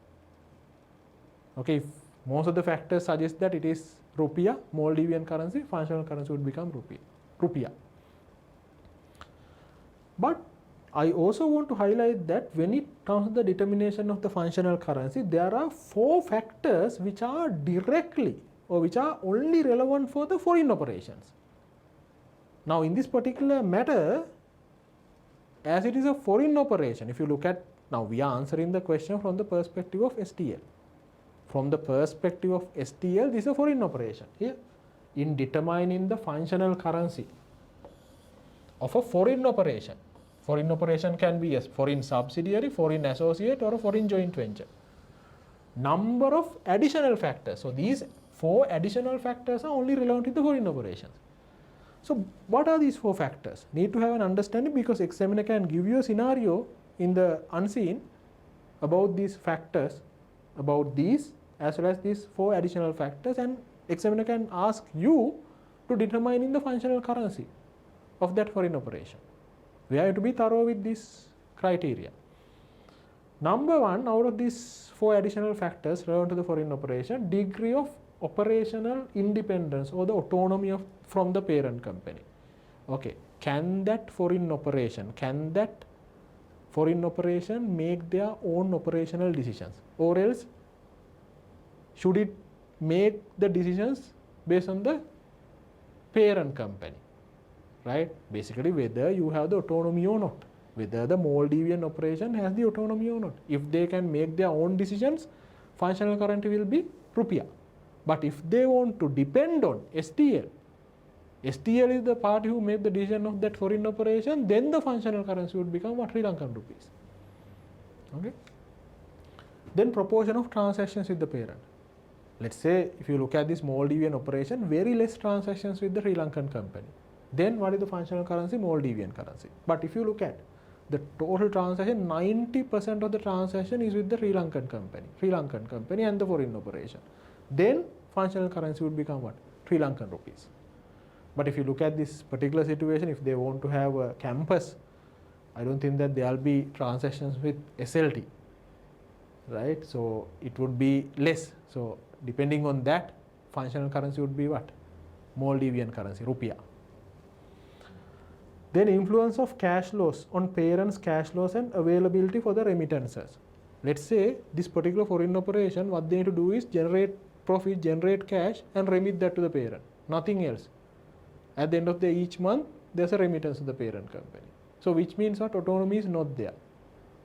Okay, if most of the factors suggest that it is rupiah, Maldivian currency, functional currency would become rupiah. But I also want to highlight that when it comes to the determination of the functional currency, there are 4 factors which are directly or which are only relevant for the foreign operations. Now, in this particular matter, as it is a foreign operation, if you look at, now we are answering the question from the perspective of STL. From the perspective of STL, this is a foreign operation. Here, in determining the functional currency of a foreign operation. Foreign operation can be a foreign subsidiary, foreign associate or a foreign joint venture. Number of additional factors. So, these 4 additional factors are only relevant to the foreign operations. So, what are these 4 factors? Need to have an understanding, because examiner can give you a scenario in the unseen about these factors, about these as well as these 4 additional factors, and examiner can ask you to determine the functional currency of that foreign operation. We have to be thorough with this criteria. Number 1, out of these 4 additional factors relevant to the foreign operation, degree of operational independence or the autonomy from the parent company. Okay, can that foreign operation make their own operational decisions, or else should it make the decisions based on the parent company? Right? Basically, whether you have the autonomy or not, whether the Maldivian operation has the autonomy or not. If they can make their own decisions, functional currency will be rupiah. But if they want to depend on STL is the party who made the decision of that foreign operation, then the functional currency would become what? Sri Lankan rupees. Okay. Then proportion of transactions with the parent. Let's say if you look at this Maldivian operation, very less transactions with the Sri Lankan company. Then what is the functional currency? Maldivian currency. But if you look at the total transaction, 90% of the transaction is with the Sri Lankan company and the foreign operation. Then functional currency would become what? Sri Lankan rupees. But if you look at this particular situation, if they want to have a campus, I don't think that there will be transactions with SLT, right? So it would be less. So depending on that, functional currency would be what? Maldivian currency, rupiah. Then influence of cash flows on parents' cash flows and availability for the remittances. Let's say this particular foreign operation, what they need to do is generate profit, generate cash and remit that to the parent, nothing else. At the end of each month, there's a remittance to the parent company. So which means what? Autonomy is not there.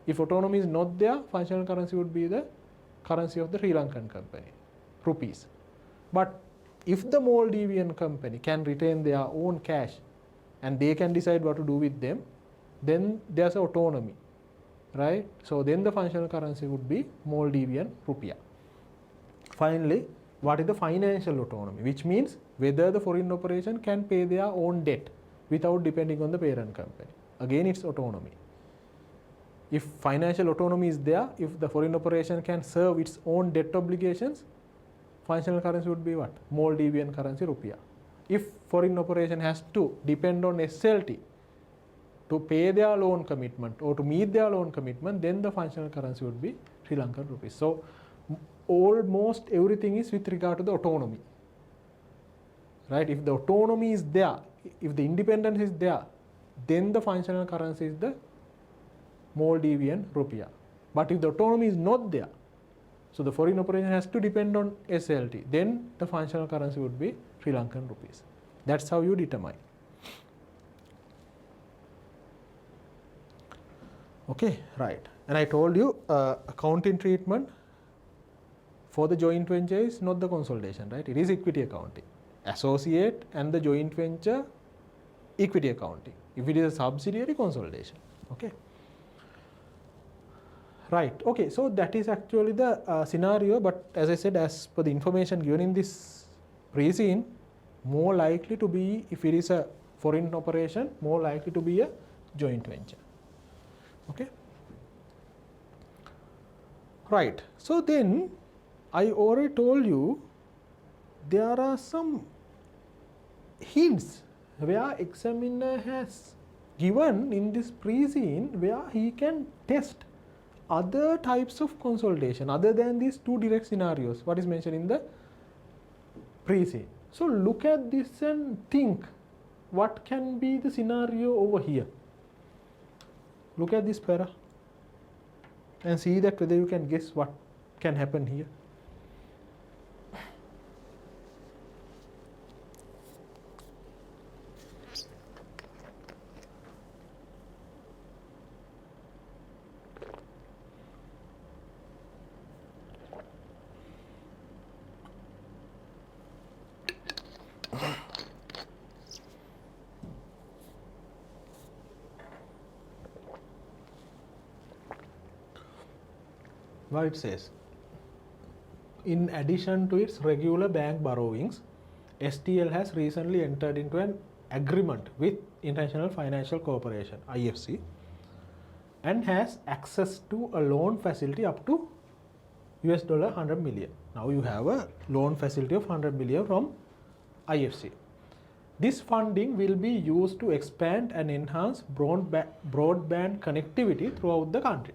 If autonomy is not there, functional currency would be the currency of the Sri Lankan company, rupees. But if the Maldivian company can retain their own cash and they can decide what to do with them, then there's autonomy, right? So then the functional currency would be Maldivian rupiah. Finally, what is the financial autonomy, which means whether the foreign operation can pay their own debt without depending on the parent company. Again, it's autonomy. If financial autonomy is there, if the foreign operation can serve its own debt obligations, functional currency would be what? Maldivian currency, rupiah. If foreign operation has to depend on SLT to pay their loan commitment or to meet their loan commitment, then the functional currency would be Sri Lankan rupees. So almost everything is with regard to the autonomy, right? If the autonomy is there, if the independence is there, then the functional currency is the Maldivian rupiah. But if the autonomy is not there, so the foreign operation has to depend on SLT, then the functional currency would be Sri Lankan rupees. That's how you determine. Okay, right. And I told you accounting treatment for the joint venture is not the consolidation, right? It is equity accounting. Associate and the joint venture, equity accounting. If it is a subsidiary, consolidation. Okay. Right. Okay. So that is actually the scenario. But as I said, as per the information given in this pre-scene, more likely to be, if it is a foreign operation, more likely to be a joint venture. Okay. Right. So then I already told you there are some hints where examiner has given in this pre-scene where he can test other types of consolidation other than these two direct scenarios what is mentioned in the pre-scene. So look at this and think what can be the scenario over here. Look at this para and see that whether you can guess what can happen here. What it says, in addition to its regular bank borrowings, STL has recently entered into an agreement with International Financial Corporation, IFC, and has access to a loan facility up to $100 million. Now you have a loan facility of 100 million from IFC. This funding will be used to expand and enhance broadband connectivity throughout the country.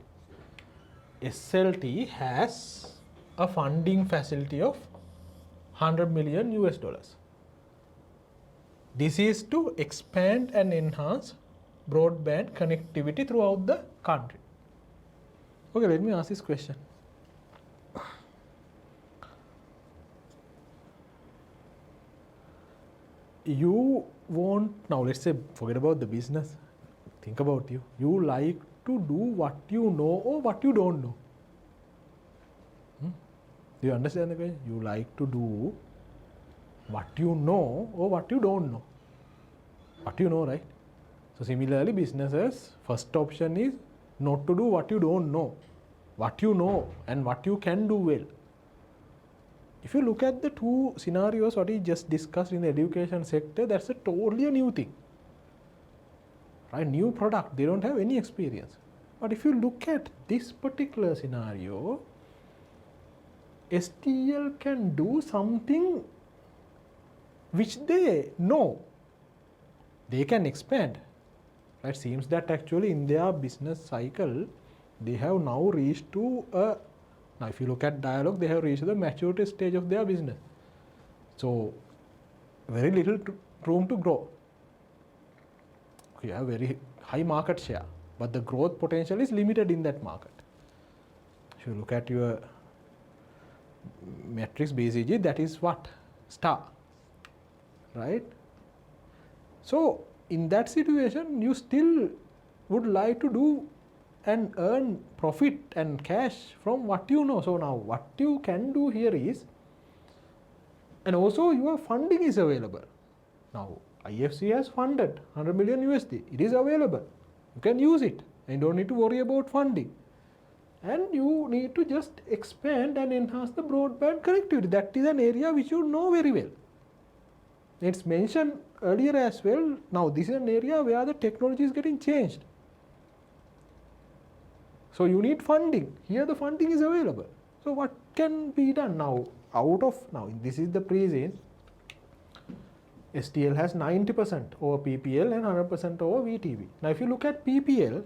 SLT has a funding facility of 100 million US dollars. This is to expand and enhance broadband connectivity throughout the country. Okay, let me ask this question. You want, now let's say, forget about the business, think about you. You like to do what you know or what you don't know. Do you understand the question? You like to do what you know or what you don't know. What you know, right? So similarly, businesses, first option is not to do what you don't know. What you know and what you can do well. If you look at the two scenarios what we just discussed in the education sector, that's a totally a new thing. Right? New product, they don't have any experience. But if you look at this particular scenario, STL can do something which they know. They can expand. Right? Seems that actually in their business cycle, they have now reached to a, now if you look at Dialog, they have reached the maturity stage of their business. So very little room to grow. You have very high market share, but the growth potential is limited in that market. If you look at your matrix BCG, that is what? Star, right? So in that situation, you still would like to do and earn profit and cash from what you know. So now what you can do here is, and also your funding is available. Now IFC has funded 100 million USD. It is available. You can use it and don't need to worry about funding. and you need to just expand and enhance the broadband connectivity. That is an area which you know very well. It's mentioned earlier as well. Now this is an area where the technology is getting changed. So you need funding. Here the funding is available. So what can be done now? This is the pre-scene. STL has 90% over PPL and 100% over VTV. Now if you look at PPL,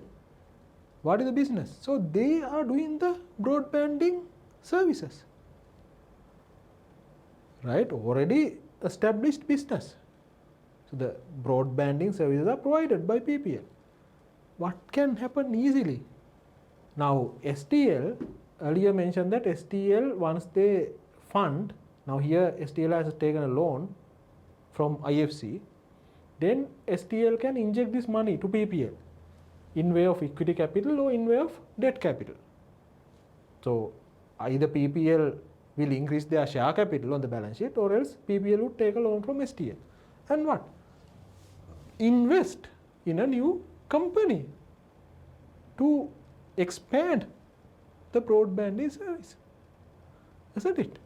what is the business? So they are doing the broadbanding services, right? Already established business. So the broadbanding services are provided by PPL. What can happen easily? Now STL, earlier mentioned that STL, once they fund, now here STL has taken a loan from IFC, then STL can inject this money to PPL in way of equity capital or in way of debt capital. So either PPL will increase their share capital on the balance sheet, or else PPL would take a loan from STL and what? Invest in a new company to expand the broadband service, isn't it?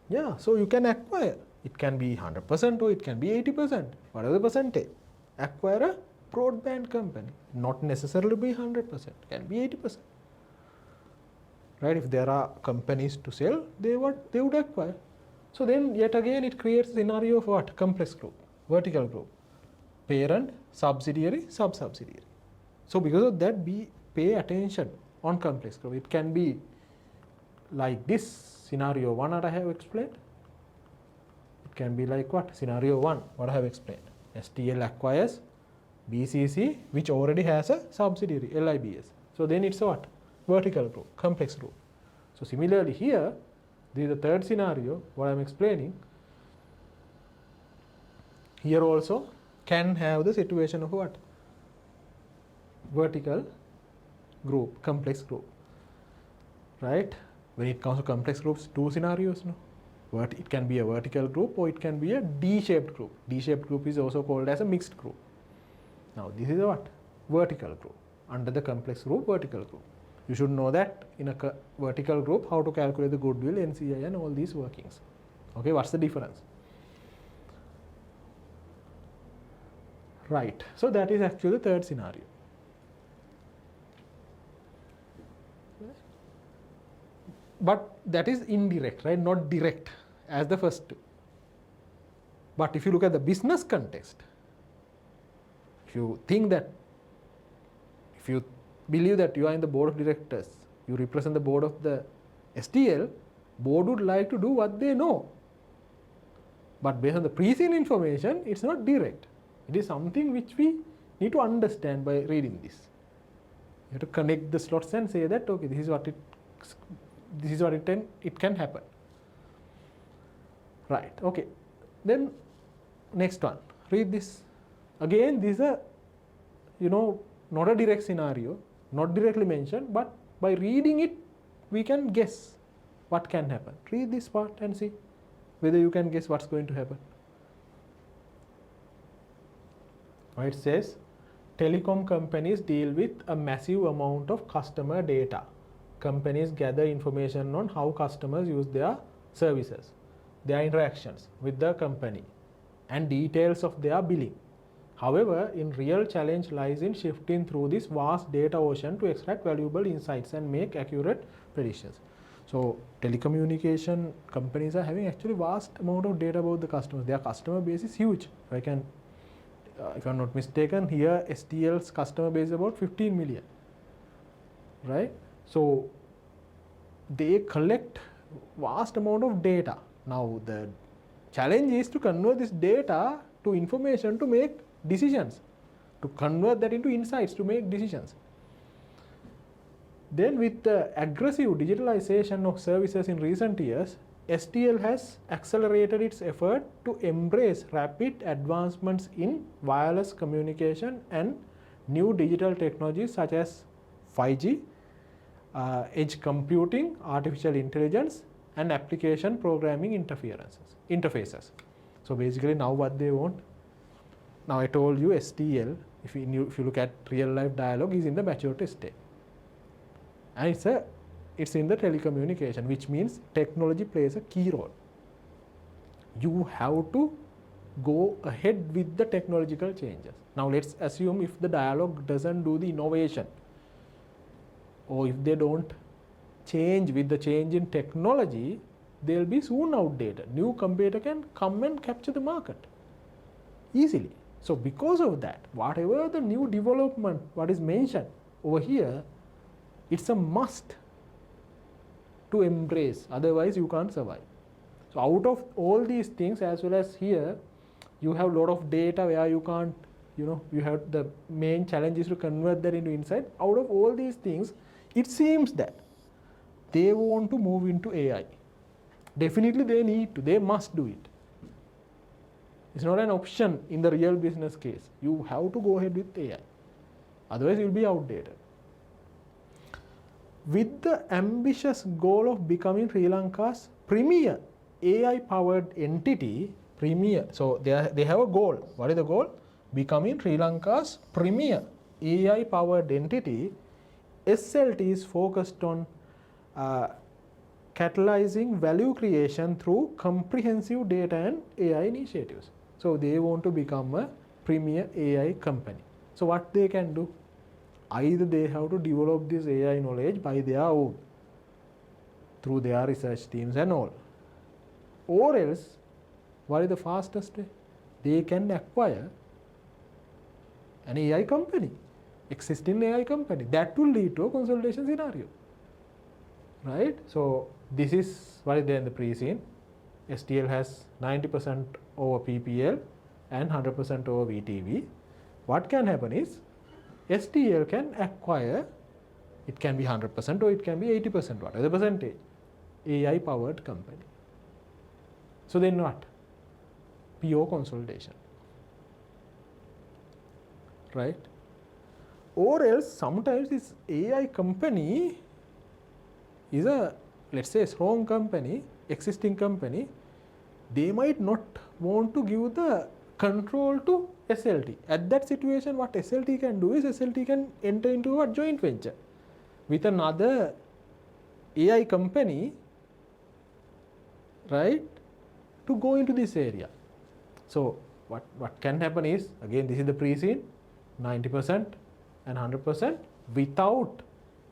Yeah, so you can acquire. It can be 100% or it can be 80%, whatever the percentage. Acquire a broadband company, not necessarily be 100%, can be 80%. Right? If there are companies to sell, they would acquire. So then yet again it creates a scenario of what? Complex group, vertical group, parent, subsidiary, sub-subsidiary. So because of that, pay attention on complex group. It can be like this scenario 1 that I have explained. It can be like what? Scenario 1, what I have explained. STL acquires BCC, which already has a subsidiary, LIBS. So then it's what? Vertical group, complex group. So similarly here, this is the third scenario, what I am explaining. Here also can have the situation of what? Vertical group, complex group. Right? When it comes to complex groups, two scenarios, no? It can be a vertical group or it can be a D-shaped group. D-shaped group is also called as a mixed group. Now this is a what? Vertical group. Under the complex group, vertical group. You should know that in a vertical group, how to calculate the goodwill, NCI and all these workings. Okay, what's the difference? Right, so that is actually the third scenario. But that is indirect, right? Not direct as the first two. But if you look at the business context, if you think that, if you believe that you are in the board of directors, you represent the board of the STL, board would like to do what they know. But based on the pre-seen information, it's not direct. It is something which we need to understand by reading this. You have to connect the slots and say that, okay, this is what it can happen. Right, okay. Then next one, read this. Again, this is a, not a direct scenario, not directly mentioned, but by reading it, we can guess what can happen. Read this part and see whether you can guess what's going to happen. It says, telecom companies deal with a massive amount of customer data. Companies gather information on how customers use their services, their interactions with the company, and details of their billing. However, in real challenge lies in shifting through this vast data ocean to extract valuable insights and make accurate predictions. So telecommunication companies are having actually vast amount of data about the customers. Their customer base is huge. If I'm not mistaken, here STL's customer base is about 15 million, right? So they collect vast amount of data. Now the challenge is to convert this data to information to make decisions, to convert that into insights to make decisions. Then with the aggressive digitalization of services in recent years, STL has accelerated its effort to embrace rapid advancements in wireless communication and new digital technologies such as 5G, edge computing, artificial intelligence, and application programming interfaces. So basically now what they want, now I told you STL, if you look at real life dialogue, is in the maturity state. and it's in the telecommunication, which means technology plays a key role. You have to go ahead with the technological changes. Now let's assume if the dialogue doesn't do the innovation, or if they don't change with the change in technology, they'll be soon outdated. New competitor can come and capture the market easily. So because of that, whatever the new development, what is mentioned over here, it's a must to embrace, otherwise you can't survive. So out of all these things, as well as here, you have a lot of data where you can't, you have the main challenge is to convert that into insight. Out of all these things, it seems that they want to move into AI. Definitely they need to, they must do it. It's not an option in the real business case. You have to go ahead with AI. Otherwise you'll be outdated. With the ambitious goal of becoming Sri Lanka's premier AI-powered entity, so they have a goal. What is the goal? Becoming Sri Lanka's premier AI-powered entity. SLT is focused on catalyzing value creation through comprehensive data and AI initiatives. So they want to become a premier AI company. So what they can do? Either they have to develop this AI knowledge by their own, through their research teams and all. Or else, what is the fastest way? They can acquire an AI company, existing AI company. That will lead to a consolidation scenario. Right? So this is what is there in the pre-scene. STL has 90% over PPL and 100% over VTV. What can happen is, STL can acquire, it can be 100% or it can be 80%, whatever the percentage, AI powered company. So then what? Pure consolidation. Right? Or else sometimes this AI company is a, let's say, a strong company, existing company, they might not want to give the control to SLT. At that situation, what SLT can do is SLT can enter into a joint venture with another AI company, right, to go into this area. So what can happen is, again, this is the pre-scene, 90% and 100%. Without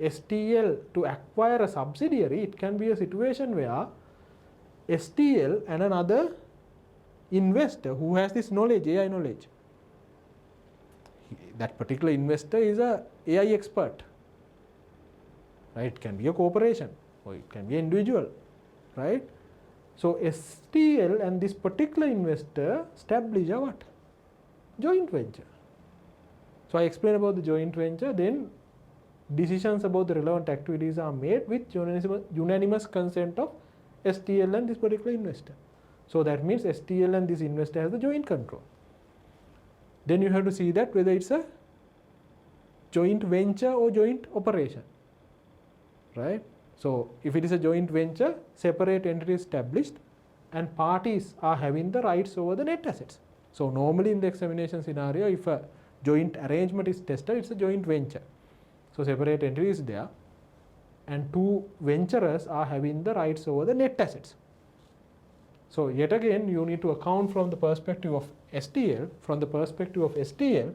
STL to acquire a subsidiary, it can be a situation where STL and another investor who has this knowledge, AI knowledge, that particular investor is a AI expert, right? It can be a corporation or it can be an individual, right? So STL and this particular investor establish a what? Joint venture. So I explain about the joint venture, then decisions about the relevant activities are made with unanimous consent of STL and this particular investor. So that means STL and this investor has the joint control. Then you have to see that whether it's a joint venture or joint operation, right? So if it is a joint venture, separate entity is established and parties are having the rights over the net assets. So normally in the examination scenario, if a joint arrangement is tested, it's a joint venture. So separate entity is there and two venturers are having the rights over the net assets. So yet again, you need to account from the perspective of STL, from the perspective of STL,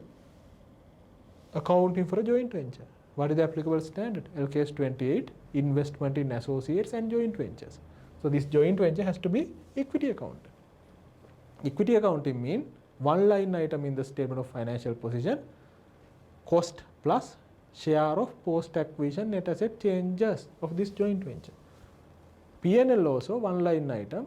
accounting for a joint venture. What is the applicable standard? LKS 28, investment in associates and joint ventures. So this joint venture has to be equity accounted. Equity accounting means one line item in the statement of financial position, cost plus share of post-acquisition net asset changes of this joint venture. P&L also one line item,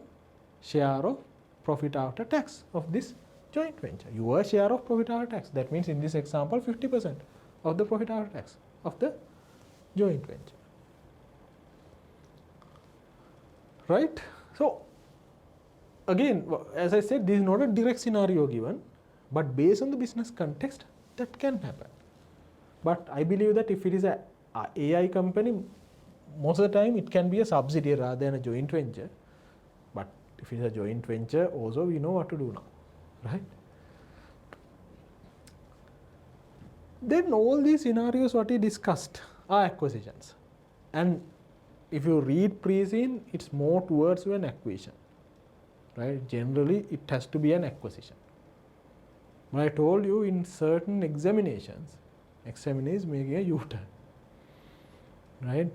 share of profit after tax of this joint venture. Your share of profit after tax. That means in this example, 50% of the profit after tax of the joint venture. Right? So again, as I said, this is not a direct scenario given, but based on the business context, that can happen. But I believe that if it is an AI company, most of the time it can be a subsidiary rather than a joint venture. But if it is a joint venture, also we know what to do now, right? Then all these scenarios what we discussed are acquisitions. And if you read pre-scene, it's more towards an acquisition, right? Generally, it has to be an acquisition. But I told you in certain examinations, examiner is making a U-turn, right?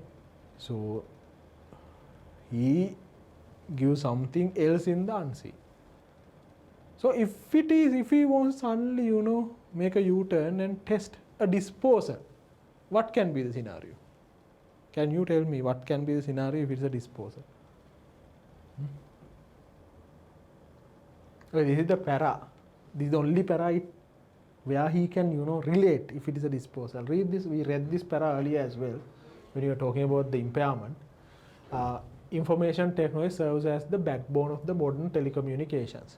So he gives something else in the unseen. So if he wants suddenly, make a U-turn and test a disposal, what can be the scenario? Can you tell me what can be the scenario if it's a disposal? Okay, this is the para. This is the only para where he can, relate if it is a disposal. Read this. We read this para earlier as well when we were talking about the impairment. Information technology serves as the backbone of the modern telecommunications.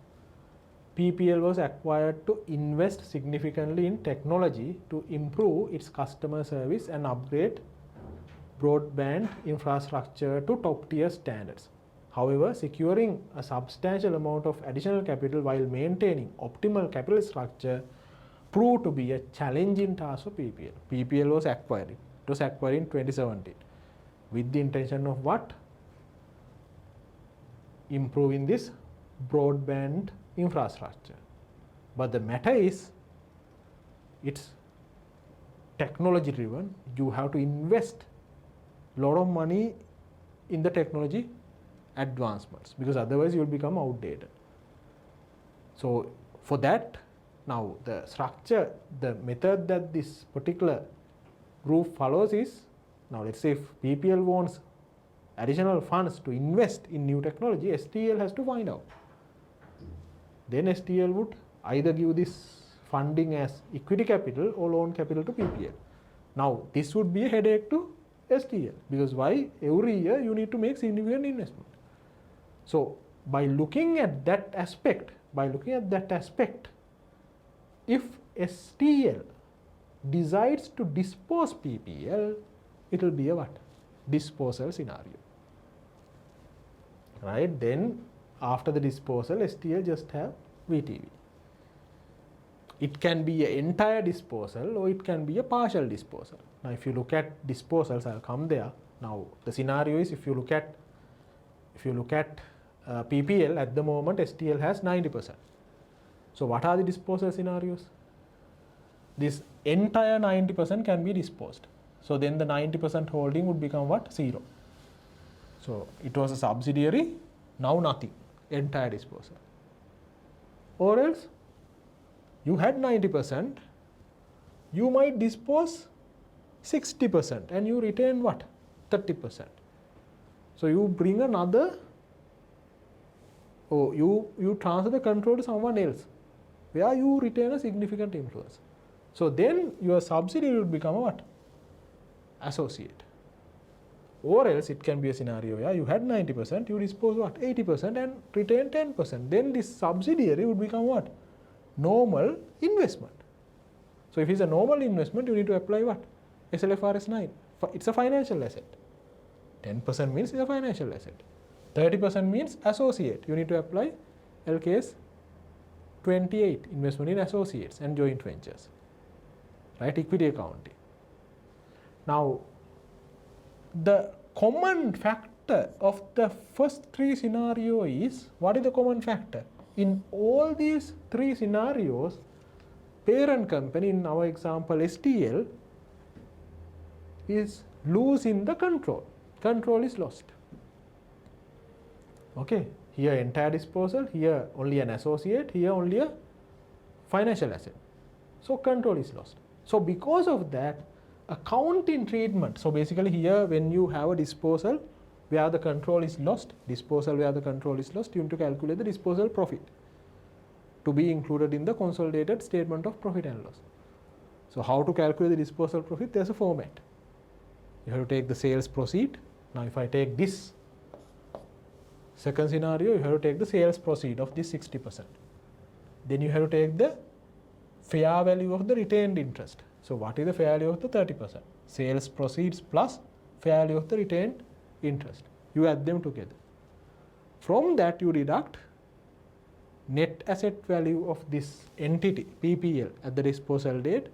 PPL was acquired to invest significantly in technology to improve its customer service and upgrade broadband infrastructure to top-tier standards. However, securing a substantial amount of additional capital while maintaining optimal capital structure proved to be a challenging task for PPL. PPL was acquired. It was acquired in 2017 with the intention of what? Improving this broadband infrastructure. But the matter is, it's technology driven. You have to invest a lot of money in the technology advancements, because otherwise you will become outdated. So for that, now the structure, the method that this particular group follows is, now let's say if PPL wants additional funds to invest in new technology, STL has to find out. Then STL would either give this funding as equity capital or loan capital to PPL. Now this would be a headache to STL, because why? Every year you need to make significant investment. So by looking at that aspect, if STL decides to dispose PPL, it will be a what? Disposal scenario. Right? Then after the disposal, STL just have VTV. It can be an entire disposal or it can be a partial disposal. Now if you look at disposals, I'll come there. Now the scenario is, if you look at PPL at the moment, STL has 90%. So what are the disposal scenarios? This entire 90% can be disposed. So then the 90% holding would become what? 0. So it was a subsidiary, now nothing, entire disposal. Or else you had 90%, you might dispose 60% and you retain what? 30%. So you bring another, or you transfer the control to someone else, where you retain a significant influence. So then your subsidiary would become a what? Associate. Or else it can be a scenario where you had 90%, you dispose what? 80% and retain 10%. Then this subsidiary would become what? Normal investment. So if it's a normal investment, you need to apply what? SLFRS 9. It's a financial asset. 10% means it's a financial asset. 30% means associate. You need to apply LKS 28, investment in associates and joint ventures. Right? Equity accounting. Now, the common factor of the first three scenarios is, what is the common factor? In all these three scenarios, parent company, in our example STL, is losing the control. Control is lost. Okay, here entire disposal, here only an associate, here only a financial asset. So control is lost. So because of that, accounting treatment, so basically here when you have a disposal where the control is lost, disposal where the control is lost, you need to calculate the disposal profit to be included in the consolidated statement of profit and loss. So how to calculate the disposal profit? There's a format. You have to take the sales proceed. Now if I take this second scenario, you have to take the sales proceed of this 60%. Then you have to take the fair value of the retained interest. So what is the fair value of the 30%? Sales proceeds plus fair value of the retained interest. You add them together. From that you deduct net asset value of this entity, PPL, at the disposal date.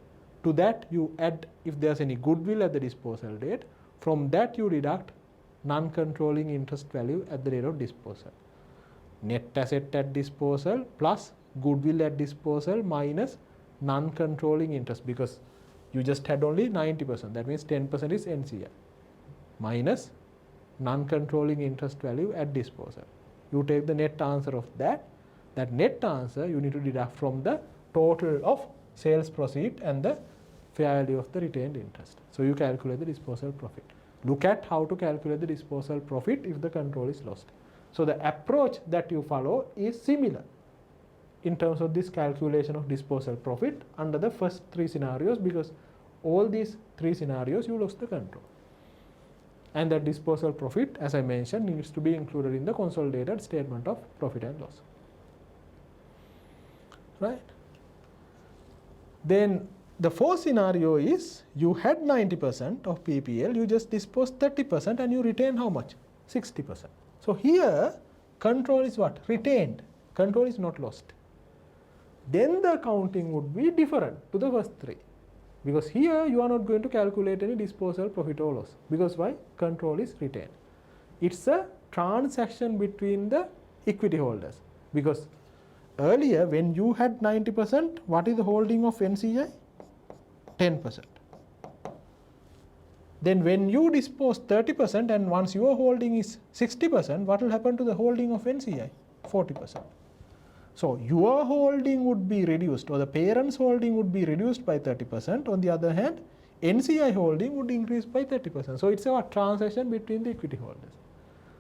To that you add if there's any goodwill at the disposal date. From that you deduct non-controlling interest value at the date of disposal. Net asset at disposal plus goodwill at disposal minus non-controlling interest, because you just had only 90%, that means 10% is NCI, minus non-controlling interest value at disposal. You take the net answer of that. That net answer you need to deduct from the total of sales proceed and the fair value of the retained interest. So you calculate the disposal profit. Look at how to calculate the disposal profit if the control is lost. So the approach that you follow is similar in terms of this calculation of disposal profit under the first three scenarios, because all these three scenarios you lost the control. And that disposal profit, as I mentioned, needs to be included in the consolidated statement of profit and loss. Right? Then the fourth scenario is you had 90% of PPL, you just disposed 30% and you retain how much? 60%. So here control is what? Retained. Control is not lost. Then the accounting would be different to the first three, because here you are not going to calculate any disposal profit or loss, because why? Control is retained. It's a transaction between the equity holders, because earlier when you had 90%, what is the holding of NCI? 10%. Then when you dispose 30% and once your holding is 60%, what will happen to the holding of NCI? 40%. So your holding would be reduced, or the parent's holding would be reduced by 30%. On the other hand, NCI holding would increase by 30%. So it's a transaction between the equity holders.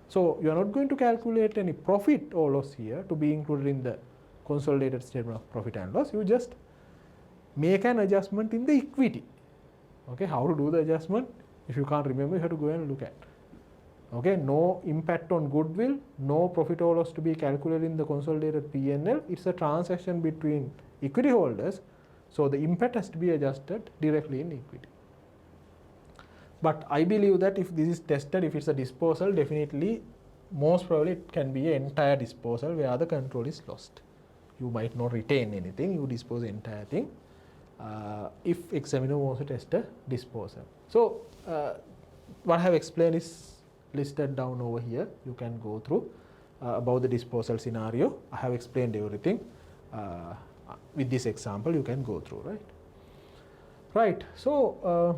So you are not going to calculate any profit or loss here to be included in the consolidated statement of profit and loss. You just make an adjustment in the equity. Okay, how to do the adjustment? If you can't remember, you have to go and look at. Okay, no impact on goodwill, no profit or loss to be calculated in the consolidated P&L. It's a transaction between equity holders, so the impact has to be adjusted directly in equity. But I believe that if this is tested, if it's a disposal, definitely, most probably it can be an entire disposal where the control is lost. You might not retain anything, you dispose the entire thing. If examiner wants to test a disposal. So what I have explained is listed down over here. You can go through about the disposal scenario. I have explained everything. With this example you can go through, right? Right, so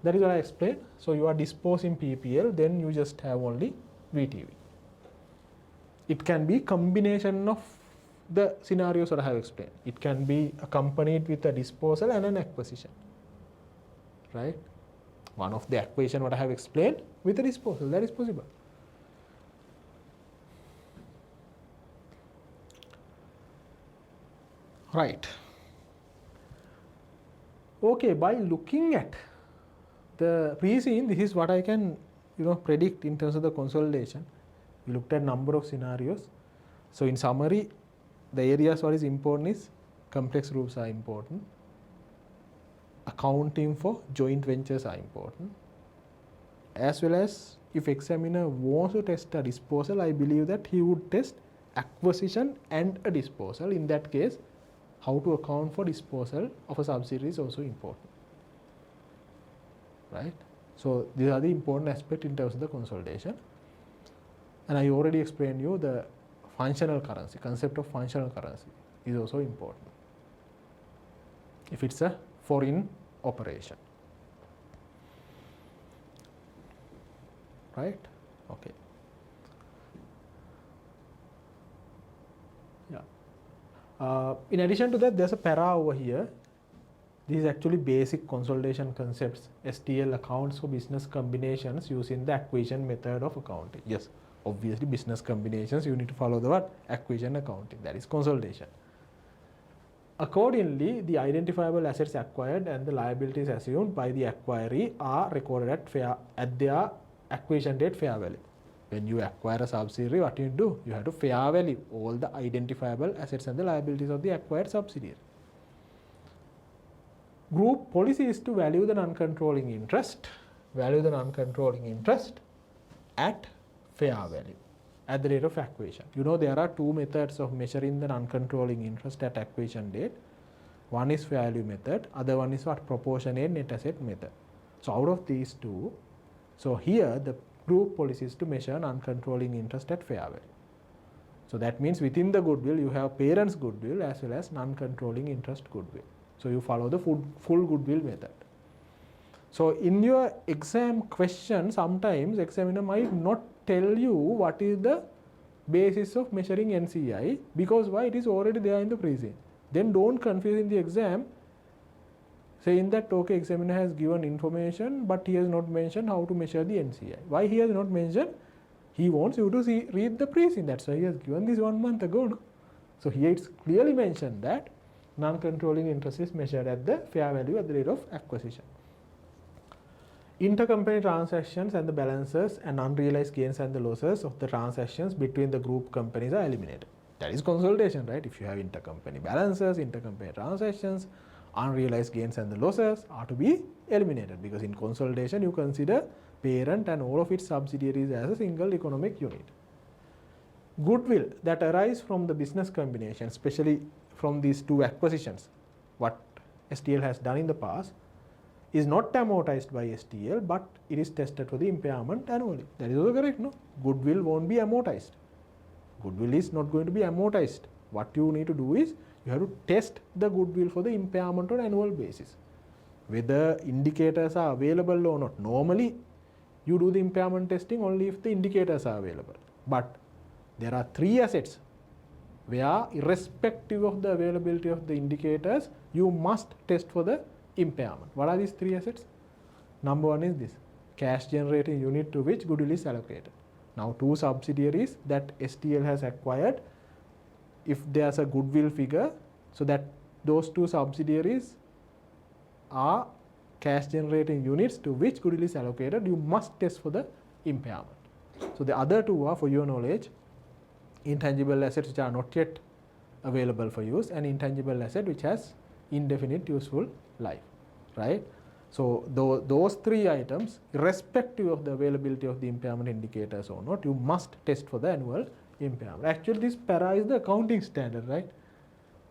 that is what I explained. So you are disposing PPL, then you just have only VTV. It can be combination of the scenarios that I have explained. It can be accompanied with a disposal and an acquisition, right? One of the acquisition what I have explained with a disposal, that is possible. Right. Okay, by looking at the pre-scene, this is what I can predict in terms of the consolidation. We looked at number of scenarios. So in summary, the areas what is important is complex groups are important. Accounting for joint ventures are important. As well as if examiner wants to test a disposal, I believe that he would test acquisition and a disposal. In that case, how to account for disposal of a subsidiary is also important. Right? So these are the important aspects in terms of the consolidation. And I already explained you the functional currency, concept of functional currency is also important if it's a foreign operation. Right? Okay. Yeah. In addition to that, there's a para over here. This is actually basic consolidation concepts, STL accounts for business combinations using the acquisition method of accounting. Yes, obviously business combinations, you need to follow the what? Acquisition accounting, that is consolidation. Accordingly, the identifiable assets acquired and the liabilities assumed by the acquiree are recorded at their acquisition date fair value. When you acquire a subsidiary, what you do? You have to fair value all the identifiable assets and the liabilities of the acquired subsidiary. Group policy is to value the non-controlling interest at fair value at the date of acquisition. There are two methods of measuring the non-controlling interest at acquisition date. One is fair value method, other one is what? Proportionate net asset method. So out of these two, So here the group policy is to measure non-controlling interest at fair value. So that means within the goodwill you have parents goodwill as well as non-controlling interest goodwill. So you follow the full goodwill method. So in your exam question, sometimes examiner might not tell you what is the basis of measuring NCI, because why? It is already there in the pre-scene. Then don't confuse in the exam saying that okay, examiner has given information but he has not mentioned how to measure the NCI. Why he has not mentioned? He wants you to read the pre-scene. That's why he has given this 1 month ago. No? So here it's clearly mentioned that non-controlling interest is measured at the fair value at the rate of acquisition. Intercompany transactions and the balances and unrealized gains and the losses of the transactions between the group companies are eliminated. That is consolidation, right? If you have intercompany balances, intercompany transactions, unrealized gains and the losses are to be eliminated, because in consolidation you consider parent and all of its subsidiaries as a single economic unit. Goodwill that arise from the business combination, especially from these two acquisitions, what STL has done in the past, is not amortized by STL, but it is tested for the impairment annually. That is also correct, no? Goodwill won't be amortized. Goodwill is not going to be amortized. What you need to do is you have to test the goodwill for the impairment on annual basis. Whether indicators are available or not. Normally, you do the impairment testing only if the indicators are available. But there are 3 assets where, irrespective of the availability of the indicators, you must test for the impairment. What are these 3 assets? Number 1 is this, cash generating unit to which goodwill is allocated. Now 2 subsidiaries that STL has acquired, if there's a goodwill figure, so that those 2 subsidiaries are cash generating units to which goodwill is allocated, you must test for the impairment. So the other 2 are, for your knowledge, intangible assets which are not yet available for use, and intangible asset which has indefinite useful life, right? So those 3 items, irrespective of the availability of the impairment indicators or not, you must test for the annual impairment. Actually this para is the accounting standard, right?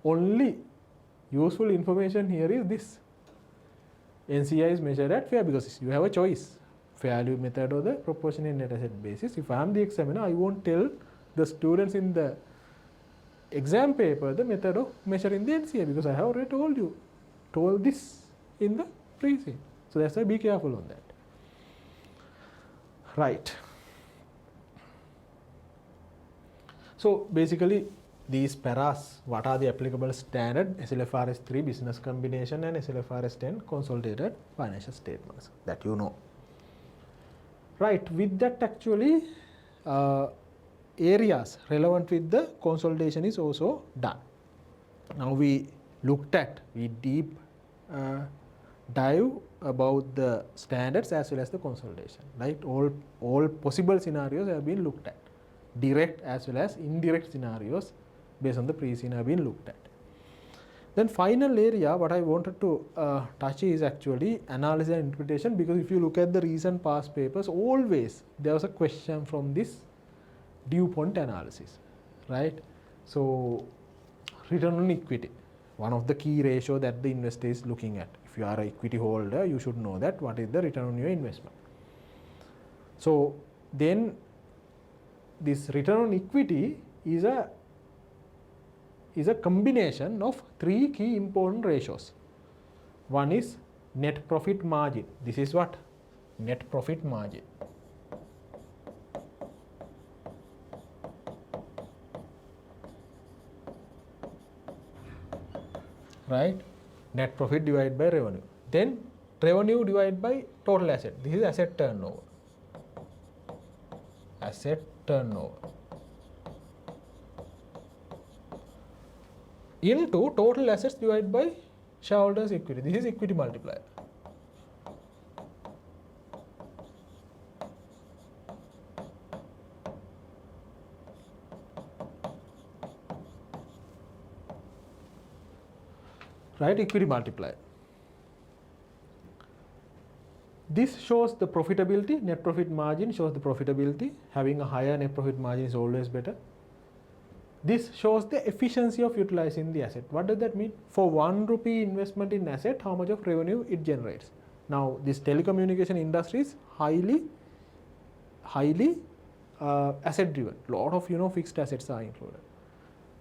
Only useful information here is this. NCI is measured at fair, because you have a choice, fair value method or the proportionate net asset basis. If I am the examiner, I won't tell the students in the exam paper the method of measuring the NCI, because I have already told this in the pre-scene. So that's why be careful on that. Right. So basically these paras, what are the applicable standard? SLFRS 3 business combination and SLFRS 10 consolidated financial statements, that you know. Right, with that actually areas relevant with the consolidation is also done. Now we deep dive about the standards as well as the consolidation, right? All possible scenarios have been looked at, direct as well as indirect scenarios based on the pre-scene have been looked at. Then final area what I wanted to touch is actually analysis and interpretation, because if you look at the recent past papers, always there was a question from this DuPont analysis, right? So return on equity, one of the key ratio that the investor is looking at. If you are an equity holder, you should know that what is the return on your investment. So then this return on equity is a combination of 3 key important ratios. One is net profit margin. This is what? Net profit margin. Right? Net profit divided by revenue. Then revenue divided by total asset. This is asset turnover. Asset turnover. Into total assets divided by shareholders' equity. This is equity multiplier. Right, equity multiplier. This shows the profitability, net profit margin shows the profitability. Having a higher net profit margin is always better. This shows the efficiency of utilizing the asset. What does that mean? For 1 rupee investment in asset, how much of revenue it generates? Now this telecommunication industry is highly asset driven. Lot of fixed assets are included.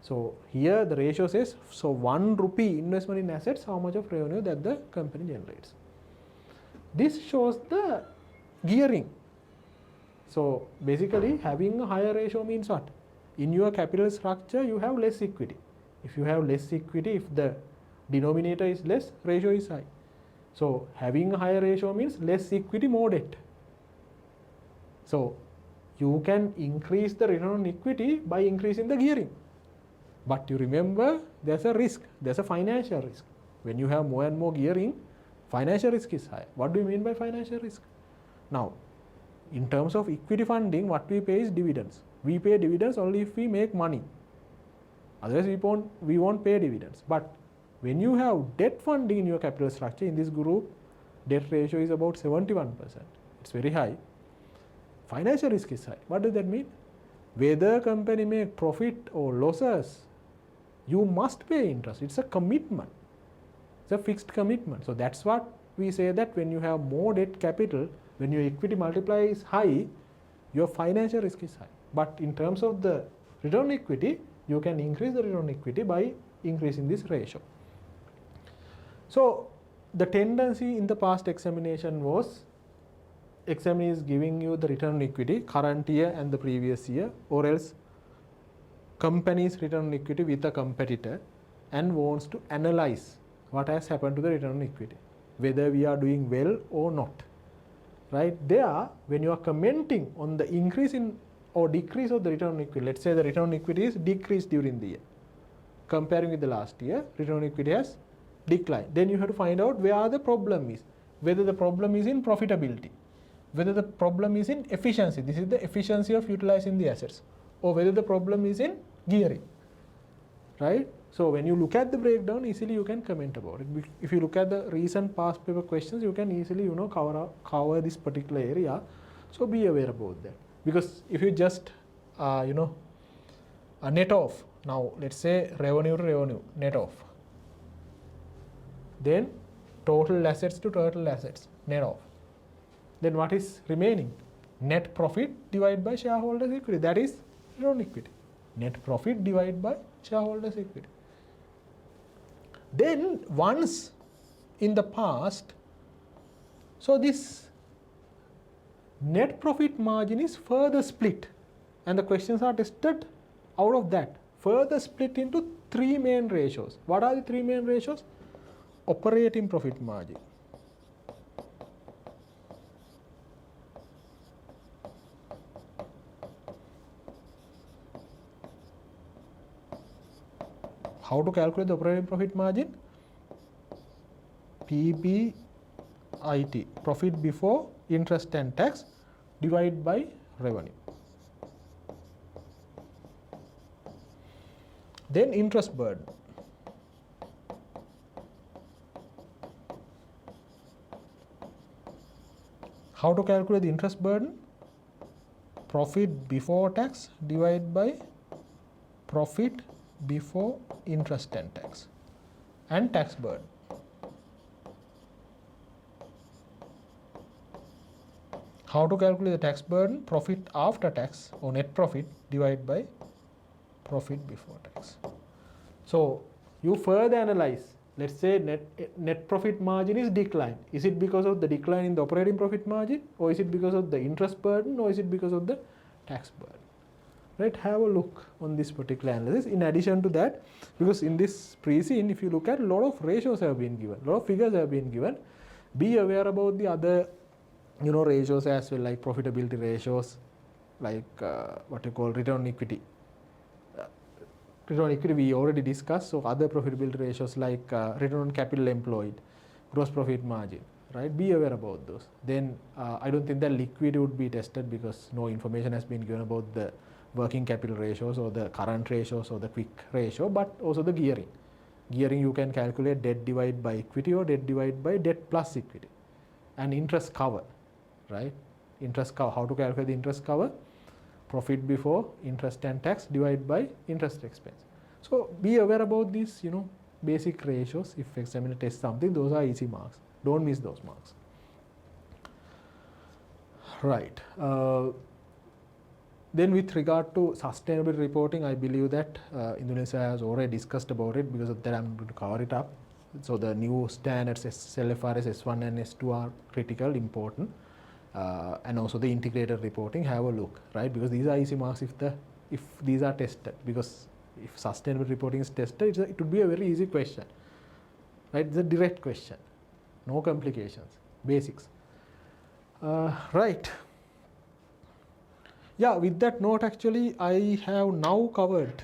So here the ratio says, so 1 rupee investment in assets, how much of revenue that the company generates. This shows the gearing. So basically having a higher ratio means what? In your capital structure you have less equity. If you have less equity, if the denominator is less, ratio is high. So having a higher ratio means less equity, more debt. So you can increase the return on equity by increasing the gearing. But you remember there's a risk, there's a financial risk. When you have more and more gearing, financial risk is high. What do you mean by financial risk? Now, in terms of equity funding, what we pay is dividends. We pay dividends only if we make money. Otherwise we won't pay dividends. But when you have debt funding in your capital structure, in this group, debt ratio is about 71%. It's very high. Financial risk is high. What does that mean? Whether company make profit or losses, you must pay interest. It's a commitment. It's a fixed commitment. So that's what we say, that when you have more debt capital, when your equity multiplier is high, your financial risk is high. But in terms of the return on equity, you can increase the return on equity by increasing this ratio. So the tendency in the past examination was, examiner is giving you the return on equity current year and the previous year, or else company's return on equity with a competitor, and wants to analyze what has happened to the return on equity, whether we are doing well or not. Right there, when you are commenting on the increase in or decrease of the return on equity, let's say the return on equity is decreased during the year, comparing with the last year, return on equity has declined. Then you have to find out where the problem is, whether the problem is in profitability, whether the problem is in efficiency, this is the efficiency of utilizing the assets, or whether the problem is in gearing, right? So when you look at the breakdown, easily you can comment about it. If you look at the recent past paper questions, you can easily cover this particular area. So be aware about that, because if you just net off, now let's say revenue to revenue net off, then total assets to total assets net off, then what is remaining? Net profit divided by shareholders equity, that is return on equity. Net profit divided by shareholders equity. Then once in the past, so this net profit margin is further split, and the questions are tested out of that, further split into 3 main ratios. What are the 3 main ratios? Operating profit margin, how to calculate the operating profit margin? PBIT, profit before interest and tax, divided by revenue. Then interest burden. How to calculate the interest burden? Profit before tax divided by profit before interest and tax, and tax burden. How to calculate the tax burden? Profit after tax or net profit divided by profit before tax. So you further analyze, let's say net profit margin is declined. Is it because of the decline in the operating profit margin, or is it because of the interest burden, or is it because of the tax burden? Right, have a look on this particular analysis. In addition to that, because in this pre-scene, if you look at, a lot of ratios have been given, a lot of figures have been given. Be aware about the other ratios as well, like profitability ratios, like what you call return on equity. Return on equity we already discussed. So other profitability ratios like return on capital employed, gross profit margin, right? Be aware about those. Then I don't think that liquidity would be tested, because no information has been given about the working capital ratios or the current ratios or the quick ratio, but also the gearing. Gearing you can calculate debt divided by equity or debt divided by debt plus equity. And interest cover, right? Interest cover, how to calculate the interest cover? Profit before interest and tax divided by interest expense. So be aware about these basic ratios. If examiner tests something, those are easy marks. Don't miss those marks. Right. Then with regard to sustainable reporting, I believe that Indonesia has already discussed about it. Because of that, I'm going to cover it up. So the new standards LFRS S1 and S2 are critical, important, and also the integrated reporting. Have a look, right? Because these are easy marks if these are tested. Because if sustainable reporting is tested, it would be a very easy question, right? It's a direct question, no complications, basics. Right. Yeah, with that note, actually, I have now covered